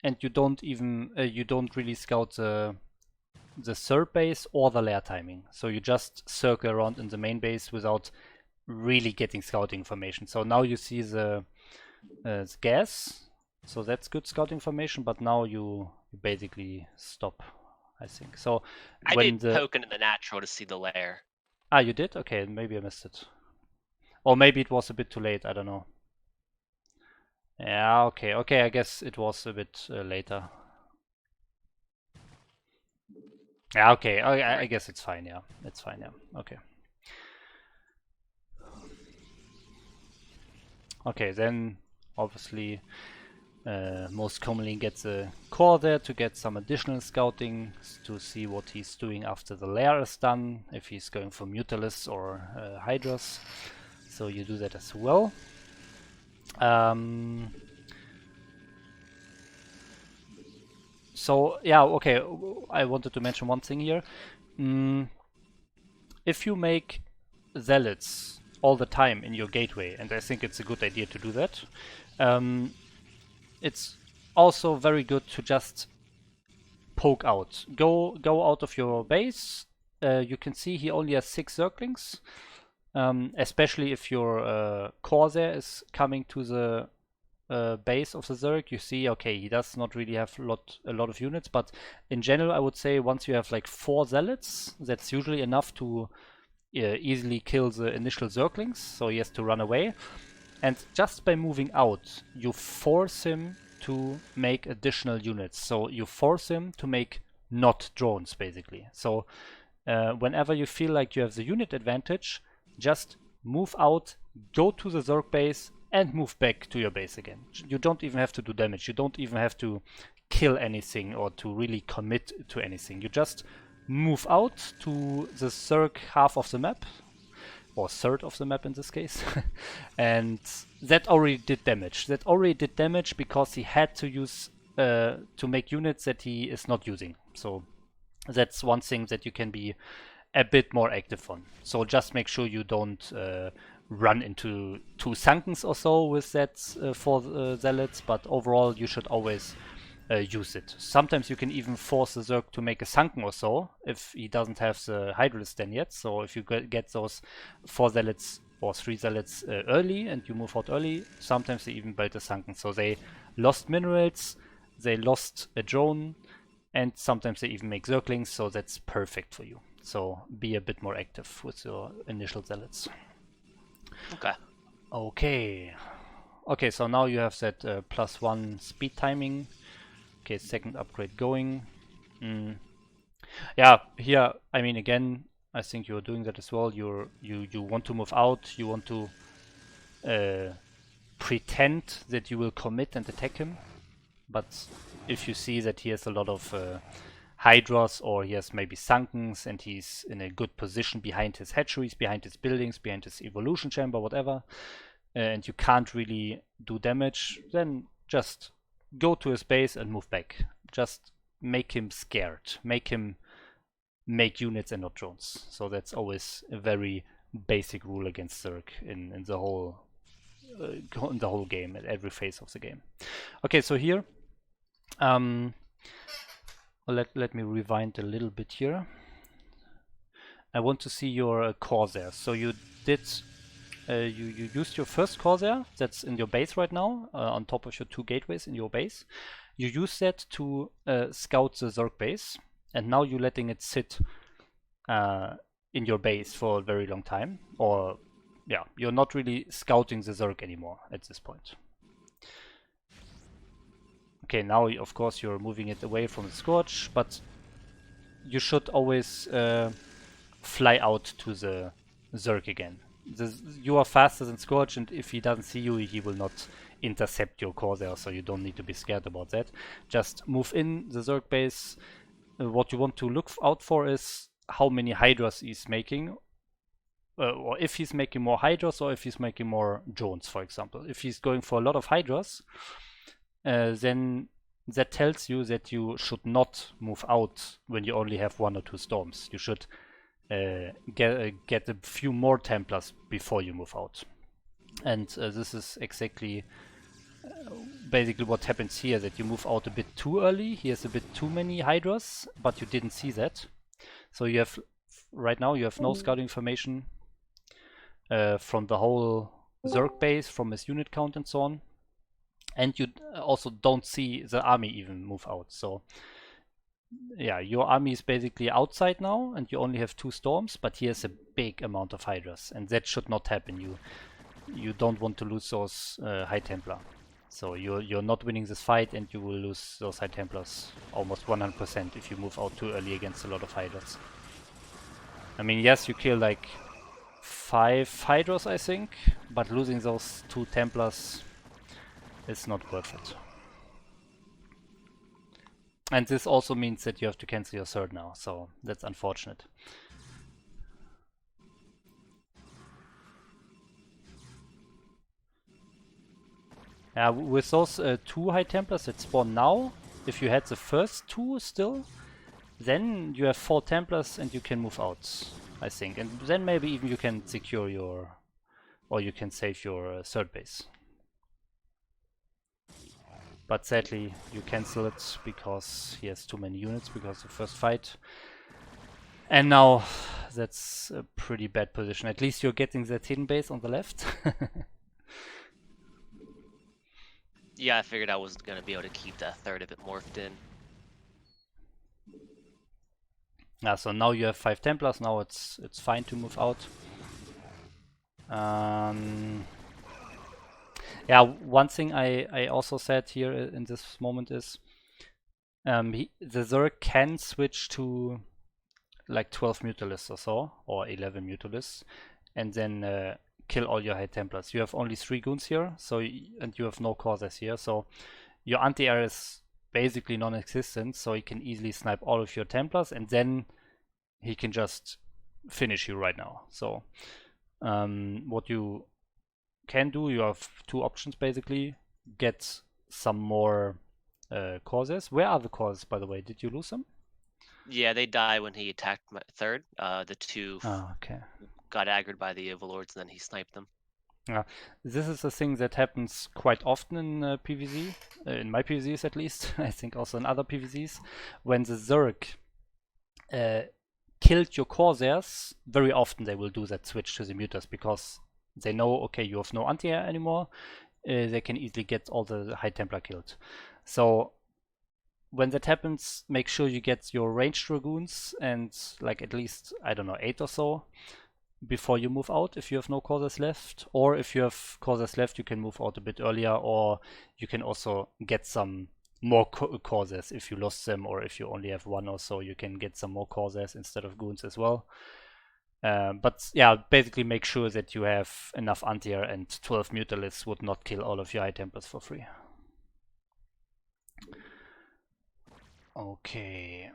and you don't really scout the third base or the lair timing. So you just circle around in the main base without really getting scouting information. So now you see the gas, so that's good scouting information, but now you basically stop, I think. So I did poke into the natural to see the lair. Ah, you did? Okay, maybe I missed it. Or maybe it was a bit too late, I don't know. Yeah, okay, I guess it was a bit later. Yeah, okay, I guess it's fine, yeah. It's fine, yeah. Okay. Okay, then obviously most commonly gets a core there to get some additional scouting to see what he's doing after the lair is done, if he's going for Mutalisks or Hydras. So you do that as well. So yeah, okay, I wanted to mention one thing here. If you make zealots all the time in your gateway, and I think it's a good idea to do that, it's also very good to just poke out. Go out of your base. You can see he only has 6 Zerglings, especially if your Corsair is coming to the base of the Zerg. You see, okay, he does not really have a lot of units, but in general I would say once you have like 4 zealots, that's usually enough to easily kill the initial Zerglings, so he has to run away. And just by moving out, you force him to make additional units. So you force him to make not drones, basically. So whenever you feel like you have the unit advantage, just move out, go to the Zerg base, and move back to your base again. You don't even have to do damage. You don't even have to kill anything or to really commit to anything. You just move out to the Zerg half of the map, or third of the map in this case, and that already did damage. That already did damage because he had to use to make units that he is not using. So that's one thing that you can be a bit more active on. So just make sure you don't run into 2 Sunkens or so with that for zealots, but overall you should always use it. Sometimes you can even force the Zerg to make a Sunken or so if he doesn't have the Hydralisk den yet. So if you get those 4 zealots or 3 zealots early and you move out early, sometimes they even build a Sunken. So they lost minerals, they lost a drone, and sometimes they even make Zerglings, so that's perfect for you. So be a bit more active with your initial zealots. Okay, so now you have that +1 speed timing. Okay, second upgrade going. Yeah, here, I mean, again, I think you're doing that as well. You want to move out. You want to pretend that you will commit and attack him. But if you see that he has a lot of Hydras, or he has maybe Sunkens and he's in a good position behind his hatcheries, behind his buildings, behind his evolution chamber, whatever, and you can't really do damage, then just go to his base and move back. Just make him scared. Make him make units and not drones. So that's always a very basic rule against Zerg in the whole game, at every phase of the game. Okay, so here, let me rewind a little bit here. I want to see your Corsair. So you did. You used your first Corsair that's in your base right now, on top of your 2 gateways in your base. You use that to scout the Zerg base, and now you're letting it sit in your base for a very long time. Or, yeah, you're not really scouting the Zerg anymore at this point. Okay, now of course you're moving it away from the Scorch, but you should always fly out to the Zerg again. You are faster than Scorch, and if he doesn't see you, he will not intercept your Corsair, so you don't need to be scared about that. Just move in the Zerg base. What you want to look out for is how many Hydras he's making, or if he's making more Hydras or if he's making more drones, for example. If he's going for a lot of Hydras, then that tells you that you should not move out when you only have 1 or 2 storms. You should get a few more Templars before you move out. And this is exactly basically what happens here, that you move out a bit too early. He has a bit too many Hydras, but you didn't see that. So you have, right now you have no scouting information from the whole Zerg base, from his unit count and so on. And you also don't see the army even move out. So yeah, your army is basically outside now, and you only have 2 storms, but he has a big amount of Hydras, and that should not happen. You don't want to lose those High Templar. So you're not winning this fight, and you will lose those High Templars almost 100% if you move out too early against a lot of Hydras. I mean, yes, you kill like 5 Hydras, I think, but losing those 2 Templars is not worth it. And this also means that you have to cancel your third now, so that's unfortunate. With those 2 High Templars that spawn now, if you had the first 2 still, then you have 4 Templars and you can move out, I think. And then maybe even you can secure your, or you can save your third base. But sadly, you cancel it because he has too many units because of the first fight. And now that's a pretty bad position. At least you're getting that hidden base on the left. Yeah, I figured I wasn't going to be able to keep that third if it morphed in. Yeah, so now you have 5 Templars, now it's fine to move out. Yeah, one thing I also said here in this moment is the Zerg can switch to like 12 Mutalisks or so, or 11 Mutalisks, and then kill all your High Templars. You have only 3 goons here, so and you have no Corsairs here, so your anti-air is basically non-existent, so he can easily snipe all of your Templars, and then he can just finish you right now. So what you can do, you have 2 options basically. Get some more Corsairs. Where are the Corsairs, by the way? Did you lose them? Yeah, they die when he attacked my third. The 2 okay. got aggroed by the Overlords, and then he sniped them. This is a thing that happens quite often in PvZ, in my PvZs at least. I think also in other PvZs. When the Zerg killed your Corsairs, very often they will do that switch to the Mutas because they know, okay, you have no anti-air anymore. They can easily get all the High Templar killed. So when that happens, make sure you get your ranged Dragoons and like at least, I don't know, 8 or so before you move out if you have no Corsairs left. Or if you have Corsairs left, you can move out a bit earlier, or you can also get some more Corsairs if you lost them, or if you only have 1 or so, you can get some more Corsairs instead of goons as well. But yeah, basically make sure that you have enough anti-air, and 12 Mutalisks would not kill all of your High Templars for free. Okay.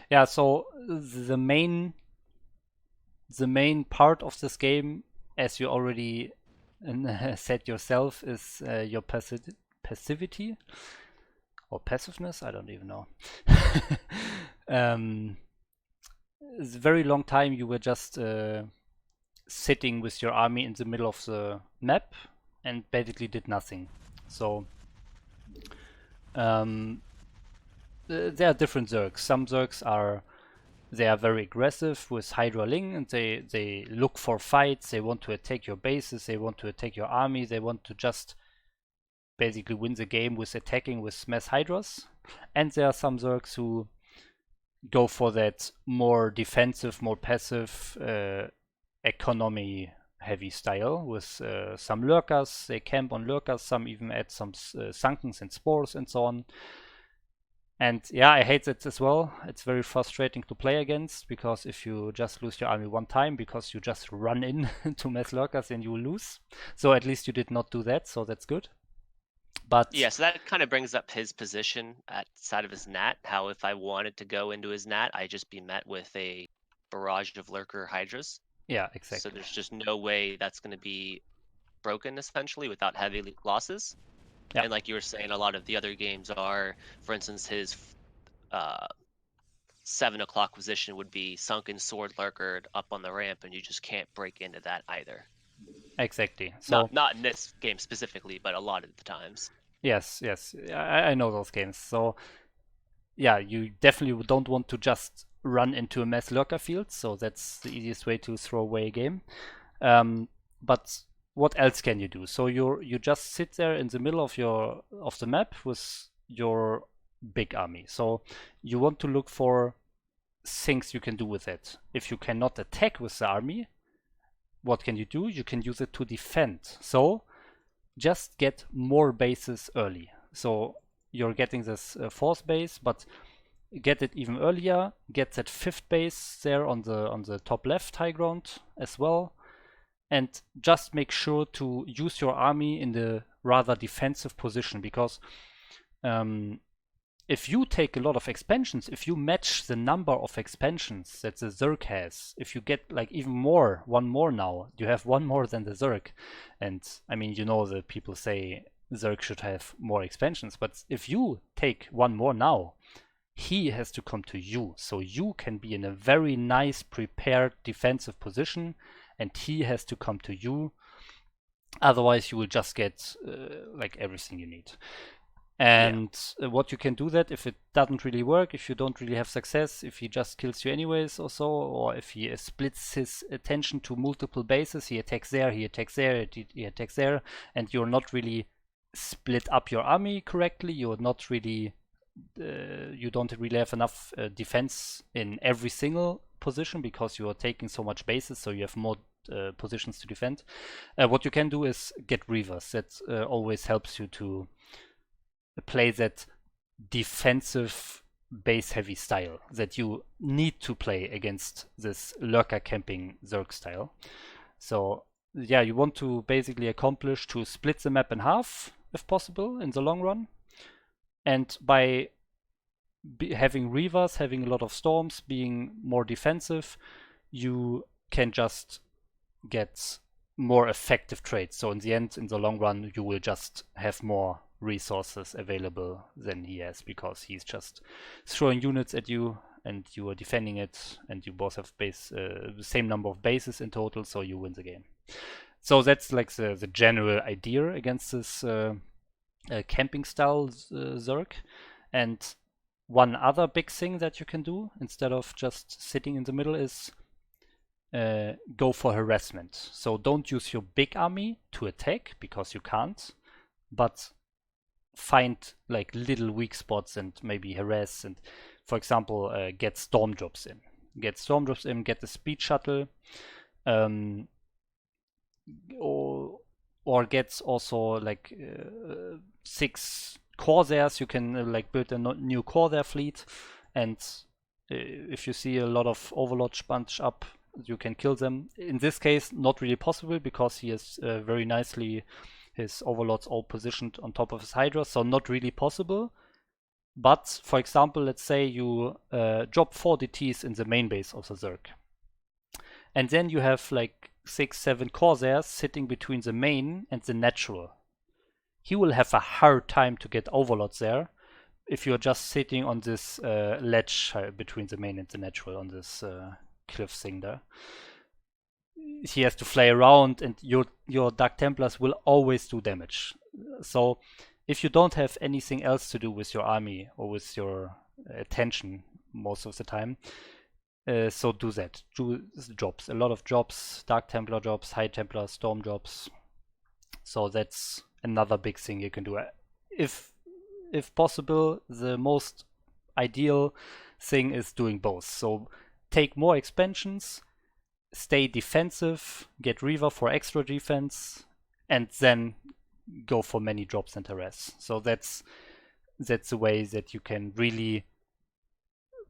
Yeah, so the main part of this game, as you already said yourself, is your passivity or passiveness. I don't even know. It's a very long time you were just sitting with your army in the middle of the map and basically did nothing. So there are different Zergs. Some Zergs are very aggressive with Hydra Ling, and they look for fights. They want to attack your bases. They want to attack your army. They want to just basically win the game with attacking with mass Hydras. And there are some Zergs who go for that more defensive, more passive, economy heavy style with some lurkers. They camp on lurkers. Some even add some sunkens and spores and so on. And yeah, I hate it as well. It's very frustrating to play against, because if you just lose your army one time because you just run in to mass lurkers, then you will lose. So at least you did not do that, so that's good. But yeah, so that kind of brings up his position at side of his nat. How if I wanted to go into his nat, I'd just be met with a barrage of lurker hydras. Yeah, exactly. So there's just no way that's going to be broken essentially without heavy losses. Yeah. And like you were saying, a lot of the other games are, for instance, his 7 o'clock position would be sunken sword lurker up on the ramp, and you just can't break into that either. Exactly. So not in this game specifically, but a lot of the times. Yes, I know those games. So yeah, you definitely don't want to just run into a mass lurker field. So that's the easiest way to throw away a game. But what else can you do? So you just sit there in the middle of the map with your big army. So you want to look for things you can do with it. If you cannot attack with the army, what can you do? You can use it to defend. So just get more bases early. So you're getting this 4th base, but get it even earlier. Get that 5th base there on the top left high ground as well. and just make sure to use your army in the rather defensive position, because if you take a lot of expansions, if you match the number of expansions that the Zerg has, if you get like even more, one more now, you have one more than the Zerg. And I mean, you know, the people say Zerg should have more expansions, but if you take one more now, he has to come to you. So you can be in a very nice prepared defensive position, and he has to come to you. Otherwise, you will just get like everything you need. And what you can do that if it doesn't really work, if you don't really have success, if he just kills you anyways or so, or if he splits his attention to multiple bases, he attacks there, he attacks there, he attacks there, and you're not really split up your army correctly, you're not really, you don't really have enough defense in every single position because you are taking so much bases, so you have more positions to defend. What you can do is get Reavers. That always helps you to play that defensive base heavy style that you need to play against this lurker camping Zerg style. So yeah, you want to basically accomplish to split the map in half if possible in the long run, and by having Reavers, having a lot of storms, being more defensive, you can just get more effective trades. So in the end, in the long run, you will just have more resources available than he has, because he's just throwing units at you and you are defending it, and you both have the same number of bases in total, so you win the game. So that's like the general idea against this camping style Zerg. And one other big thing that you can do instead of just sitting in the middle is go for harassment. So don't use your big army to attack, because you can't, but find like little weak spots and maybe harass, and for example get storm drops in, get the speed shuttle, or gets also like 6 Corsairs. You can like build a new Corsair fleet, and if you see a lot of Overlords bunch up, you can kill them. In this case, not really possible, because he is very nicely his Overlords all positioned on top of his Hydra, so not really possible. But for example, let's say you drop 4 DTs in the main base of the Zerg, and then you have like 6-7 Corsairs sitting between the main and the natural. He will have a hard time to get Overlords there if you're just sitting on this ledge between the main and the natural, on this cliff thing there. He has to fly around, and your Dark Templars will always do damage. So if you don't have anything else to do with your army or with your attention most of the time, so do that. Do jobs, a lot of jobs, Dark Templar jobs, High Templar, Storm jobs. So that's another big thing you can do. If possible, the most ideal thing is doing both. So take more expansions, stay defensive, get Reaver for extra defense, and then go for many drops and harass. So that's the way that you can really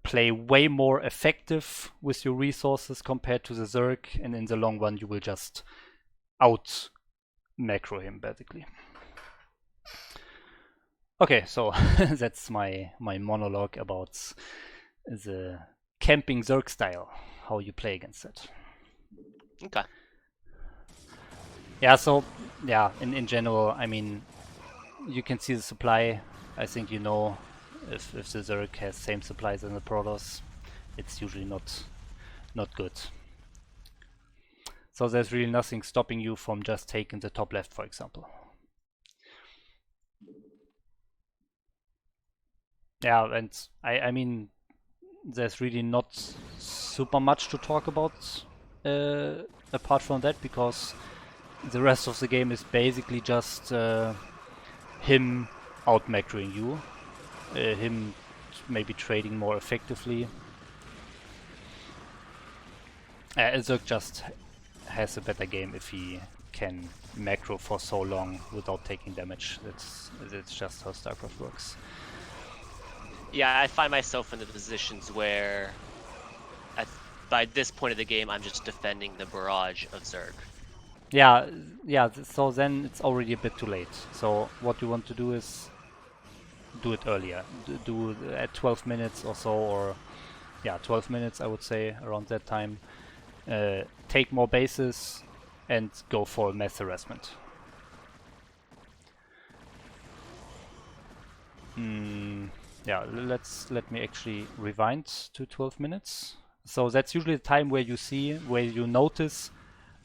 play way more effective with your resources compared to the Zerg, and in the long run you will just out macro him basically. Okay, so that's my monologue about the camping Zerg style, how you play against it. Okay. Yeah, so yeah, in general, I mean, you can see the supply. I think you know if the Zerg has same supplies as the Protoss, it's usually not good. So there's really nothing stopping you from just taking the top left, for example. Yeah, and I mean, there's really not super much to talk about apart from that, because the rest of the game is basically just him out-macroing you, him maybe trading more effectively. Zerg just has a better game if he can macro for so long without taking damage. That's just how StarCraft works. Yeah, I find myself in the positions where by this point of the game I'm just defending the barrage of Zerg. Yeah, so then it's already a bit too late. So what you want to do is do it earlier. Do at 12 minutes or so, or yeah, 12 minutes I would say, around that time. Take more bases and go for mass harassment. Yeah, let me actually rewind to 12 minutes. So that's usually the time where you notice,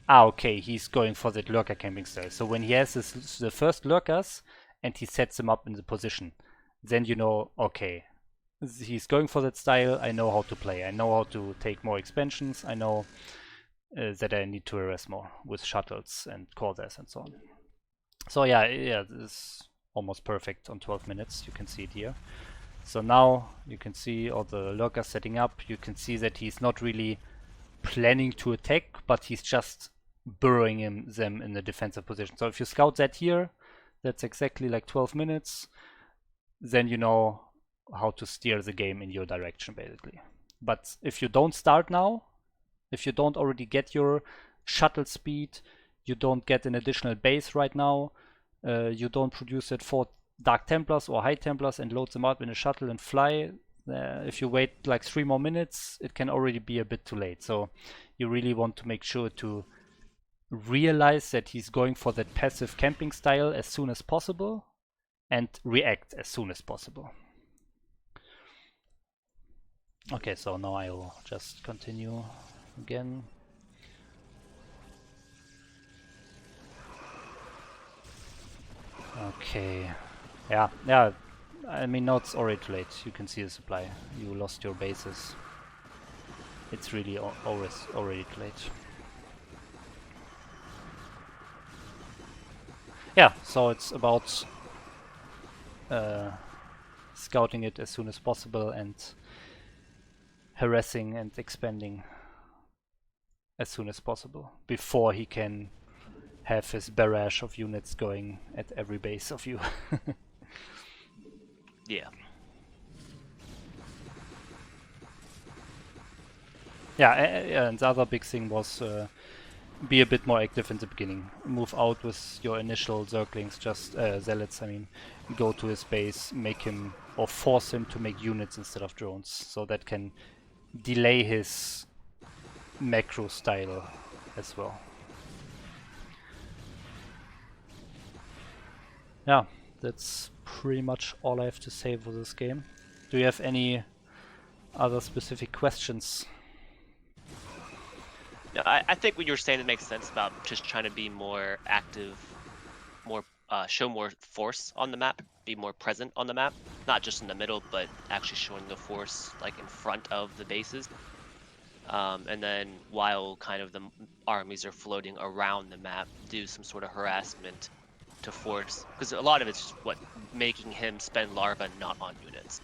okay, he's going for that lurker camping style. So when he has the first lurkers and he sets them up in the position, then you know, okay, he's going for that style. I know how to play. I know how to take more expansions. I know that I need to harass more with shuttles and corsairs and so on. So yeah, this is almost perfect on 12 minutes. You can see it here. So now you can see all the lurkers setting up. You can see that he's not really planning to attack, but he's just burrowing them in the defensive position. So if you scout that here, that's exactly like 12 minutes. Then you know how to steer the game in your direction, basically. But if you don't start now, if you don't already get your shuttle speed, you don't get an additional base right now, you don't produce it for Dark Templars or High Templars and load them up in a shuttle and fly, if you wait like 3 more minutes, it can already be a bit too late. So you really want to make sure to realize that he's going for that passive camping style as soon as possible and react as soon as possible. Okay, so now I will just continue again. Okay, yeah, I mean, now it's already too late. You can see the supply. You lost your bases. It's really already too late. Yeah, so it's about scouting it as soon as possible and harassing and expanding as soon as possible before he can have his barrage of units going at every base of you. Yeah. Yeah, and the other big thing was be a bit more active in the beginning. Move out with your initial zerglings, just zealots, I mean. Go to his base, make him, or force him to make units instead of drones, so that can delay his macro style as well. Yeah, that's pretty much all I have to say for this game. Do you have any other specific questions? No, I think what you're saying, it makes sense about just trying to be more active, more show more force on the map, be more present on the map, not just in the middle, but actually showing the force like in front of the bases. And then while kind of the armies are floating around the map, do some sort of harassment to force, because a lot of it's just making him spend larva not on units,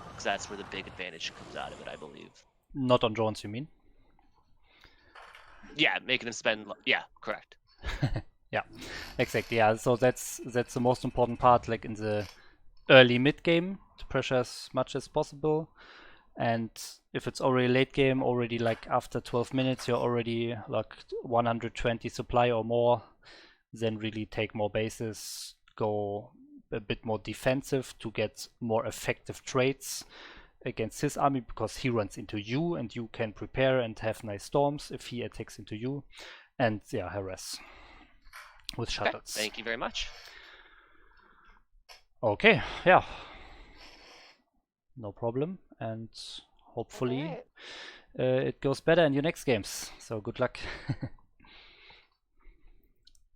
because that's where the big advantage comes out of it, I believe. Not on drones, you mean? Yeah, making them spend. Yeah, correct. Yeah, exactly. Yeah, so that's the most important part, like in the early mid game, to pressure as much as possible. And if it's already late game, already like after 12 minutes, you're already like 120 supply or more, then really take more bases, go a bit more defensive to get more effective trades against his army, because he runs into you and you can prepare and have nice storms if he attacks into you, and yeah, harass with shuttles. Okay, thank you very much. Okay, yeah. No problem, and hopefully it goes better in your next games. So good luck.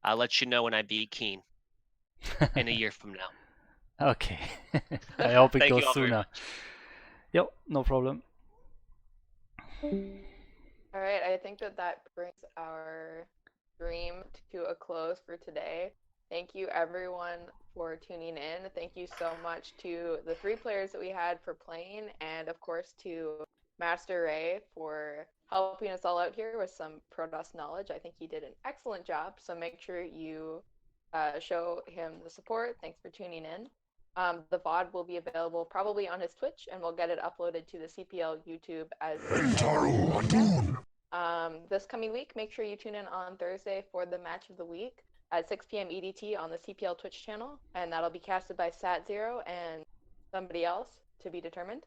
I'll let you know when I beat Keen in a year from now. Okay. I hope it Thank goes you all very sooner. much. Yep, no problem. All right, I think that brings our stream to a close for today. Thank you everyone for tuning in. Thank you so much to the 3 players that we had for playing, and of course to MasterReY for helping us all out here with some Protoss knowledge. I think he did an excellent job, so make sure you show him the support. Thanks for tuning in. The VOD will be available probably on his Twitch, and we'll get it uploaded to the CPL YouTube as this coming week, make sure you tune in on Thursday for the match of the week at 6 p.m. EDT on the CPL Twitch channel, and that'll be casted by Sat0 and somebody else to be determined.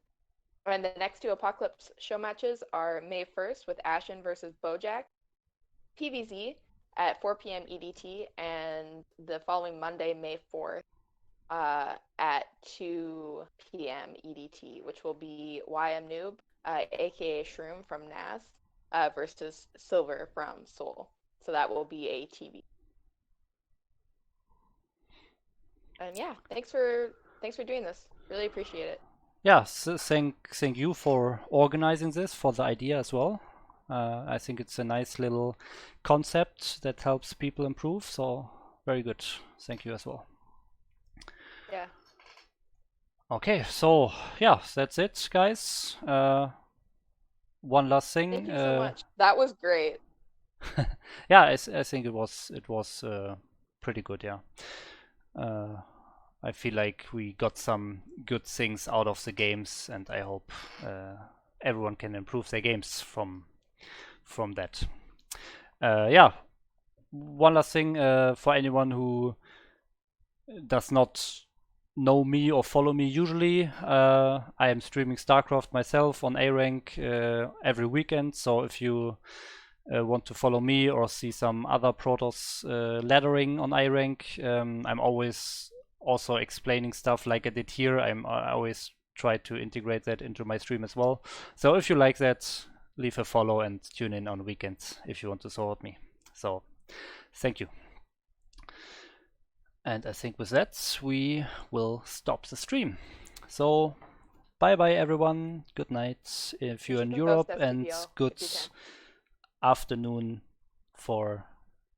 And the next 2 Apocalypse show matches are May 1st with Ashen versus Bojack, PVZ at 4 p.m. EDT, and the following Monday, May 4th, at 2 p.m. EDT, which will be YM Noob, aka Shroom from NAS, versus Silver from Soul. So that will be a TV. And yeah, thanks for doing this. Really appreciate it. Yeah, so thank you for organizing this, for the idea as well. I think it's a nice little concept that helps people improve. So very good. Thank you as well. Yeah. Okay, so yeah, that's it, guys. One last thing. Thank you so much. That was great. Yeah, I think it was pretty good. Yeah. I feel like we got some good things out of the games, and I hope everyone can improve their games from that. Yeah, one last thing for anyone who does not know me or follow me usually, I am streaming StarCraft myself on A rank every weekend, so if you want to follow me or see some other Protoss laddering on A rank, I'm always also explaining stuff like I did here. I always try to integrate that into my stream as well. So if you like that, leave a follow and tune in on weekends if you want to support me. So thank you. And I think with that, we will stop the stream. So bye bye everyone. Good night if you're in Europe, and good afternoon for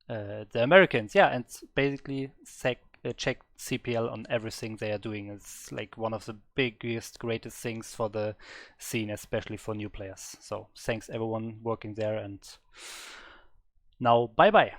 the Americans. Yeah, and basically check CPL on everything they are doing. It's like one of the biggest, greatest things for the scene, especially for new players. So thanks everyone working there, and now bye bye.